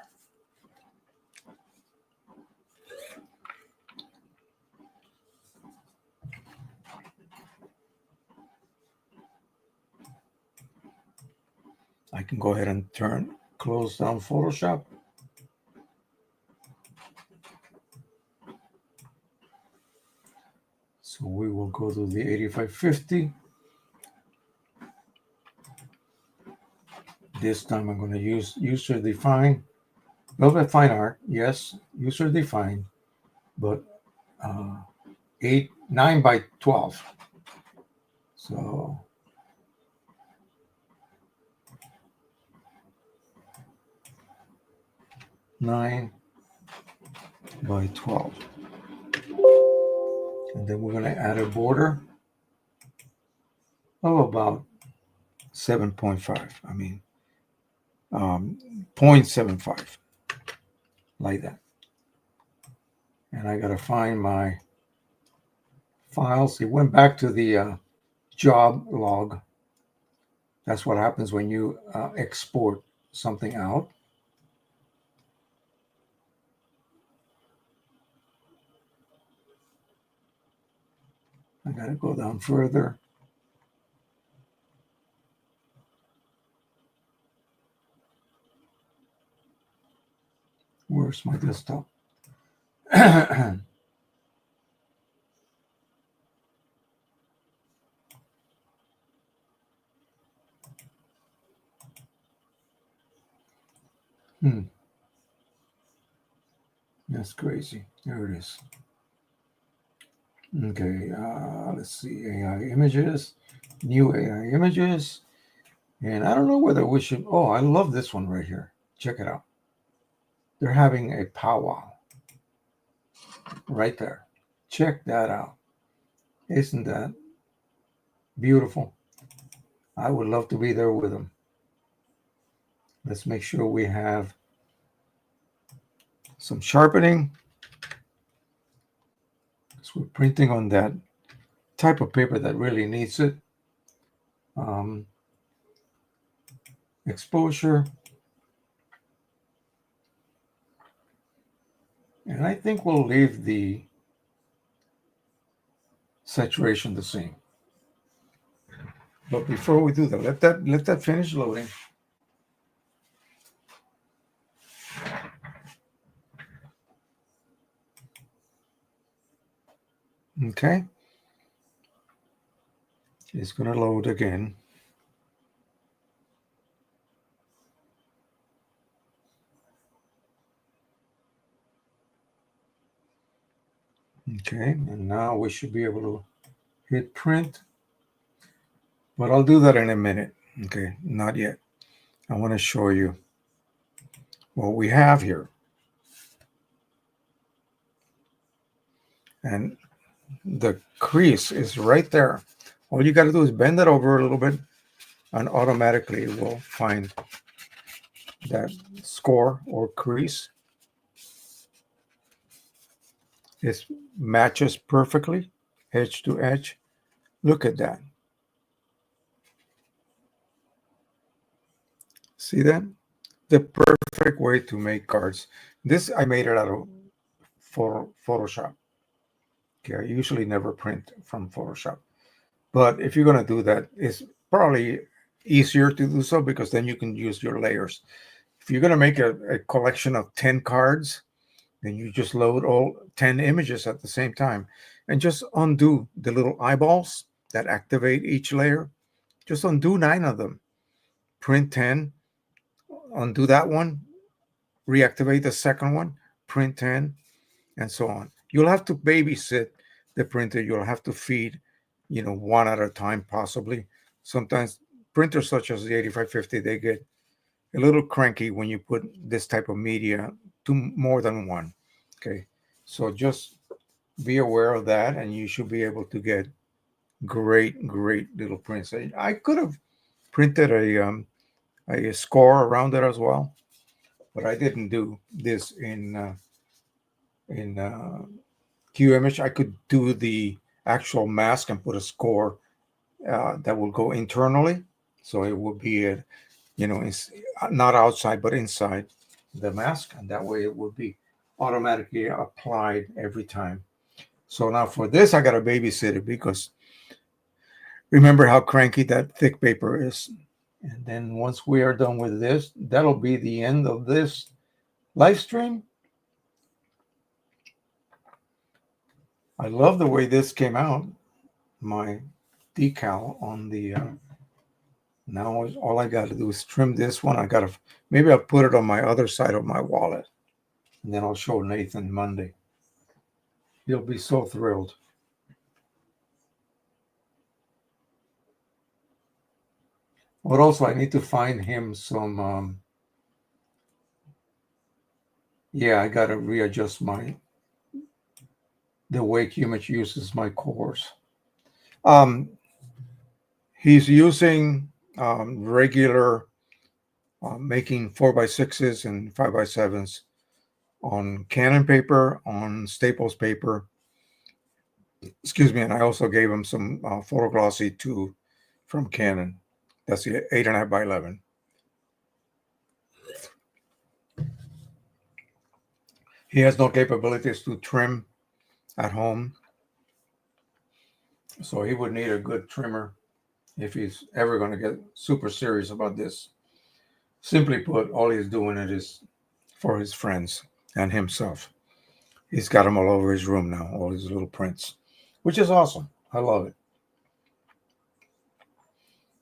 I can go ahead and close down Photoshop. So we will go to the 8550. This time I'm going to use user defined. Velvet Fine Art, yes, user defined, but 9 by 12. So (9 by 12). And then we're going to add a border of about 7.5. I mean, 0.75, like that. And I got to find my files. It went back to the job log. That's what happens when you export something out. I got to go down further. Where's my desktop? That's crazy. There it is. Okay, let's see. AI images, new AI images. And I don't know whether we should. Oh, I love this one right here. Check it out. They're having a powwow right there. Check that out. Isn't that beautiful? I would love to be there with them. Let's make sure we have some sharpening. So we're printing on that type of paper that really needs it. Exposure. And I think we'll leave the saturation the same. But before we do that, let that finish loading. Okay. It's going to load again. Okay, and now we should be able to hit print. But I'll do that in a minute. Okay, not yet. I want to show you what we have here. And the crease is right there. All you got to do is bend it over a little bit, and automatically it will find that score or crease. It matches perfectly, edge to edge. Look at that. See that? The perfect way to make cards. This I made it out of Photoshop. Okay, I usually never print from Photoshop. But if you're going to do that, it's probably easier to do so because then you can use your layers. If you're going to make a collection of 10 cards, then you just load all 10 images at the same time and just undo the little eyeballs that activate each layer. Just undo 9 of them. Print 10, undo that one, reactivate the second one, print 10, and so on. You'll have to babysit the printer. You'll have to feed, one at a time, possibly. Sometimes printers such as the 8550, they get a little cranky when you put this type of media to more than one. Okay. So just be aware of that, and you should be able to get great, great little prints. I could have printed a score around it as well, but I didn't do this in Qimage. I could do the actual mask and put a score that will go internally, so it will be it's not outside but inside the mask, and that way it will be automatically applied every time. So now for this, I got to babysit it because remember how cranky that thick paper is. And then once we are done with this, that'll be the end of this live stream. I love the way this came out. My decal on the now all I got to do is trim this one. Maybe I'll put it on my other side of my wallet, and then I'll show Nathan Monday. He'll be so thrilled. But also I need to find him some I got to readjust the way Qimage uses my cores. He's using regular making 4x6s and 5x7s on Canon paper, on Staples paper. Excuse me, and I also gave him some photoglossy 2 from Canon. That's the 8.5 by 11. He has no capabilities to trim at home, so he would need a good trimmer if he's ever going to get super serious about this. Simply put, all he's doing it is for his friends and himself. He's got them all over his room now, all his little prints, which is awesome. I love it.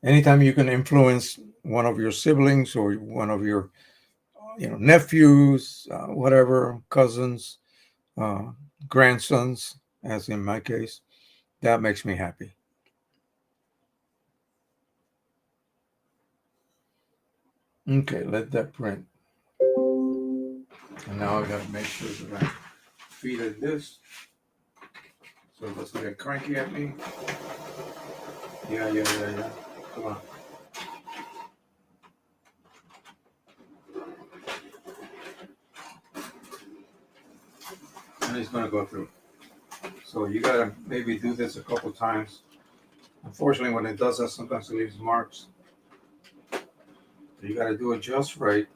Anytime you can influence one of your siblings or one of your nephews, whatever, cousins, grandsons, as in my case, that makes me happy. Okay, let that print. And now I got to make sure that I feed it this so it doesn't get cranky at me. Yeah. Come on. And it's going to go through. So you got to maybe do this a couple times. Unfortunately, when it does that, sometimes it leaves marks. So you got to do it just right.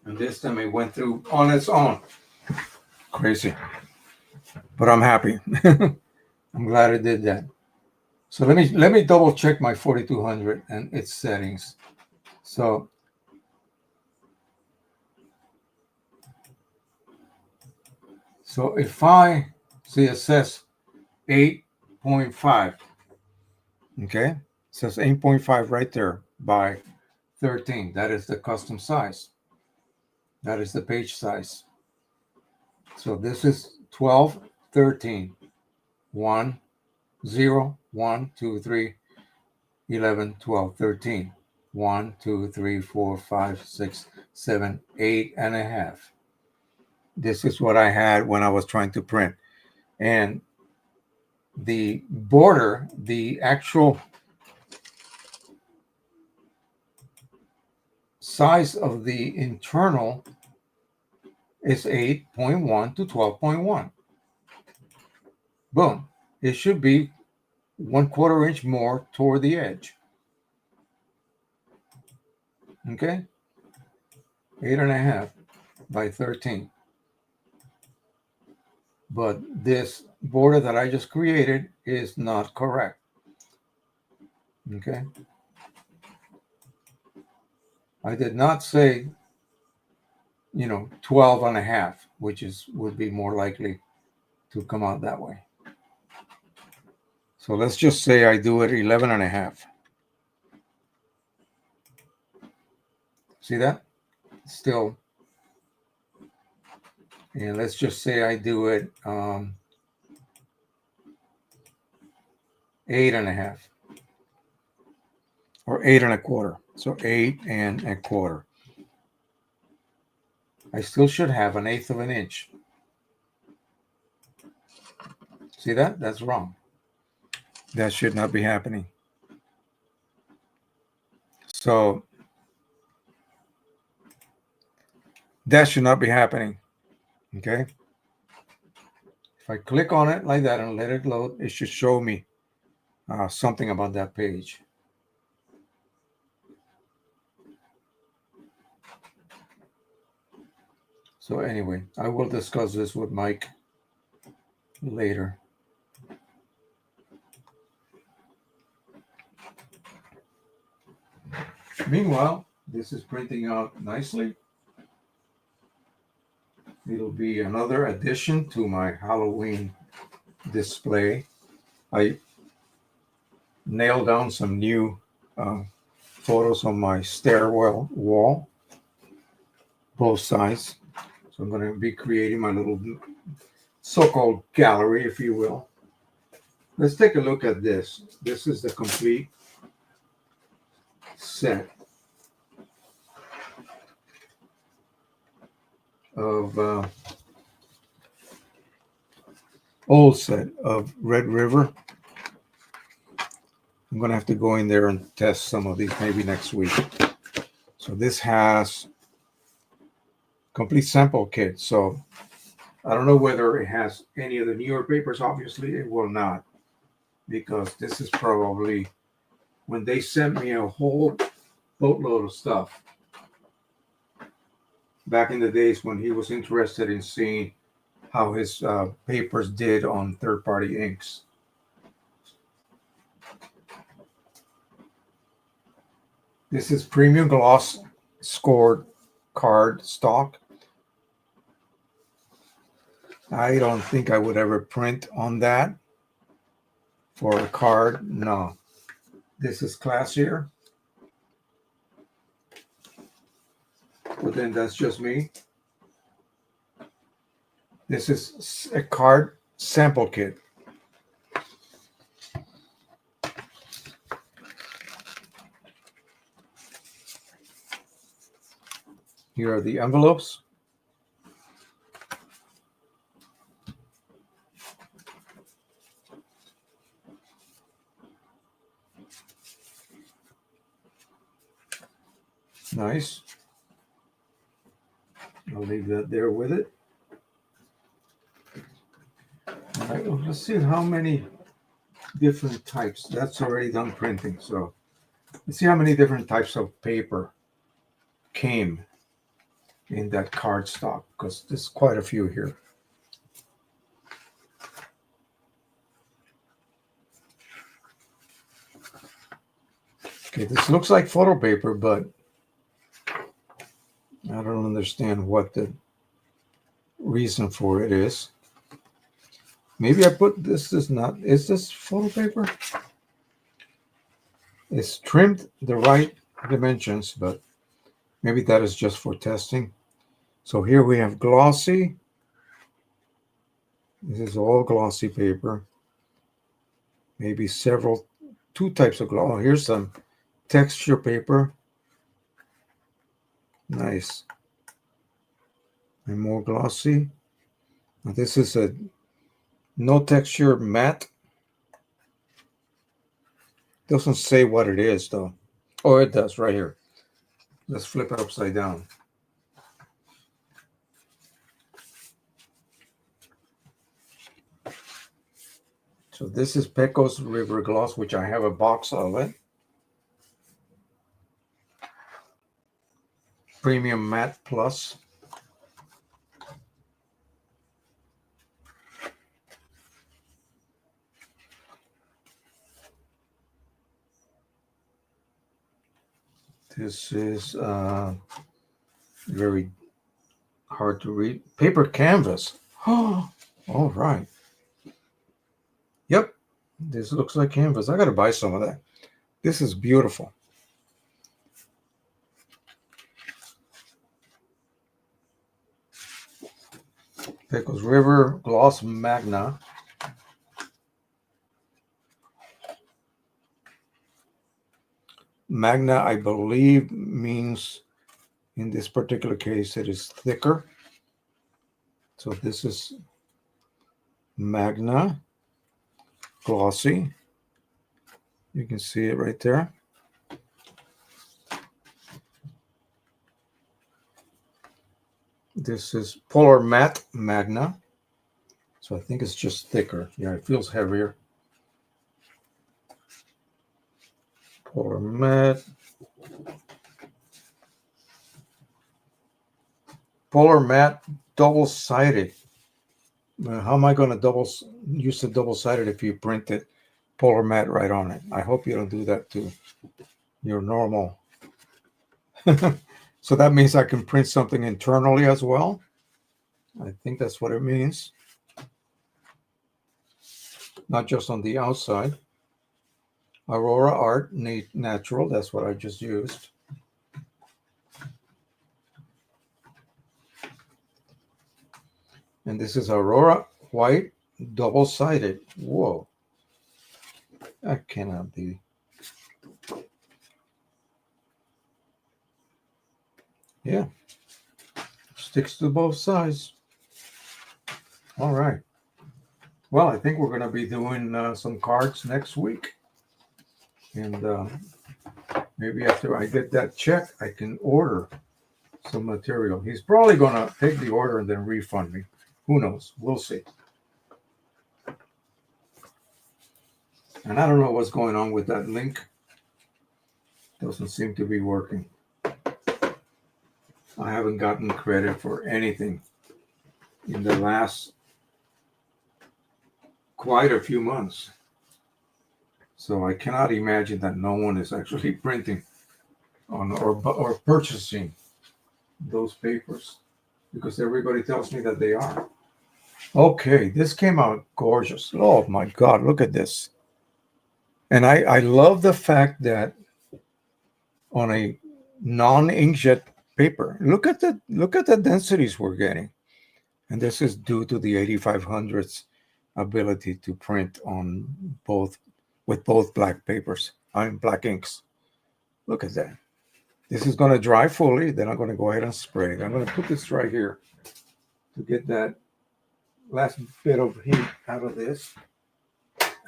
And this time it went through on its own. Crazy. But I'm happy. I'm glad it did that. So let me double check my 4200 and its settings. So if I see it says 8.5, okay, it says 8.5 right there by 13. That is the custom size. That is the page size. So this is 12, 13, 1, 0, 1, 2, 3, 11, 12, 13, 1, 2, 3, 4, 5, 6, 7, 8.5. This is what I had when I was trying to print. And the border, the actual size of the internal is 8.1 to 12.1. Boom. It should be 1/4 inch more toward the edge. Okay? 8.5 by 13. But this border that I just created is not correct. Okay? I did not say, 12.5, which would be more likely to come out that way. So let's just say I do it 11.5. See that? Still. And let's just say I do it 8.5 or 8.25. So 8.25. I still should have 1/8 of an inch. See that? That's wrong. That should not be happening. So that should not be happening. Okay. If I click on it like that and let it load, it should show me something about that page. So anyway, I will discuss this with Mike later. Meanwhile, this is printing out nicely. It'll be another addition to my Halloween display. I nailed down some new photos on my stairwell wall, both sides. So I'm going to be creating my little so-called gallery, if you will. Let's take a look at this. This is the complete set of old set of Red River. I'm going to have to go in there and test some of these maybe next week. So this has complete sample kit. So I don't know whether it has any of the newer papers. Obviously, it will not, because this is probably when they sent me a whole boatload of stuff back in the days when he was interested in seeing how his papers did on third-party inks. This is premium gloss scored card stock. I don't think I would ever print on that for a card. No. This is classier. But then that's just me. This is a card sample kit. Here are the envelopes. Nice. I'll leave that there with it. All right, well, let's see how many different types. That's already done printing. So let's see how many different types of paper came in that card stock, because there's quite a few here. Okay, this looks like photo paper, but I don't understand what the reason for it is. Maybe I put this is not, is this photo paper? It's trimmed the right dimensions, but maybe that is just for testing. So here we have glossy. This is all glossy paper. Maybe two types of gloss. Oh, here's some texture paper. Nice. And more glossy. Now this is a no texture matte. Doesn't say what it is though. Oh, it does right here. Let's flip it upside down. So this is Pecos River Gloss, which I have a box of it. Premium Matte Plus. This is very hard to read. Paper canvas. Oh, all right. Yep, this looks like canvas. I got to buy some of that. This is beautiful. Pecos River Gloss Magna. Magna, I believe, means in this particular case it is thicker. So this is Magna Glossy. You can see it right there. This is Polar Matte Magna. So I think it's just thicker. Yeah, it feels heavier. Polar Matte. Polar Matte double-sided. How am I going to use the double-sided if you print it Polar Matte right on it? I hope you don't do that to your normal. So that means I can print something internally as well. I think that's what it means. Not just on the outside. Aurora Art Natural, that's what I just used. And this is Aurora White double-sided. Whoa. That cannot be. Yeah. Sticks to both sides. All right. Well, I think we're going to be doing some cards next week. And maybe after I get that check, I can order some material. He's probably going to take the order and then refund me. Who knows? We'll see. And I don't know what's going on with that link. Doesn't seem to be working. I haven't gotten credit for anything in the last quite a few months. So I cannot imagine that no one is actually printing on or purchasing those papers, because everybody tells me that they are. Okay, this came out gorgeous. Oh my God, look at this. And I love the fact that on a non-inkjet paper, look at the densities we're getting. And this is due to the 8500's ability to print on with both black papers, black inks. Look at that. This is going to dry fully. Then I'm going to go ahead and spray it. I'm going to put this right here to get that last bit of heat out of this.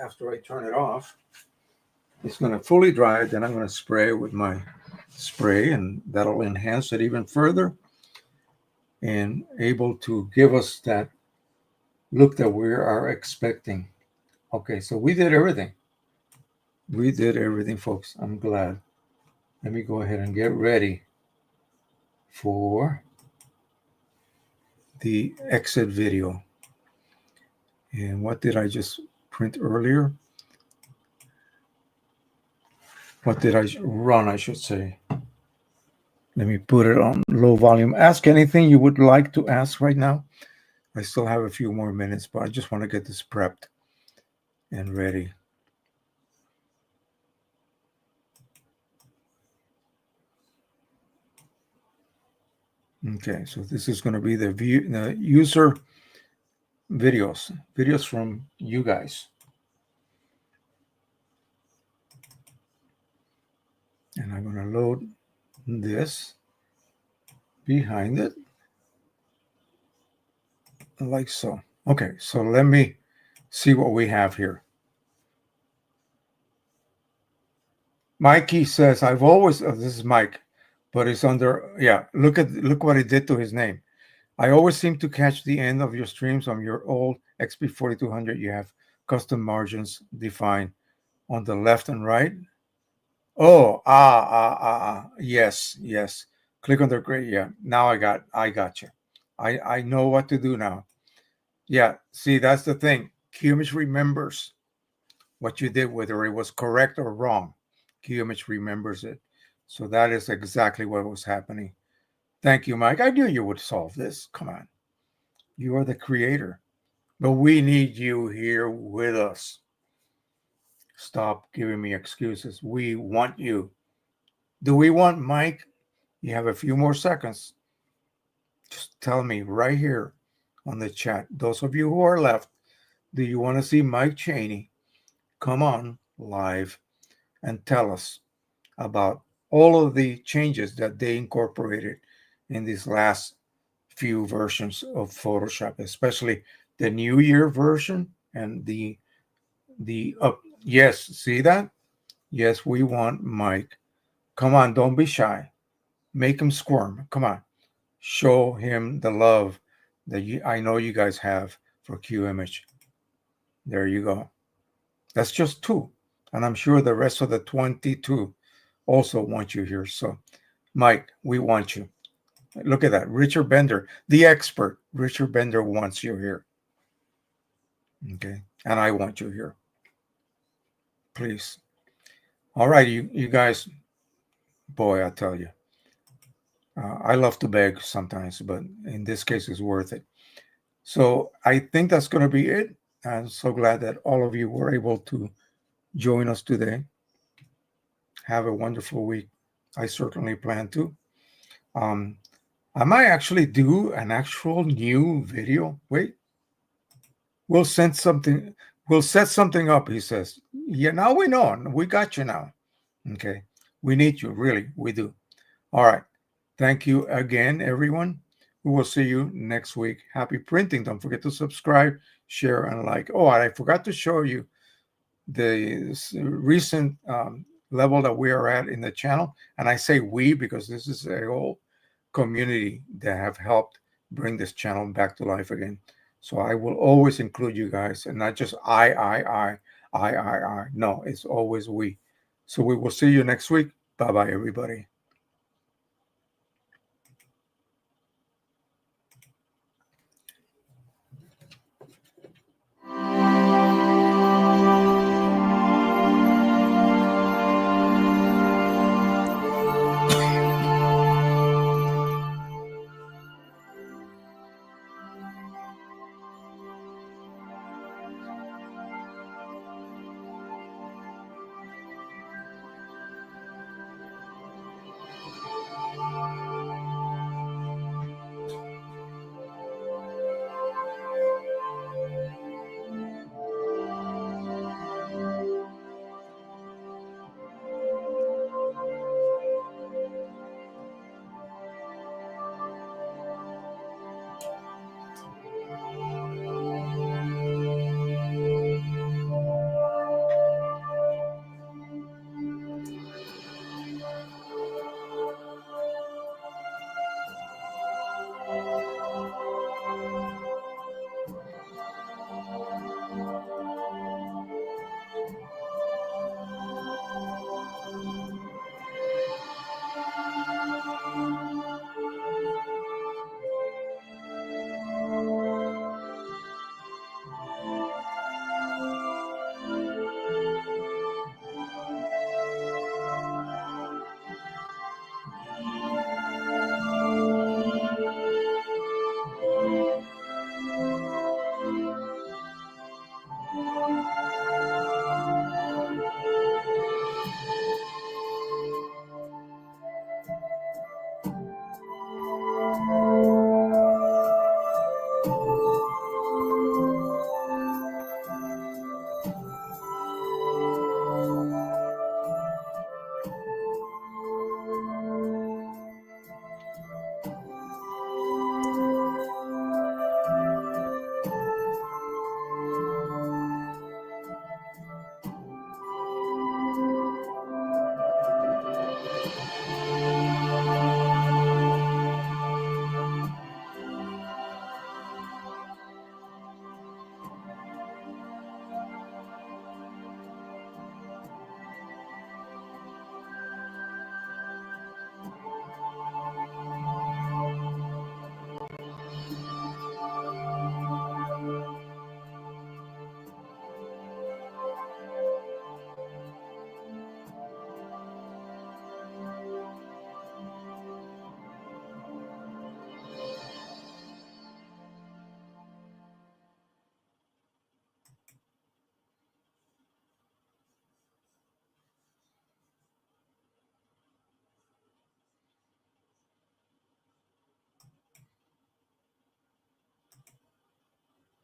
After I turn it off, it's going to fully dry. Then I'm going to spray it with my spray, and that'll enhance it even further and able to give us that look that we are expecting. Okay, so we did everything. We did everything, folks. I'm glad. Let me go ahead and get ready for the exit video. And what did I just print earlier? What did I run, I should say. Let me put it on low volume. Ask anything you would like to ask right now. I still have a few more minutes, but I just want to get this prepped and ready. Okay, so this is going to be the user videos from you guys. And I'm going to load this behind it like so. Okay, so let me see what we have here. Mikey says, I've always, this is Mike, but it's under, yeah, look what it did to his name. I always seem to catch the end of your streams on your old XP4200. You have custom margins defined on the left and right. Oh, yes, yes. Click on the gray. Yeah, now I got you. I know what to do now. Yeah, see, that's the thing. Qimage remembers what you did, whether it was correct or wrong. Qimage remembers it. So that is exactly what was happening. Thank you, Mike. I knew you would solve this. Come on. You are the creator. But we need you here with us. Stop giving me excuses. We want you. Do we want Mike? You have a few more seconds. Just tell me right here on the chat. Those of you who are left, do you want to see Mike Chaney come on live and tell us about all of the changes that they incorporated in these last few versions of Photoshop, especially the New Year version and the yes, see that? Yes, we want Mike. Come on, don't be shy. Make him squirm. Come on. Show him the love that I know you guys have for Qimage. There you go. That's just 2. And I'm sure the rest of the 22 also want you here. So, Mike, we want you. Look at that. Richard Bender, the expert. Richard Bender wants you here. Okay. And I want you here. Please. All right, you guys. Boy, I tell you. I love to beg sometimes, but in this case, it's worth it. So I think that's going to be it. I'm so glad that all of you were able to join us today. Have a wonderful week. I certainly plan to. I might actually do an actual new video. Wait. We'll send something. We'll set something up, he says. Yeah, now we know. We got you now. Okay. We need you. Really, we do. All right. Thank you again, everyone. We will see you next week. Happy printing. Don't forget to subscribe, share, and like. Oh, I forgot to show you the recent level that we are at in the channel. And I say we because this is a whole community that have helped bring this channel back to life again. So I will always include you guys and not just I. No, it's always we. So we will see you next week. Bye-bye, everybody.